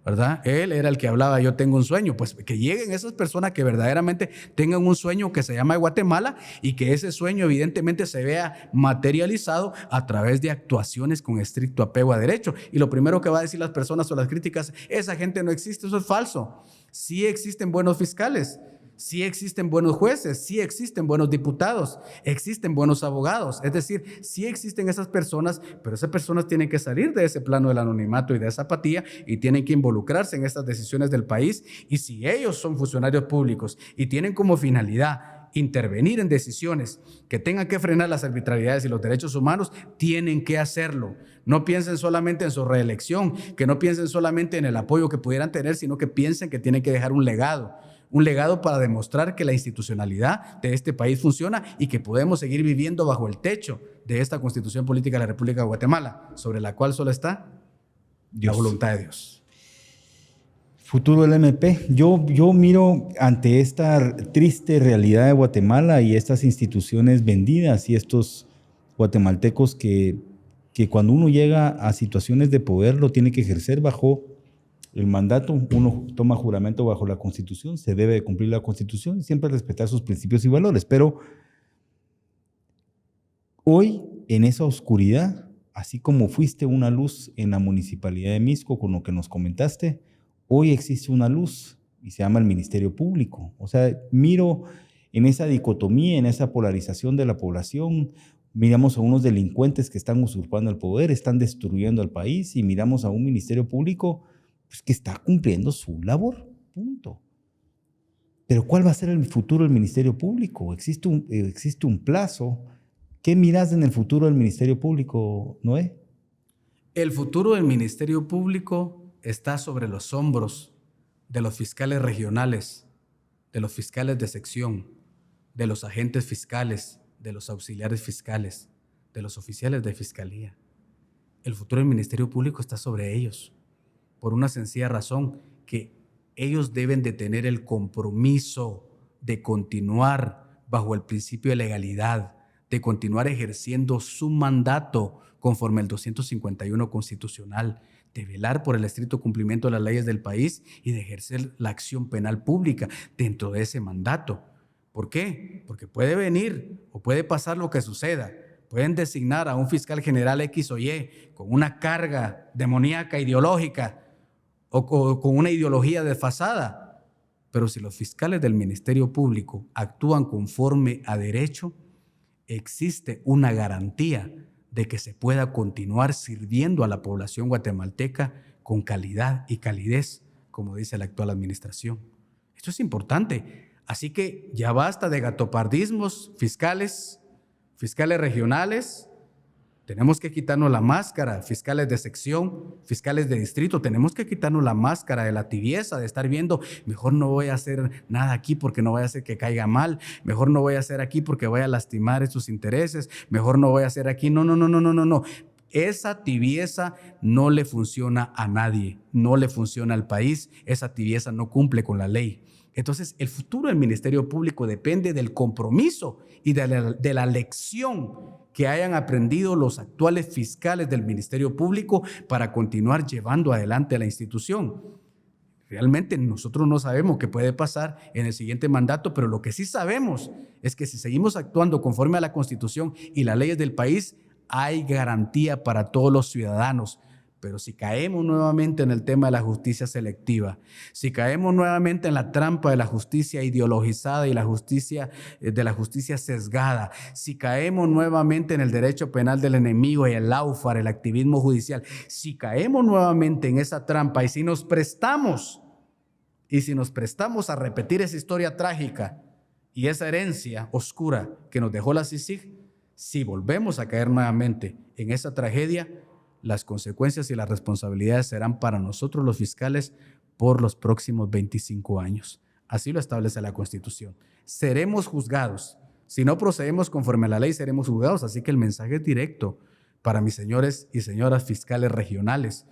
¿verdad? Él era el que hablaba, yo tengo un sueño. Pues que lleguen esas personas que verdaderamente tengan un sueño que se llama Guatemala y que ese sueño evidentemente se vea materializado a través de actuaciones con estricto apego a derecho. Y lo primero que va a decir las personas o las críticas, esa gente no existe, eso es falso. Sí existen buenos fiscales, sí existen buenos jueces, sí existen buenos diputados, existen buenos abogados. Es decir, sí existen esas personas, pero esas personas tienen que salir de ese plano del anonimato y de esa apatía y tienen que involucrarse en estas decisiones del país. Y si ellos son funcionarios públicos y tienen como finalidad intervenir en decisiones que tengan que frenar las arbitrariedades y los derechos humanos, tienen que hacerlo. No piensen solamente en su reelección, que no piensen solamente en el apoyo que pudieran tener, sino que piensen que tienen que dejar un legado para demostrar que la institucionalidad de este país funciona y que podemos seguir viviendo bajo el techo de esta Constitución Política de la República de Guatemala, sobre la cual solo está la voluntad de Dios. Futuro del MP. Yo miro ante esta triste realidad de Guatemala y estas instituciones vendidas y estos guatemaltecos que cuando uno llega a situaciones de poder lo tiene que ejercer bajo el mandato. Uno toma juramento bajo la Constitución, se debe de cumplir la Constitución y siempre respetar sus principios y valores. Pero hoy, en esa oscuridad, así como fuiste una luz en la Municipalidad de Mixco, con lo que nos comentaste, hoy existe una luz y se llama el Ministerio Público. O sea, miro en esa dicotomía, en esa polarización de la población, miramos a unos delincuentes que están usurpando el poder, están destruyendo el país, y miramos a un Ministerio Público pues, que está cumpliendo su labor, punto. Pero ¿cuál va a ser el futuro del Ministerio Público? Existe un plazo. ¿Qué miras en el futuro del Ministerio Público, Noé? El futuro del Ministerio Público está sobre los hombros de los fiscales regionales, de los fiscales de sección, de los agentes fiscales, de los auxiliares fiscales, de los oficiales de fiscalía. El futuro del Ministerio Público está sobre ellos, por una sencilla razón, que ellos deben de tener el compromiso de continuar bajo el principio de legalidad, de continuar ejerciendo su mandato conforme al 251 constitucional, de velar por el estricto cumplimiento de las leyes del país y de ejercer la acción penal pública dentro de ese mandato. ¿Por qué? Porque puede venir o puede pasar lo que suceda. Pueden designar a un fiscal general X o Y con una carga demoníaca ideológica o con una ideología desfasada. Pero si los fiscales del Ministerio Público actúan conforme a derecho, existe una garantía de que se pueda continuar sirviendo a la población guatemalteca con calidad y calidez, como dice la actual administración. Esto es importante. Así que ya basta de gatopardismos fiscales regionales. Tenemos que quitarnos la máscara, fiscales de sección, fiscales de distrito. Tenemos que quitarnos la máscara de la tibieza, de estar viendo, mejor no voy a hacer nada aquí porque no voy a hacer que caiga mal, mejor no voy a hacer aquí porque voy a lastimar esos intereses, mejor no voy a hacer aquí. No. Esa tibieza no le funciona a nadie, no le funciona al país, esa tibieza no cumple con la ley. Entonces, el futuro del Ministerio Público depende del compromiso y de la lección que hayan aprendido los actuales fiscales del Ministerio Público para continuar llevando adelante a la institución. Realmente nosotros no sabemos qué puede pasar en el siguiente mandato, pero lo que sí sabemos es que si seguimos actuando conforme a la Constitución y las leyes del país, hay garantía para todos los ciudadanos. Pero si caemos nuevamente en el tema de la justicia selectiva, si caemos nuevamente en la trampa de la justicia ideologizada y la justicia sesgada, si caemos nuevamente en el derecho penal del enemigo y el láufar, el activismo judicial, si caemos nuevamente en esa trampa y si nos prestamos a repetir esa historia trágica y esa herencia oscura que nos dejó la CICIG, si volvemos a caer nuevamente en esa tragedia, las consecuencias y las responsabilidades serán para nosotros los fiscales por los próximos 25 años. Así lo establece la Constitución. Seremos juzgados. Si no procedemos conforme a la ley, seremos juzgados. Así que el mensaje es directo para mis señores y señoras fiscales regionales,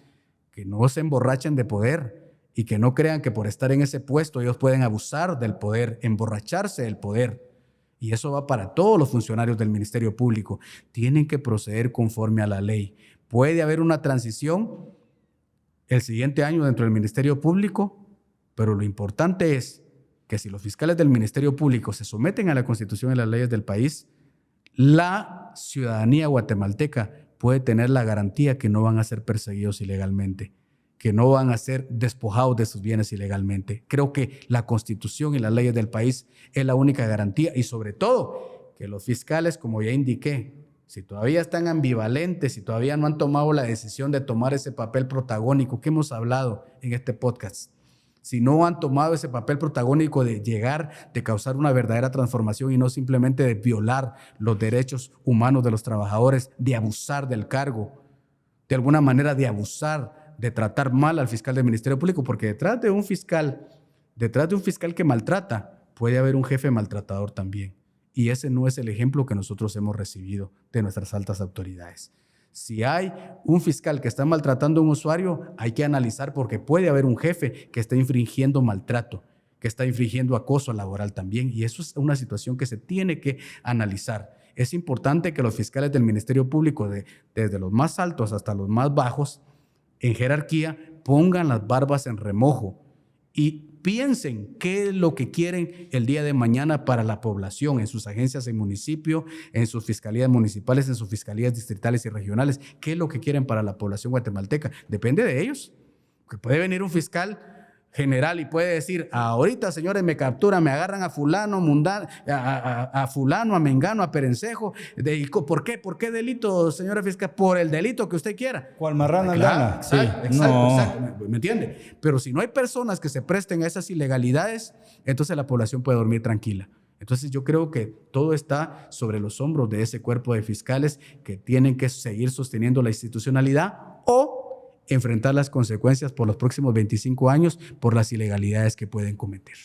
que no se emborrachen de poder y que no crean que por estar en ese puesto ellos pueden abusar del poder, emborracharse del poder y eso va para todos los funcionarios del Ministerio Público, tienen que proceder conforme a la ley. Puede haber una transición el siguiente año dentro del Ministerio Público, pero lo importante es que si los fiscales del Ministerio Público se someten a la Constitución y las leyes del país, la ciudadanía guatemalteca puede tener la garantía que no van a ser perseguidos ilegalmente, que no van a ser despojados de sus bienes ilegalmente. Creo que la Constitución y las leyes del país es la única garantía, y sobre todo que los fiscales, como ya indiqué, si todavía están ambivalentes, si todavía no han tomado la decisión de tomar ese papel protagónico que hemos hablado en este podcast, si no han tomado ese papel protagónico de llegar, de causar una verdadera transformación y no simplemente de violar los derechos humanos de los trabajadores, de abusar del cargo, de alguna manera de abusar, de tratar mal al fiscal del Ministerio Público, porque detrás de un fiscal que maltrata, puede haber un jefe maltratador también. Y ese no es el ejemplo que nosotros hemos recibido de nuestras altas autoridades. Si hay un fiscal que está maltratando a un usuario, hay que analizar, porque puede haber un jefe que está infringiendo maltrato, que está infringiendo acoso laboral también, y eso es una situación que se tiene que analizar. Es importante que los fiscales del Ministerio Público, desde los más altos hasta los más bajos, en jerarquía, pongan las barbas en remojo y piensen qué es lo que quieren el día de mañana para la población, en sus agencias en municipio, en sus fiscalías municipales, en sus fiscalías distritales y regionales. ¿Qué es lo que quieren para la población guatemalteca? Depende de ellos. Que puede venir un fiscal general y puede decir: ahorita, señores, me capturan, me agarran a fulano, a fulano, a mengano, a perencejo. ¿Por qué? ¿Por qué delito, señora fiscal? Por el delito que usted quiera. ¿Cuál marrana Claro, andana? sí, No. exacto, ¿me entiende? Pero si no hay personas que se presten a esas ilegalidades, entonces la población puede dormir tranquila. Entonces yo creo que todo está sobre los hombros de ese cuerpo de fiscales que tienen que seguir sosteniendo la institucionalidad o enfrentar las consecuencias por los próximos 25 años por las ilegalidades que pueden cometer.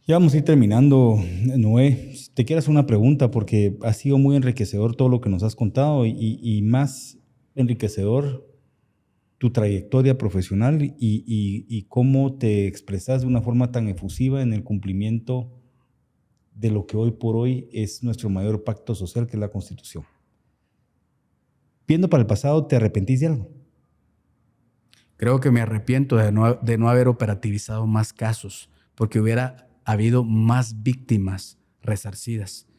Ya vamos a ir terminando, Noé. Te quiero hacer una pregunta, porque ha sido muy enriquecedor todo lo que nos has contado, y más enriquecedor tu trayectoria profesional y cómo te expresas de una forma tan efusiva en el cumplimiento de lo que hoy por hoy es nuestro mayor pacto social, que es la Constitución. Viendo para el pasado, ¿te arrepentís de algo? Creo que me arrepiento de no haber operativizado más casos, porque hubiera habido más víctimas resarcidas.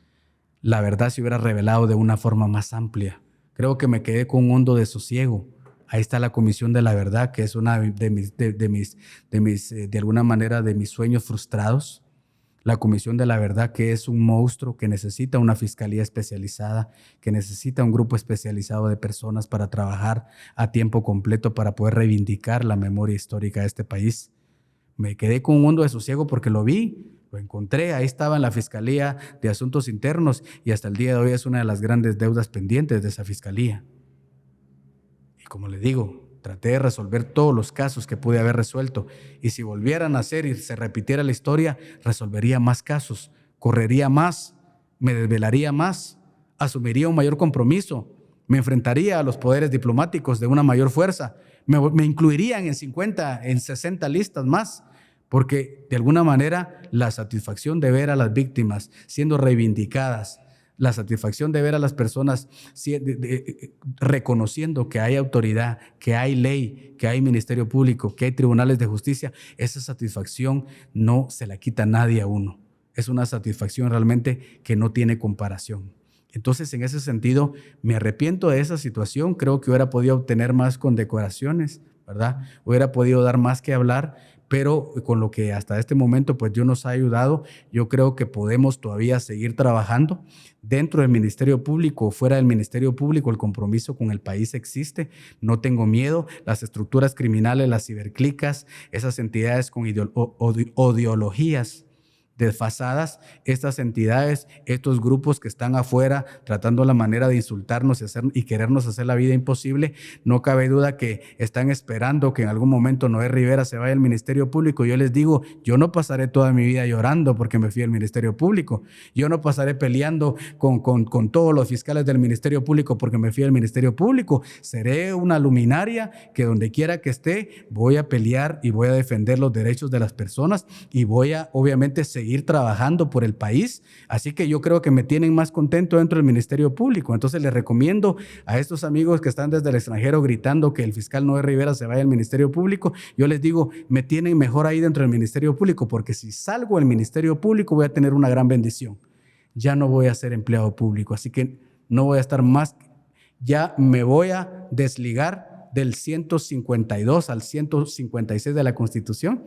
La verdad se hubiera revelado de una forma más amplia. Creo que me quedé con un hondo desosiego. Ahí está la Comisión de la Verdad, que es una de alguna manera, de mis sueños frustrados. La Comisión de la Verdad, que es un monstruo que necesita una fiscalía especializada, que necesita un grupo especializado de personas para trabajar a tiempo completo para poder reivindicar la memoria histórica de este país. Me quedé con un hondo desosiego porque lo vi, lo encontré, ahí estaba en la Fiscalía de Asuntos Internos, y hasta el día de hoy es una de las grandes deudas pendientes de esa fiscalía. Y como le digo, traté de resolver todos los casos que pude haber resuelto, y si volvieran a hacer y se repitiera la historia, resolvería más casos, correría más, me desvelaría más, asumiría un mayor compromiso, me enfrentaría a los poderes diplomáticos de una mayor fuerza, me incluirían en 50, en 60 listas más, porque de alguna manera la satisfacción de ver a las víctimas siendo reivindicadas, la satisfacción de ver a las personas reconociendo que hay autoridad, que hay ley, que hay Ministerio Público, que hay tribunales de justicia, esa satisfacción no se la quita nadie a uno. Es una satisfacción realmente que no tiene comparación. Entonces, en ese sentido, me arrepiento de esa situación. Creo que hubiera podido obtener más condecoraciones, ¿verdad? Hubiera podido dar más que hablar, pero con lo que hasta este momento pues Dios nos ha ayudado, yo creo que podemos todavía seguir trabajando dentro del Ministerio Público o fuera del Ministerio Público. El compromiso con el país existe, no tengo miedo. Las estructuras criminales, las ciberclicas, esas entidades con ideologías desfasadas, estas entidades, estos grupos que están afuera tratando la manera de insultarnos y querernos hacer la vida imposible, no cabe duda que están esperando que en algún momento Noé Rivera se vaya al Ministerio Público. Yo les digo, yo no pasaré toda mi vida llorando porque me fui al Ministerio Público. Yo no pasaré peleando con todos los fiscales del Ministerio Público porque me fui al Ministerio Público. Seré una luminaria que donde quiera que esté voy a pelear y voy a defender los derechos de las personas, y voy a obviamente seguir seguir trabajando por el país. Así que yo creo que me tienen más contento dentro del Ministerio Público. Entonces les recomiendo a estos amigos que están desde el extranjero gritando que el fiscal Noé Rivera se vaya al Ministerio Público, yo les digo, me tienen mejor ahí dentro del Ministerio Público, porque si salgo del Ministerio Público voy a tener una gran bendición. Ya no voy a ser empleado público, así que no voy a estar más, ya me voy a desligar del 152 al 156 de la Constitución,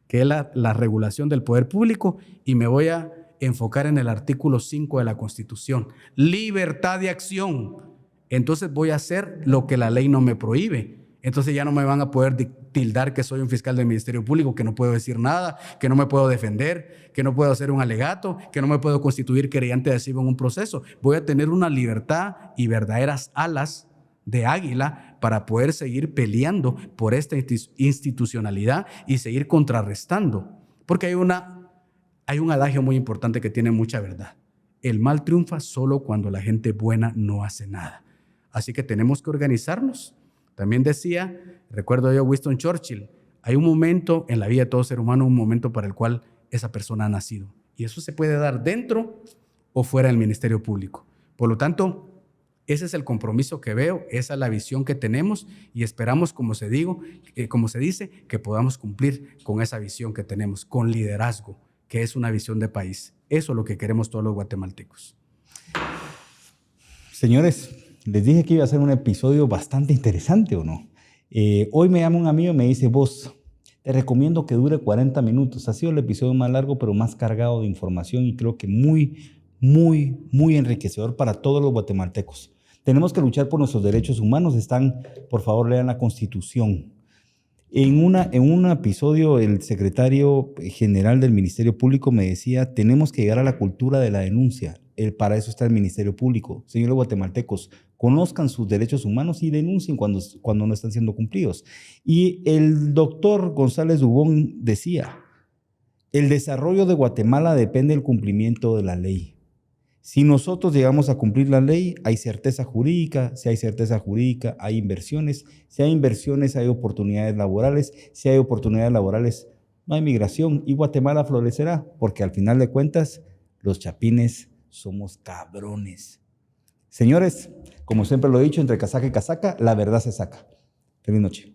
que es la regulación del poder público, y me voy a enfocar en el artículo 5 de la Constitución, libertad de acción. Entonces voy a hacer lo que la ley no me prohíbe. Entonces ya no me van a poder tildar que soy un fiscal del Ministerio Público, que no puedo decir nada, que no me puedo defender, que no puedo hacer un alegato, que no me puedo constituir querellante adhesivo en un proceso. Voy a tener una libertad y verdaderas alas de águila para poder seguir peleando por esta institucionalidad y seguir contrarrestando. Porque hay un adagio muy importante que tiene mucha verdad. El mal triunfa solo cuando la gente buena no hace nada. Así que tenemos que organizarnos. También decía, recuerdo yo, Winston Churchill, hay un momento en la vida de todo ser humano, un momento para el cual esa persona ha nacido. Y eso se puede dar dentro o fuera del Ministerio Público. Por lo tanto, ese es el compromiso que veo, esa es la visión que tenemos y esperamos, como se dice, que podamos cumplir con esa visión que tenemos, con liderazgo, que es una visión de país. Eso es lo que queremos todos los guatemaltecos. Señores, les dije que iba a ser un episodio bastante interesante, ¿o no? Hoy me llama un amigo y me dice, vos, te recomiendo que dure 40 minutos. Ha sido el episodio más largo, pero más cargado de información y creo que muy, muy, muy enriquecedor para todos los guatemaltecos. Tenemos que luchar por nuestros derechos humanos. Por favor, lean la Constitución. En un episodio, el secretario general del Ministerio Público me decía, tenemos que llegar a la cultura de la denuncia. Para eso está el Ministerio Público. Señores guatemaltecos, conozcan sus derechos humanos y denuncien cuando no están siendo cumplidos. Y el doctor González Dubón decía, el desarrollo de Guatemala depende del cumplimiento de la ley. Si nosotros llegamos a cumplir la ley, hay certeza jurídica. Si hay certeza jurídica, hay inversiones. Si hay inversiones, hay oportunidades laborales. Si hay oportunidades laborales, no hay migración. Y Guatemala florecerá, porque al final de cuentas, los chapines somos cabrones. Señores, como siempre lo he dicho, entre casaca y casaca, la verdad se saca. Feliz noche.